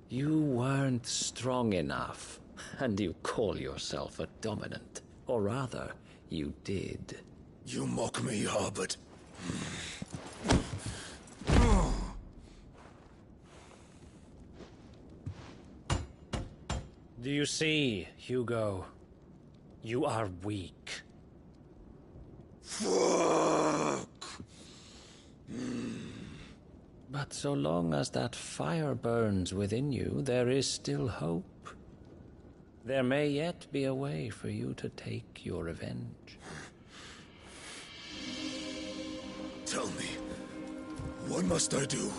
You weren't strong enough, and you call yourself a dominant. Or rather, you did. You mock me, Harbert. Do you see, Hugo? You are weak. Fuck! But so long as that fire burns within you, there is still hope. There may yet be a way for you to take your revenge. Tell me, what must I do?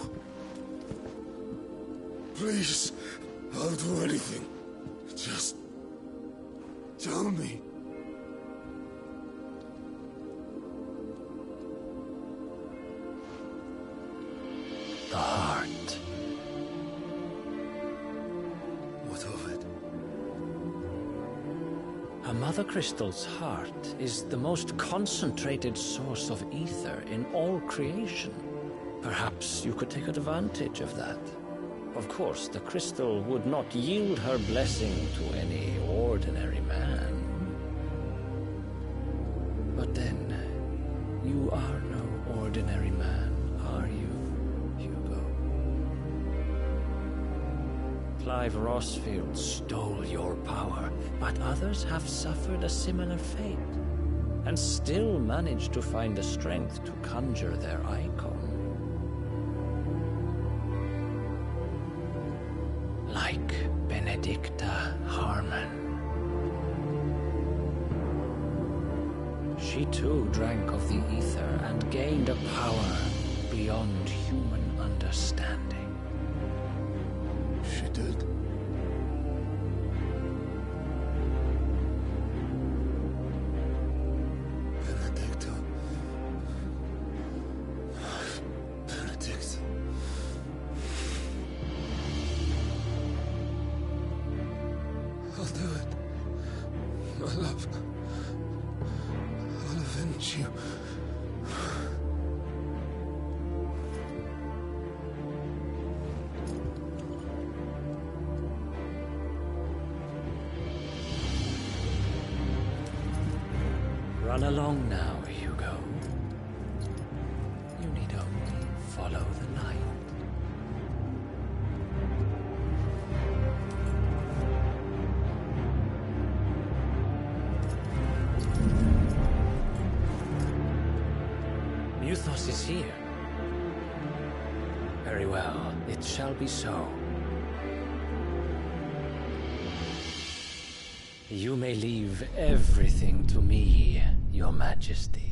Please, I'll do anything. Just tell me. The heart. What of it? A Mother Crystal's heart is the most concentrated source of ether in all creation. Perhaps you could take advantage of that. Of course, the crystal would not yield her blessing to any ordinary man. But then, you are no ordinary man, are you, Hugo? Clive Rossfield stole your power, but others have suffered a similar fate, and still managed to find the strength to conjure their icon. Like Benedicta Harmon. She too drank of the ether and gained a power beyond human understanding. She did? Benedicta. Benedict. I'll do it. My love. I'll avenge you. Run along now, Hugo. You need only follow the light. Muthos is here. Very well, it shall be so. You may leave everything to me, Your Majesty.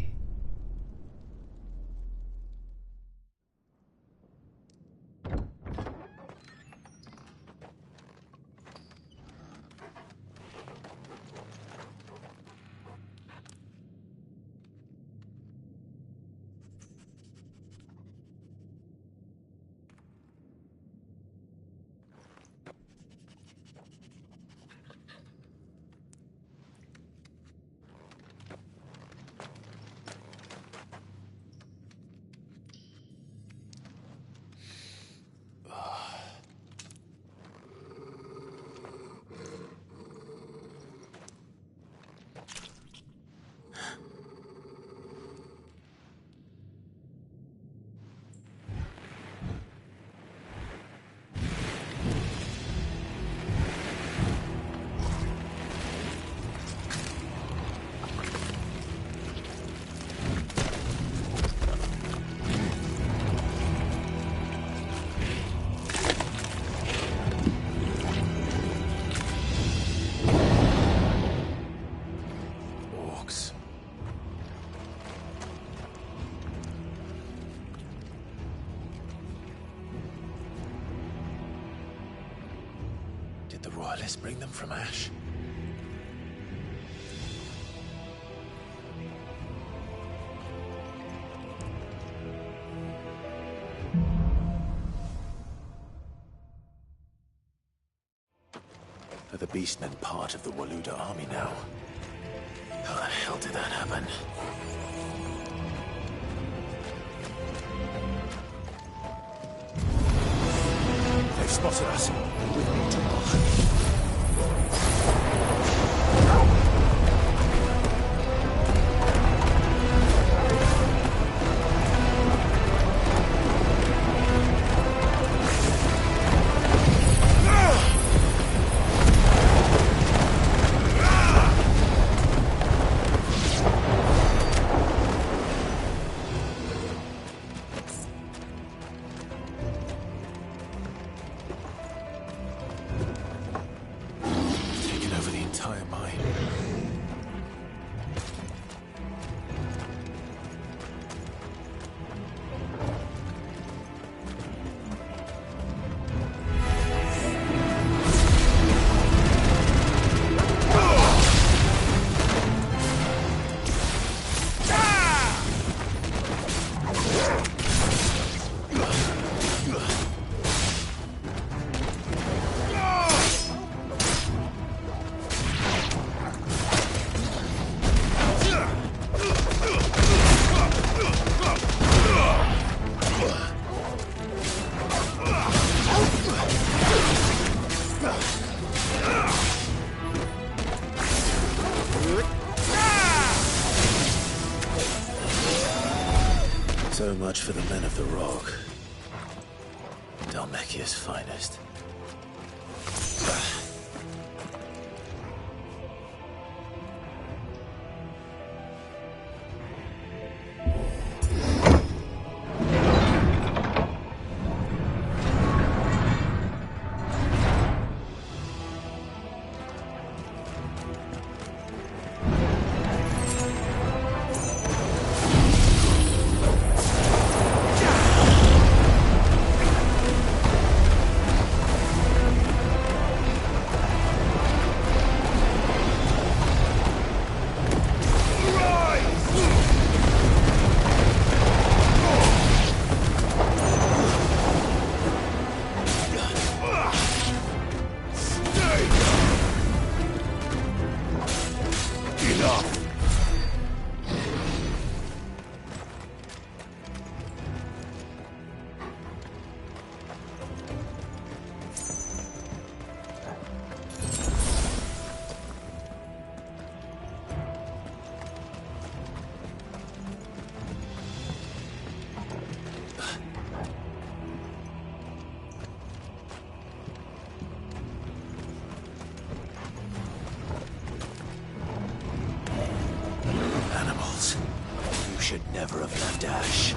rocks. Did the royalists bring them from Ash? Are the beastmen part of the Waluda army now? How the hell did that happen? They've spotted us. With me to Bach. So much for the men of the Rock. Dhalmekia's finest. Never have left Ash.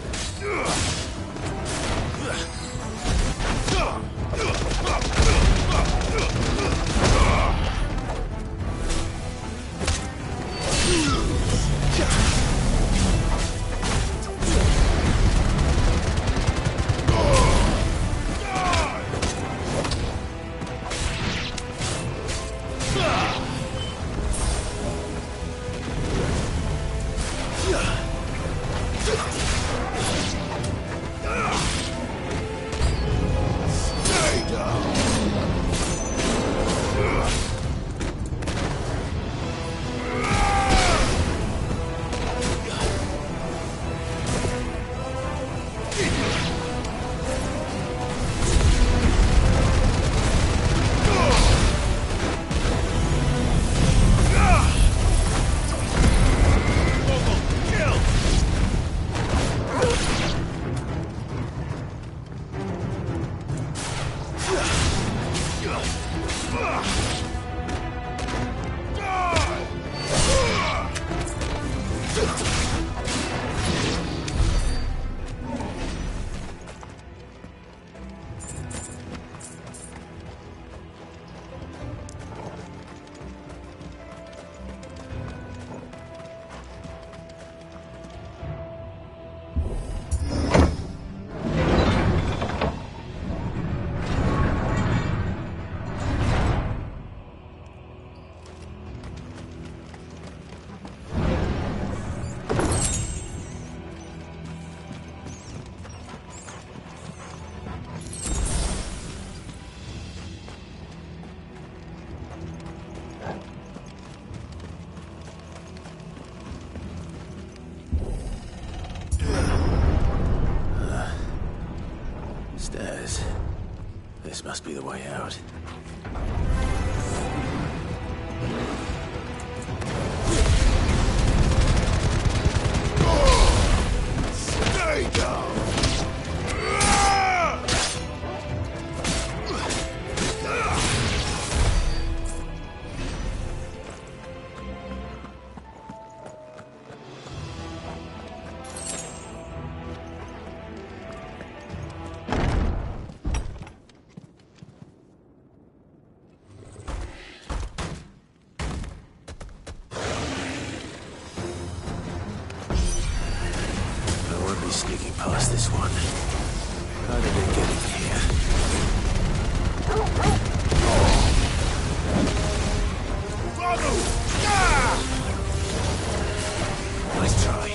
must be the way out. Stay down! Sneaking past this one. How did it get in here? Bravo! Ah! Nice try.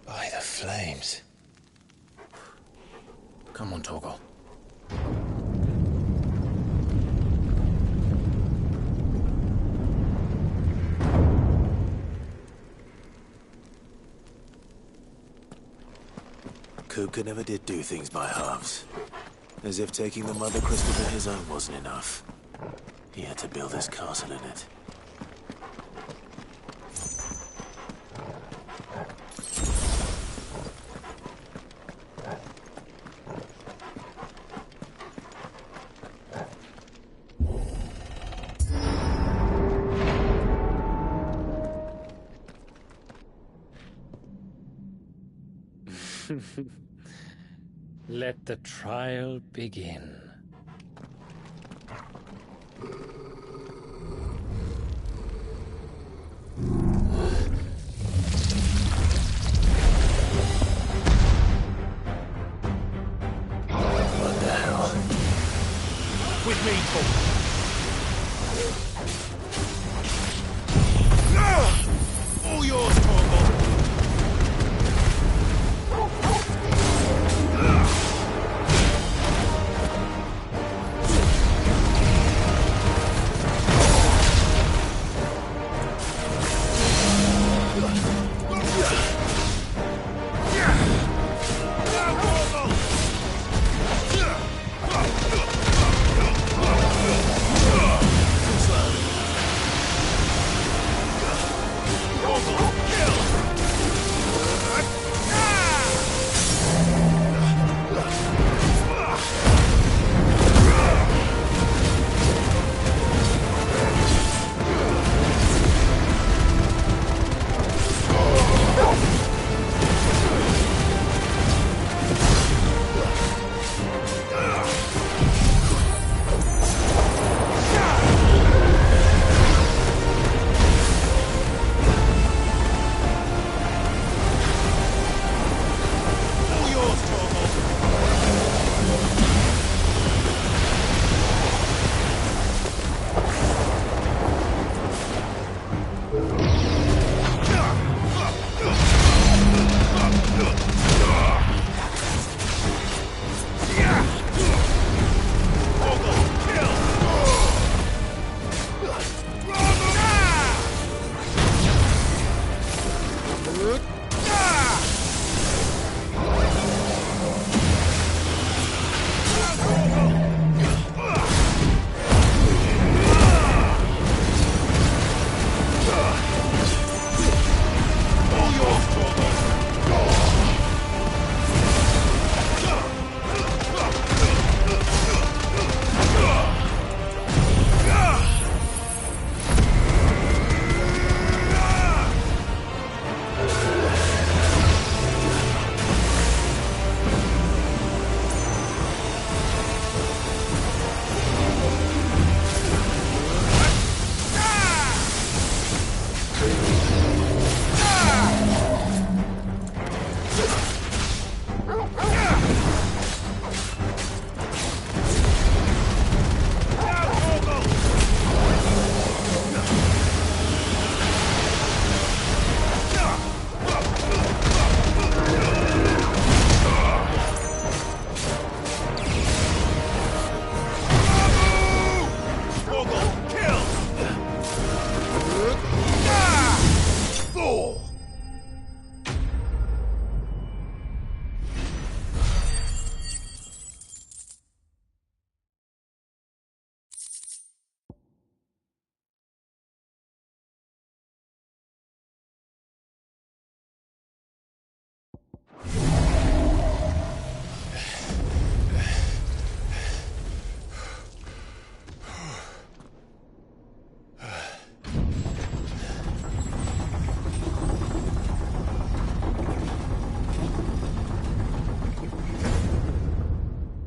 By the flames. Come on, Torgal. Kupka never did do things by halves. As if taking the Mother Crystal to his own wasn't enough. He had to build his castle in it. Let the trial begin. What the hell? With me, Torgal. All yours, Torgal.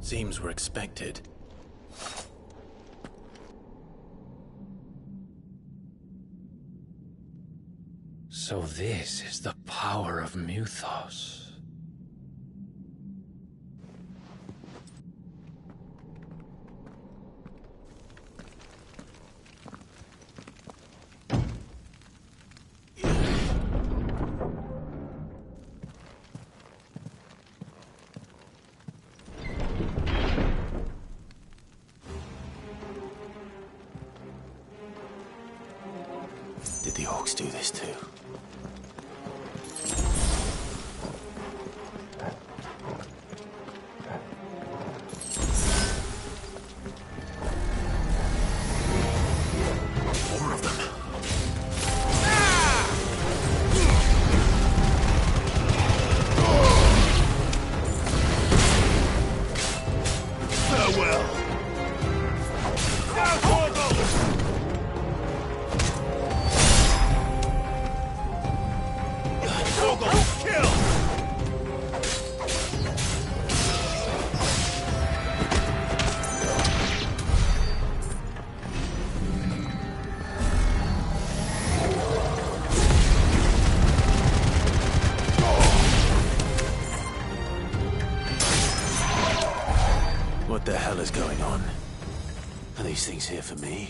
Seems we're expected. So this is the power of Muthos. Did the orcs do this too? More of them. Farewell. What the hell is going on? Are these things here for me?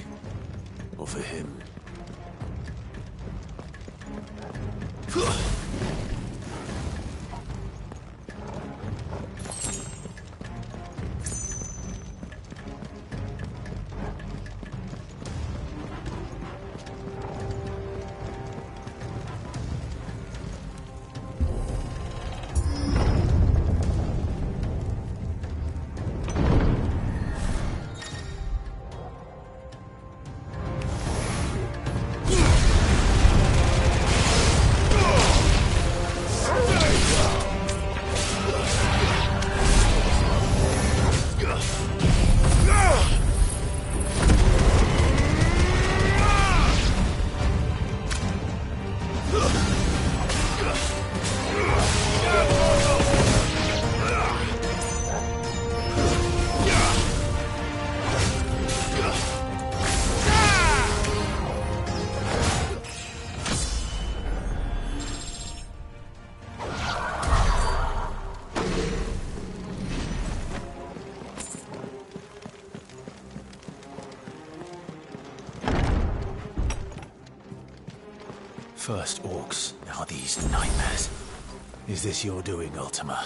Or for him? First orcs, now these nightmares. Is this your doing, Ultima?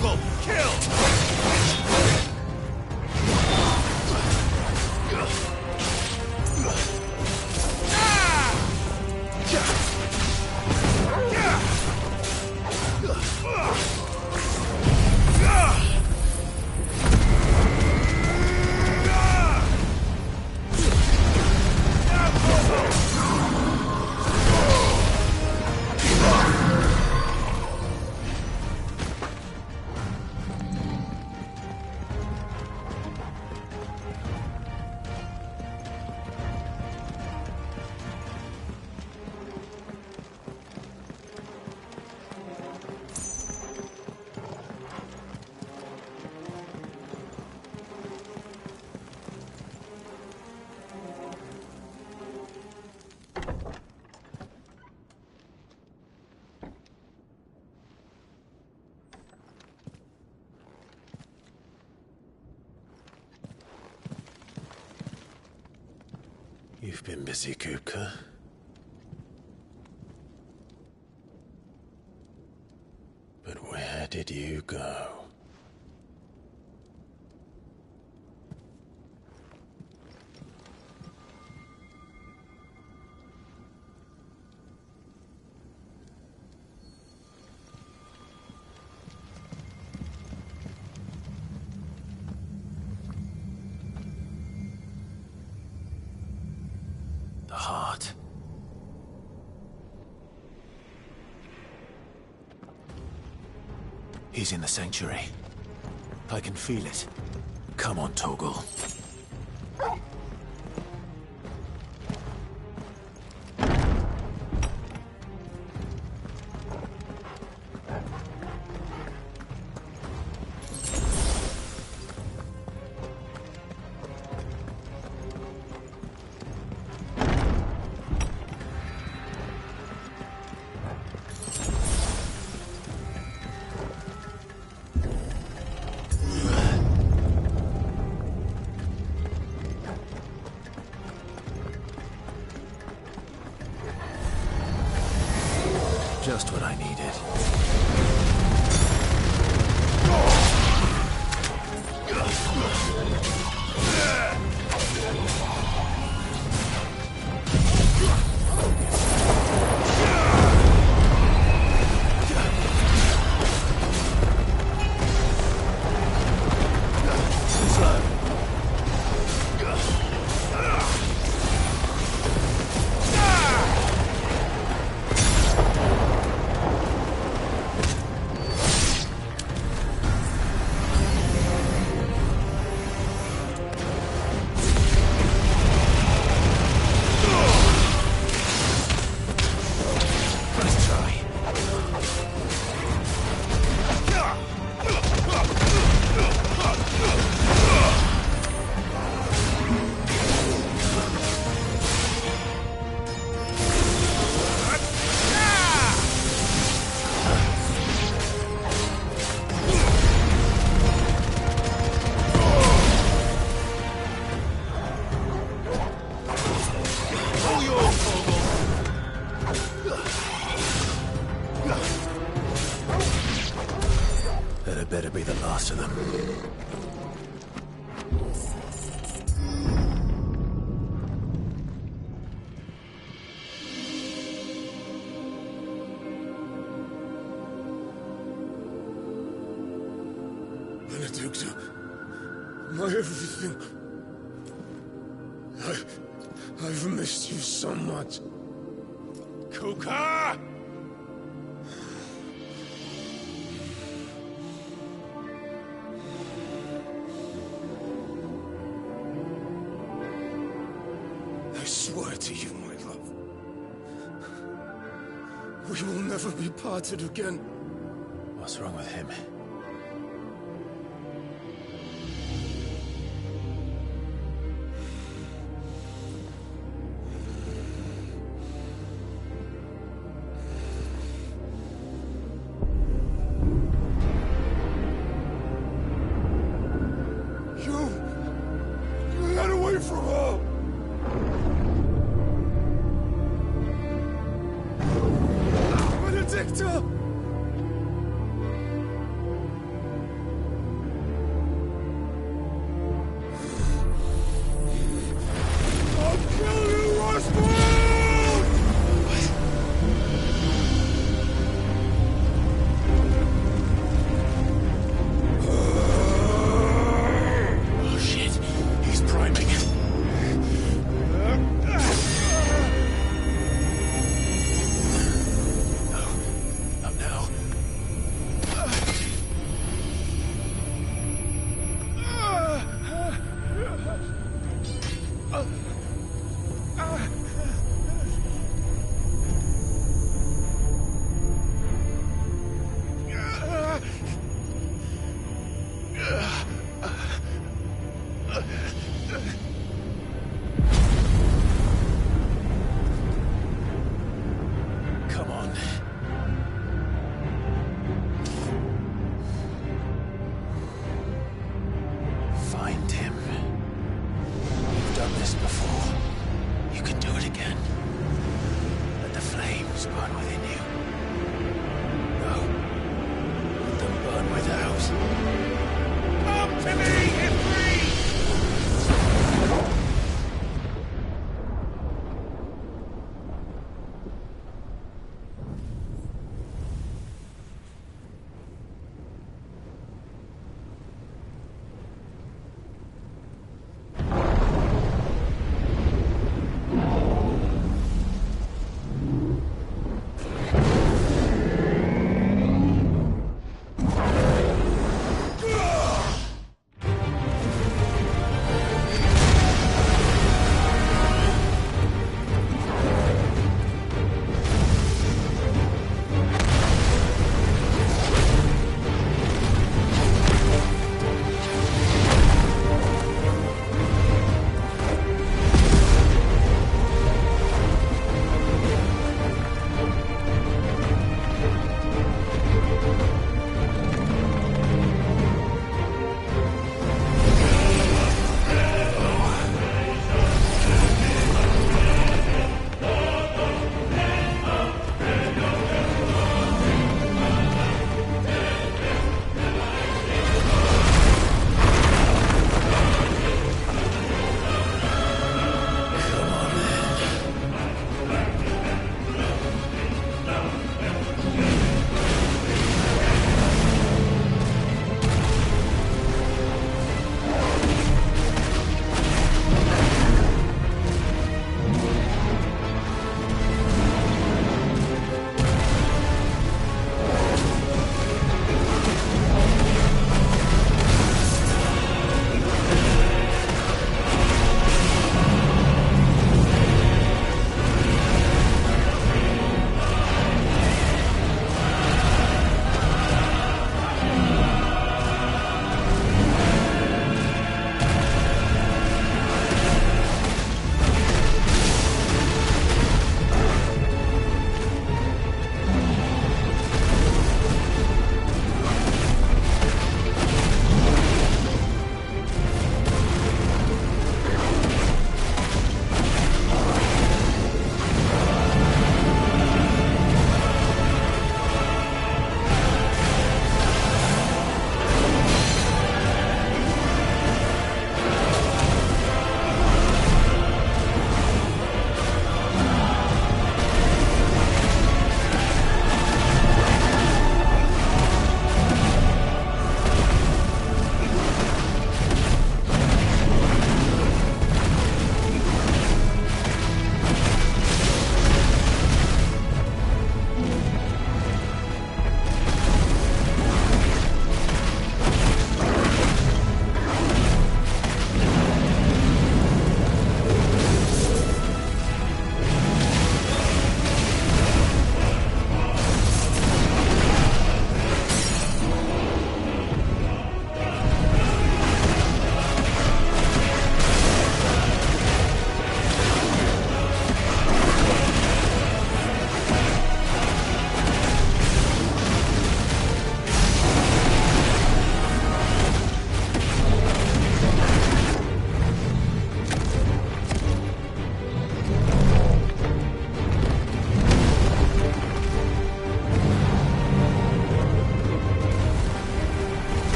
Torgal! Kill! You've been busy, Kupka. But where did you go? The heart. He's in the sanctuary. I can feel it. Come on, Torgal. Just what I needed. That better be the last of them. Benedicta, my everything. I've missed you so much. Kuka! I swear to you, my love, we will never be parted again. What's wrong with him? You got away from her! Benedicta!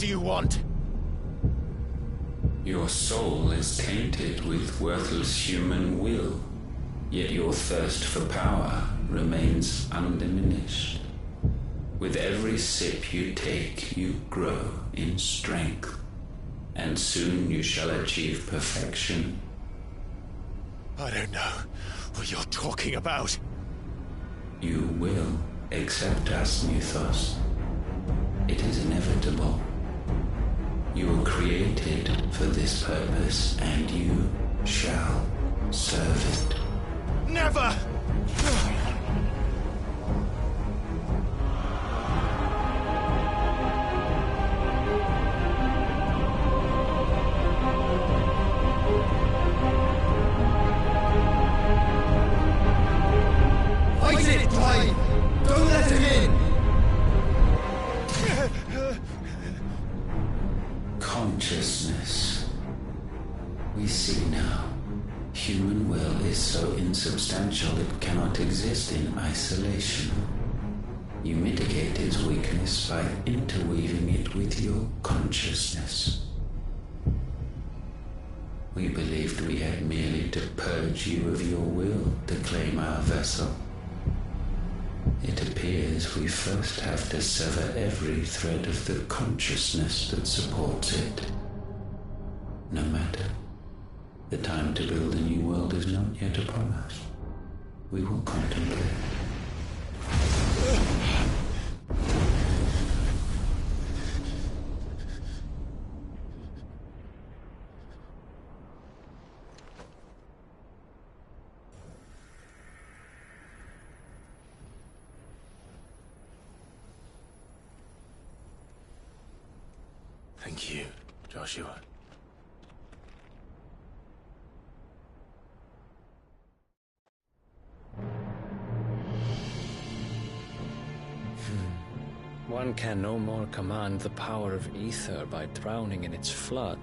do you want? Your soul is tainted with worthless human will, yet your thirst for power remains undiminished. With every sip you take, you grow in strength, and soon you shall achieve perfection. I don't know what you're talking about. You will accept us, Mythos. It is inevitable. You were created for this purpose, and you shall serve it. Never! Fight it, Clive! Don't let him in! Consciousness. We see now. Human will is so insubstantial it cannot exist in isolation. You mitigate its weakness by interweaving it with your consciousness. We believed we had merely to purge you of your will to claim our vessel. It appears we first have to sever every thread of the consciousness that supports it. No matter. The time to build a new world is not yet upon us. We will contemplate. Thank you, Joshua. One can no more command the power of ether by drowning in its flood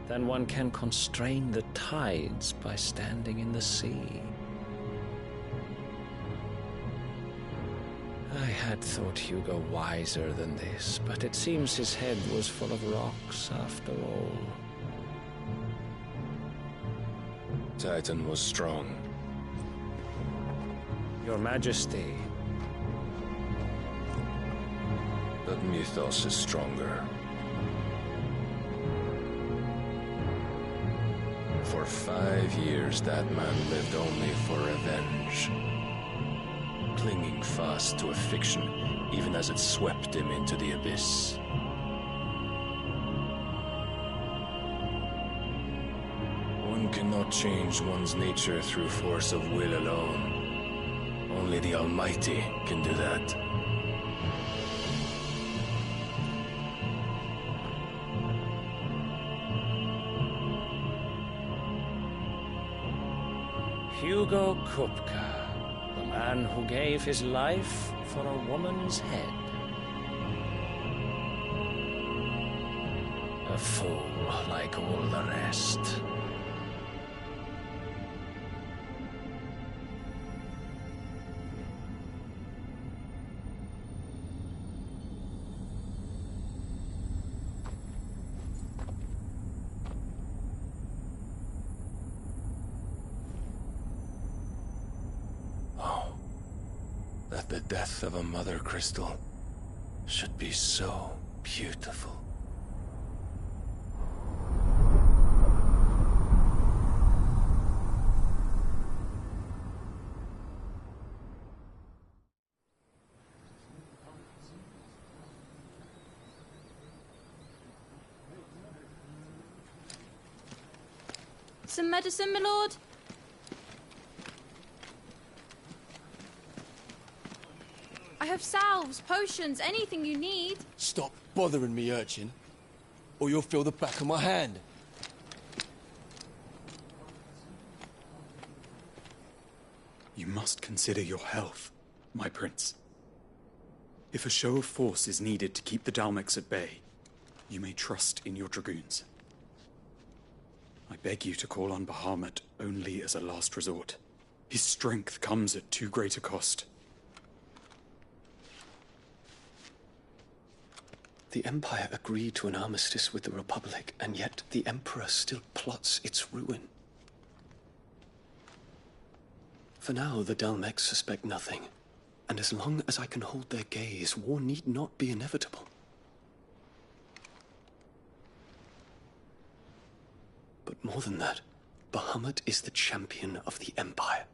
than one can constrain the tides by standing in the sea. I had thought Hugo wiser than this, but it seems his head was full of rocks after all. Titan was strong. Your Majesty. But Mythos is stronger. For 5 years, that man lived only for revenge. Clinging fast to a fiction, even as it swept him into the abyss. One cannot change one's nature through force of will alone. Only the Almighty can do that. Hugo Kupka, the man who gave his life for a woman's head. A fool like all the rest. That the death of a mother crystal should be so beautiful. Some medicine, my lord? I have salves, potions, anything you need. Stop bothering me, urchin, or you'll feel the back of my hand. You must consider your health, my prince. If a show of force is needed to keep the Dalmex at bay, you may trust in your dragoons. I beg you to call on Bahamut only as a last resort. His strength comes at too great a cost. The Empire agreed to an armistice with the Republic, and yet the Emperor still plots its ruin. For now, the Dalmex suspect nothing, and as long as I can hold their gaze, war need not be inevitable. But more than that, Bahamut is the champion of the Empire.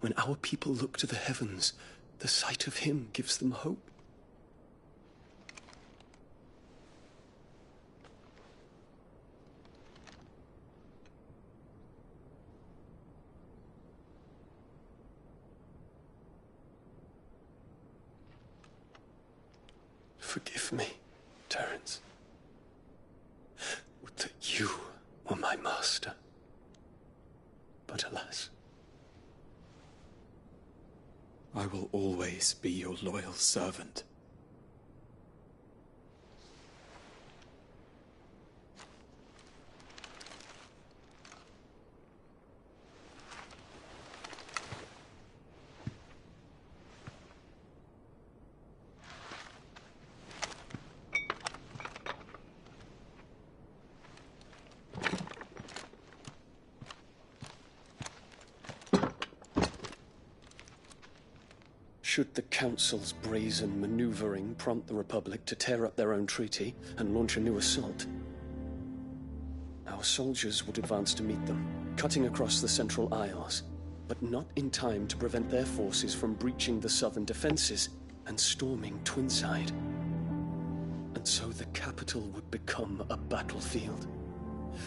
When our people look to the heavens, the sight of him gives them hope. Forgive me, Terence. Would that you were my master. But alas. I will always be your loyal servant. Should the Council's brazen maneuvering prompt the Republic to tear up their own treaty and launch a new assault, our soldiers would advance to meet them, cutting across the Central Isles, but not in time to prevent their forces from breaching the southern defenses and storming Twinside. And so the capital would become a battlefield.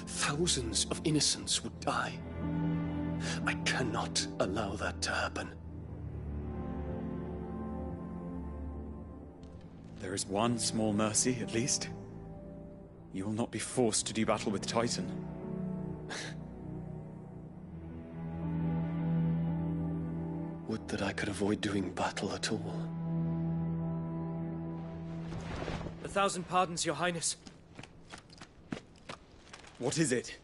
Thousands of innocents would die. I cannot allow that to happen. There is one small mercy, at least. You will not be forced to do battle with Titan. Would that I could avoid doing battle at all. 1,000 pardons, Your Highness. What is it?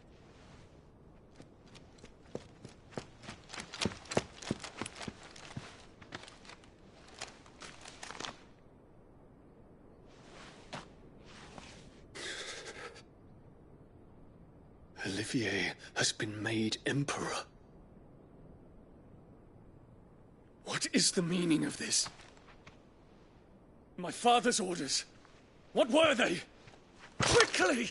Olivier has been made Emperor. What is the meaning of this? My father's orders. What were they? Quickly!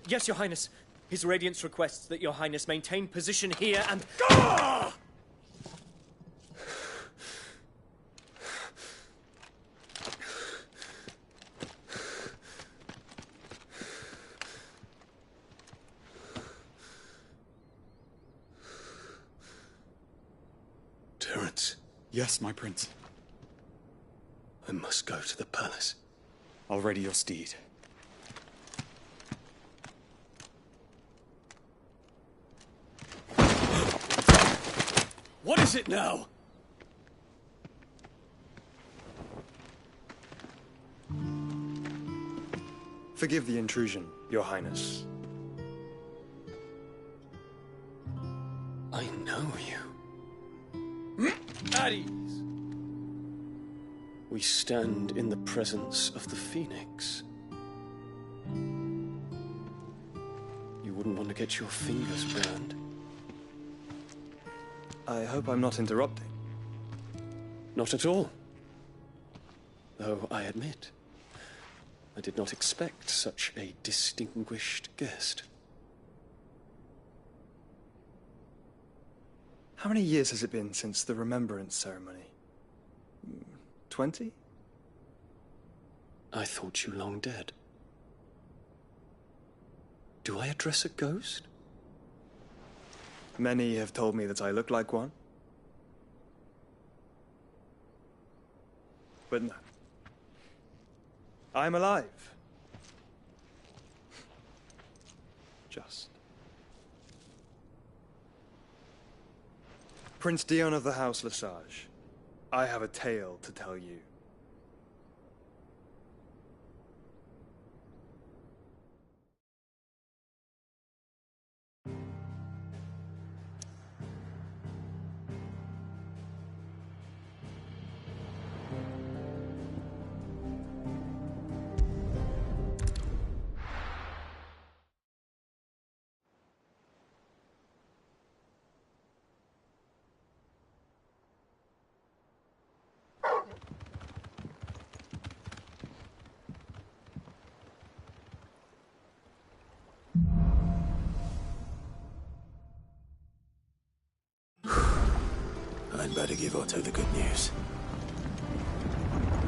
Yes, Your Highness. His Radiance requests that Your Highness maintain position here and... Ah! Terence. Yes, my prince. I must go to the palace. I'll ready your steed. What is it now? Forgive the intrusion, Your Highness. I know you. At ease. We stand in the presence of the Phoenix. You wouldn't want to get your fingers burned. I hope I'm not interrupting. Not at all. Though I admit, I did not expect such a distinguished guest. How many years has it been since the Remembrance ceremony? 20? I thought you long dead. Do I address a ghost? Many have told me that I look like one. But no. I'm alive. Just. Prince Dion of the House Lesage, I have a tale to tell you. better give Otto the good news.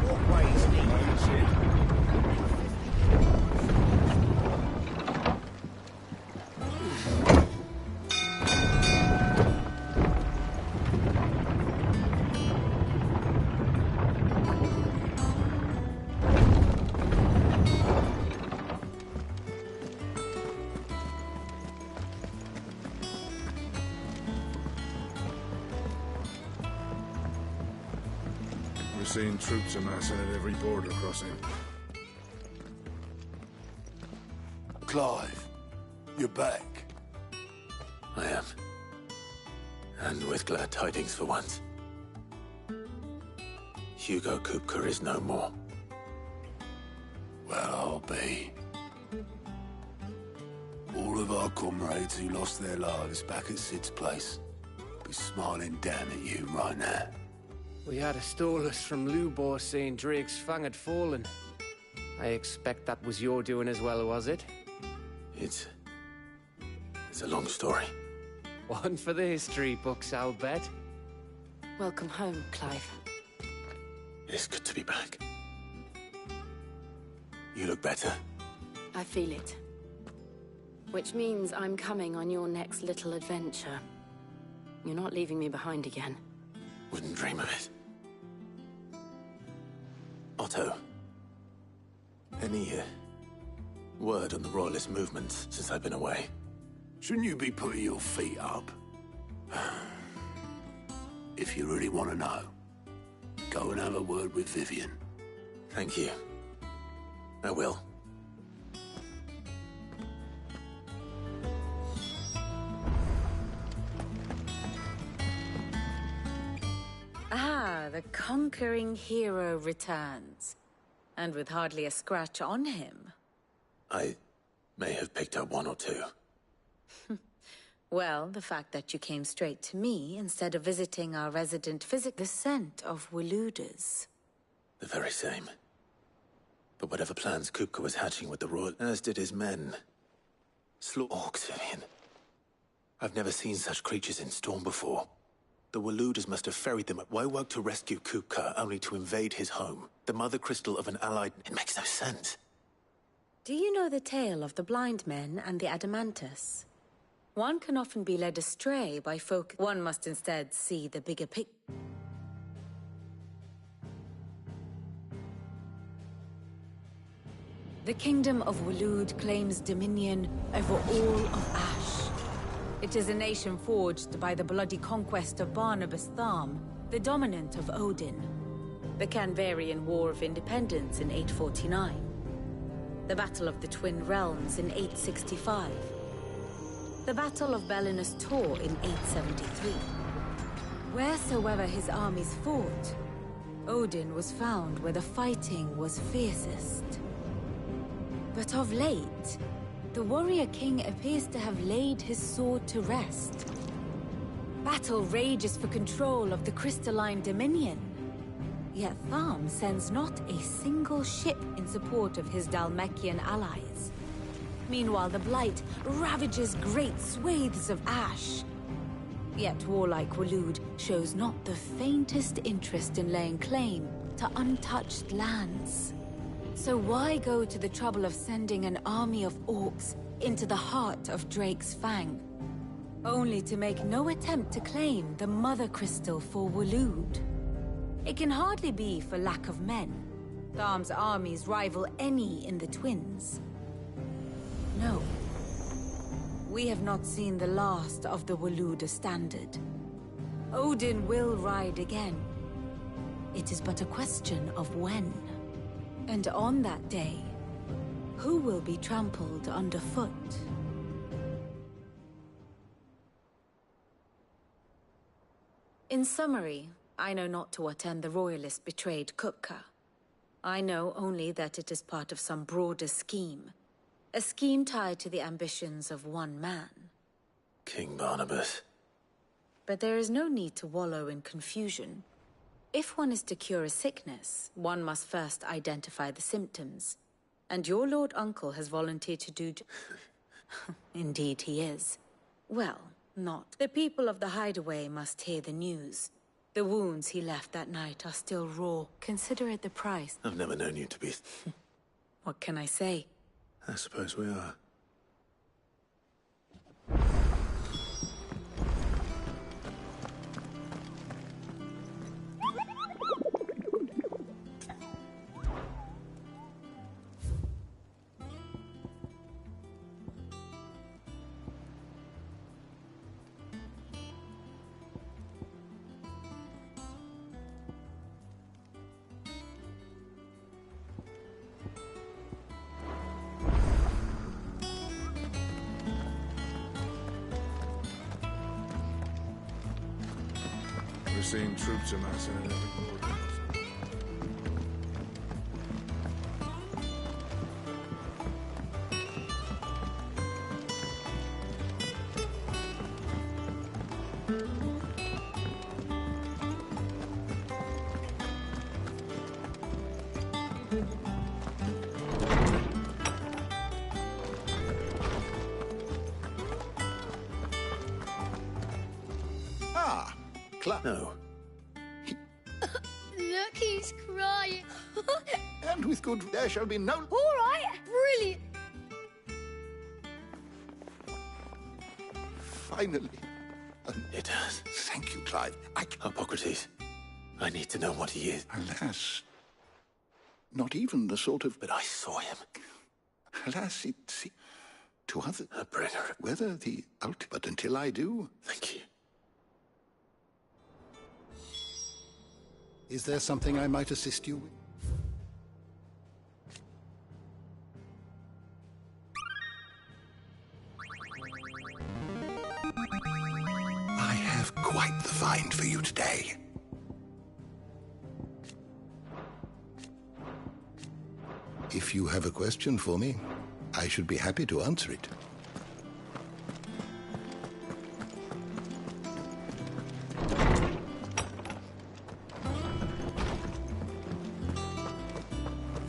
What way is needed? We're seeing troops amassing at every border crossing. Clive, you're back. I am. And with glad tidings for once. Hugo Kupka is no more. Well, I'll be. All of our comrades who lost their lives back at Sid's place be smiling down at you right now. We had a stolus from Lubor saying Drake's fang had fallen. I expect that was your doing as well, was it? It's a long story. One for the history books, I'll bet. Welcome home, Clive. It's good to be back. You look better. I feel it. Which means I'm coming on your next little adventure. You're not leaving me behind again. Wouldn't dream of it. Otto, any word on the Royalist movements since I've been away? Shouldn't you be putting your feet up? If you really want to know, go and have a word with Vivian. Thank you. I will. Ah, the conquering hero returns. And with hardly a scratch on him. I may have picked up one or two. Well, the fact that you came straight to me instead of visiting our resident physic, the scent of Waludas. The very same. But whatever plans Kupka was hatching with the Royal, as did his men. Orcs, Vivian. I've never seen such creatures in Storm before. The Waludas must have ferried them. Why work to rescue Kupka, only to invade his home? The mother crystal of an allied... It makes no sense. Do you know the tale of the blind men and the Adamantus? One can often be led astray by folk. One must instead see the bigger picture. The kingdom of Waloed claims dominion over all of Ash. It is a nation forged by the bloody conquest of Barnabas Tharm, the dominant of Odin. The Canvarian War of Independence in 849. The Battle of the Twin Realms in 865. The Battle of Belinus Tor in 873. Wheresoever his armies fought, Odin was found where the fighting was fiercest. But of late, the warrior king appears to have laid his sword to rest. Battle rages for control of the crystalline dominion. Yet Tharm sends not a single ship in support of his Dhalmekian allies. Meanwhile, the Blight ravages great swathes of Ash. Yet warlike Waloed shows not the faintest interest in laying claim to untouched lands. So why go to the trouble of sending an army of orcs into the heart of Drake's Fang, only to make no attempt to claim the Mother Crystal for Waloed? It can hardly be for lack of men. Tharm's armies rival any in the Twins. No. We have not seen the last of the Waluda standard. Odin will ride again. It is but a question of when. And on that day, who will be trampled underfoot? In summary, I know not to what end the Royalists betrayed Kupka. I know only that it is part of some broader scheme. A scheme tied to the ambitions of one man. King Barnabas. But there is no need to wallow in confusion. If one is to cure a sickness, one must first identify the symptoms. And your Lord Uncle has volunteered to do... Indeed he is. Well, not. The people of the Hideaway must hear the news. The wounds he left that night are still raw. Consider it the price. I've never known you to be... What can I say? I suppose we are. We're seeing troops amassing at every border. No. Look, he's crying. And with good, there shall be no... All right, brilliant. Finally. It does. Thank you, Clive. Hippocrates. I need to know what he is. Alas. Not even the sort of... But I saw him. Alas, it's... To others... A bringer. Whether the ultimate until I do... Thank you. Is there something I might assist you with? I have quite the find for you today. If you have a question for me, I should be happy to answer it.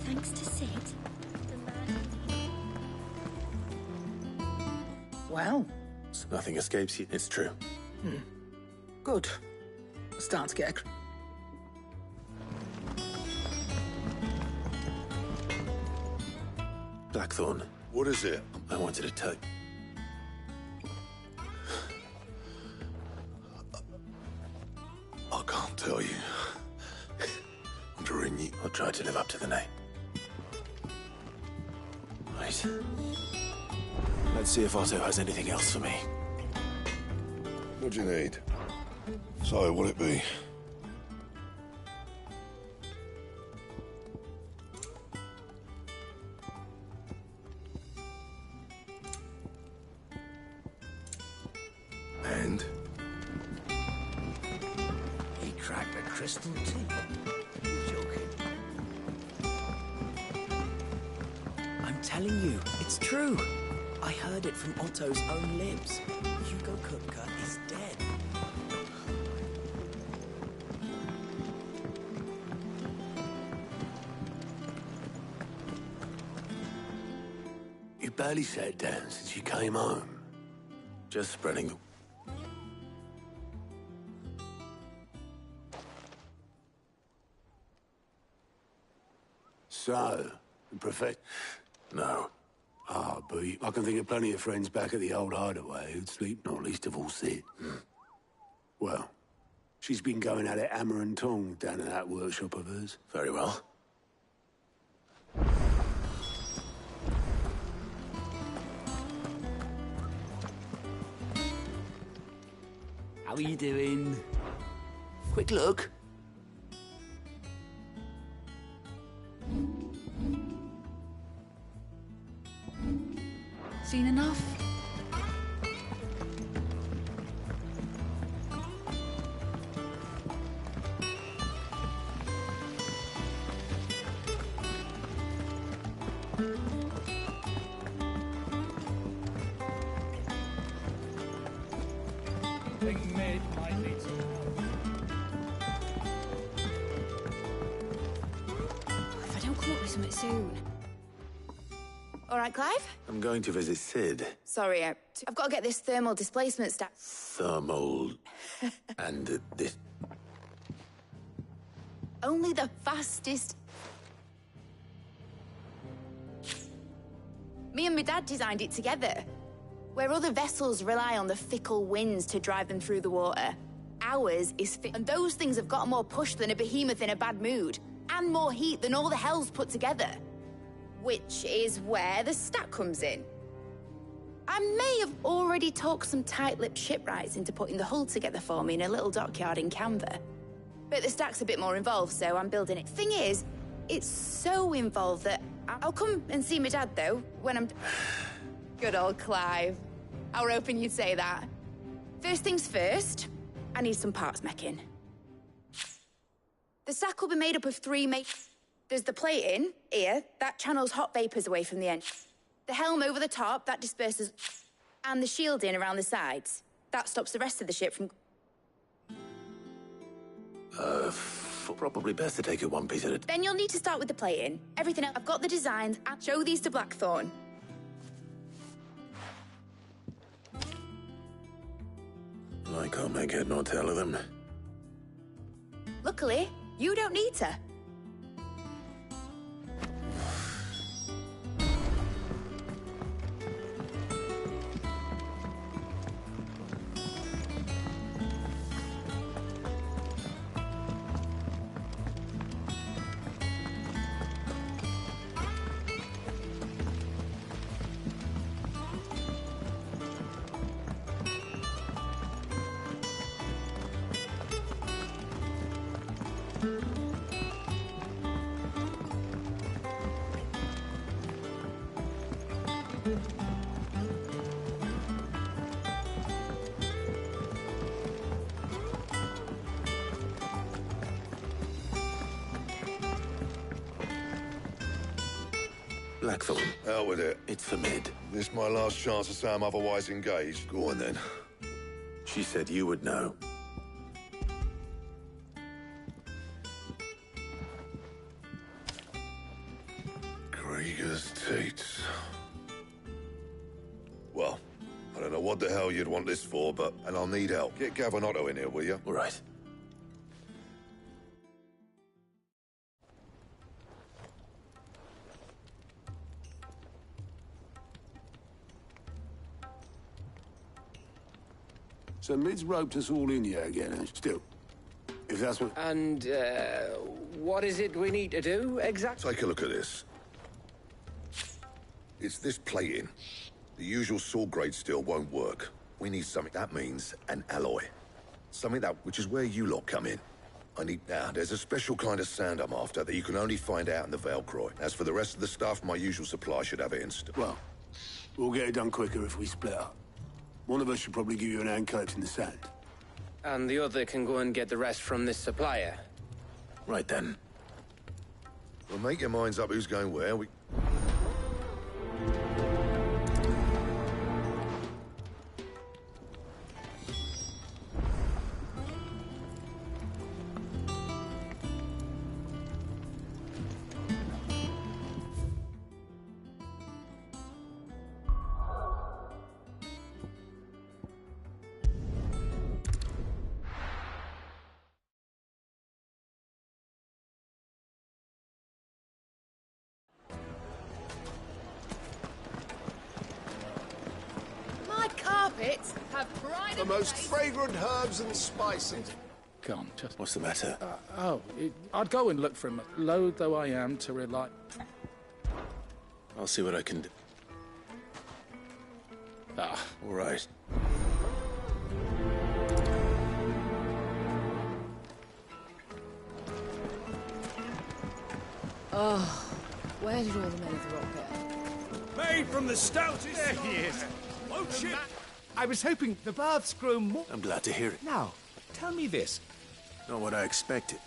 Thanks to Sid, the man... Well? So nothing escapes you. It's true. Good. Start to get Blackthorn. What is it? I wanted to tell you. I can't tell you. I'm to ring you. I'll try to live up to the name. Right. Let's see if Otto has anything else for me. What do you need? So, what'll it be? And? He cracked a crystal too. You joking? I'm telling you, it's true. I heard it from Otto's own lips. Hugo Kupka is dead. You barely sat down since you came home. Just spreading the... So, the Professor... No. Ah, but I can think of plenty of friends back at the old hideaway who'd sleep, not least of all Sid. Well, she's been going at it hammer and tong down in that workshop of hers. Very well. How are you doing? Quick look. Seen enough? Think mid might be too If I don't come up with something soon. All right, Clive? I'm going to visit Sid. Sorry, I've got to get this thermal displacement Thermal... and this... Only the fastest. Me and my dad designed it together. Where other vessels rely on the fickle winds to drive them through the water, ours is fit. And those things have got more push than a behemoth in a bad mood, and more heat than all the hells put together. Which is where the stack comes in. I may have already talked some tight-lipped shipwrights into putting the hull together for me in a little dockyard in Canva. But the stack's a bit more involved, so I'm building it. Thing is, it's so involved that I'll come and see my dad, though, when I'm... Good old Clive. I were hoping you'd say that. First things first, I need some parts mecking. The stack will be made up of three There's the plating, here, that channels hot vapors away from the end. The helm over the top, that disperses... And the shielding around the sides. That stops the rest of the ship from... Probably best to take it one piece at a time. Then you'll need to start with the plating. Everything else, I've got the designs, and show these to Blackthorn. I can't make head nor tail of them. Luckily, you don't need to. Blackthorn. Out with it. It's for mid. This my last chance to say I'm otherwise engaged. Go on, then. She said you would know. Krieger's Teats. Well, I don't know what the hell you'd want this for, but... And I'll need help. Get Gavin Otto in here, will you? All right. So Mid's roped us all in here again, and still, if that's what... And, what is it we need to do, exactly? Take a look at this. It's this plating. The usual sword grade steel won't work. We need something. That means an alloy. Something that, which is where you lot come in. There's a special kind of sand I'm after that you can only find out in the Valcroy. As for the rest of the stuff, my usual supply should have it in stock. Well, we'll get it done quicker if we split up. One of us should probably give you an hand coat in the sand. And the other can go and get the rest from this supplier. Right then. Well, make your minds up who's going where. Carpets have pride. The most fragrant herbs and spices. Come, just... What's the matter? I'd go and look for him, loath though I am to rely... I'll see what I can do. All right. Oh, where did all the men of the rock go? Made from the stoutest... There he is. Won't ship. I was hoping the baths grow more... I'm glad to hear it. Now, tell me this. Not what I expected.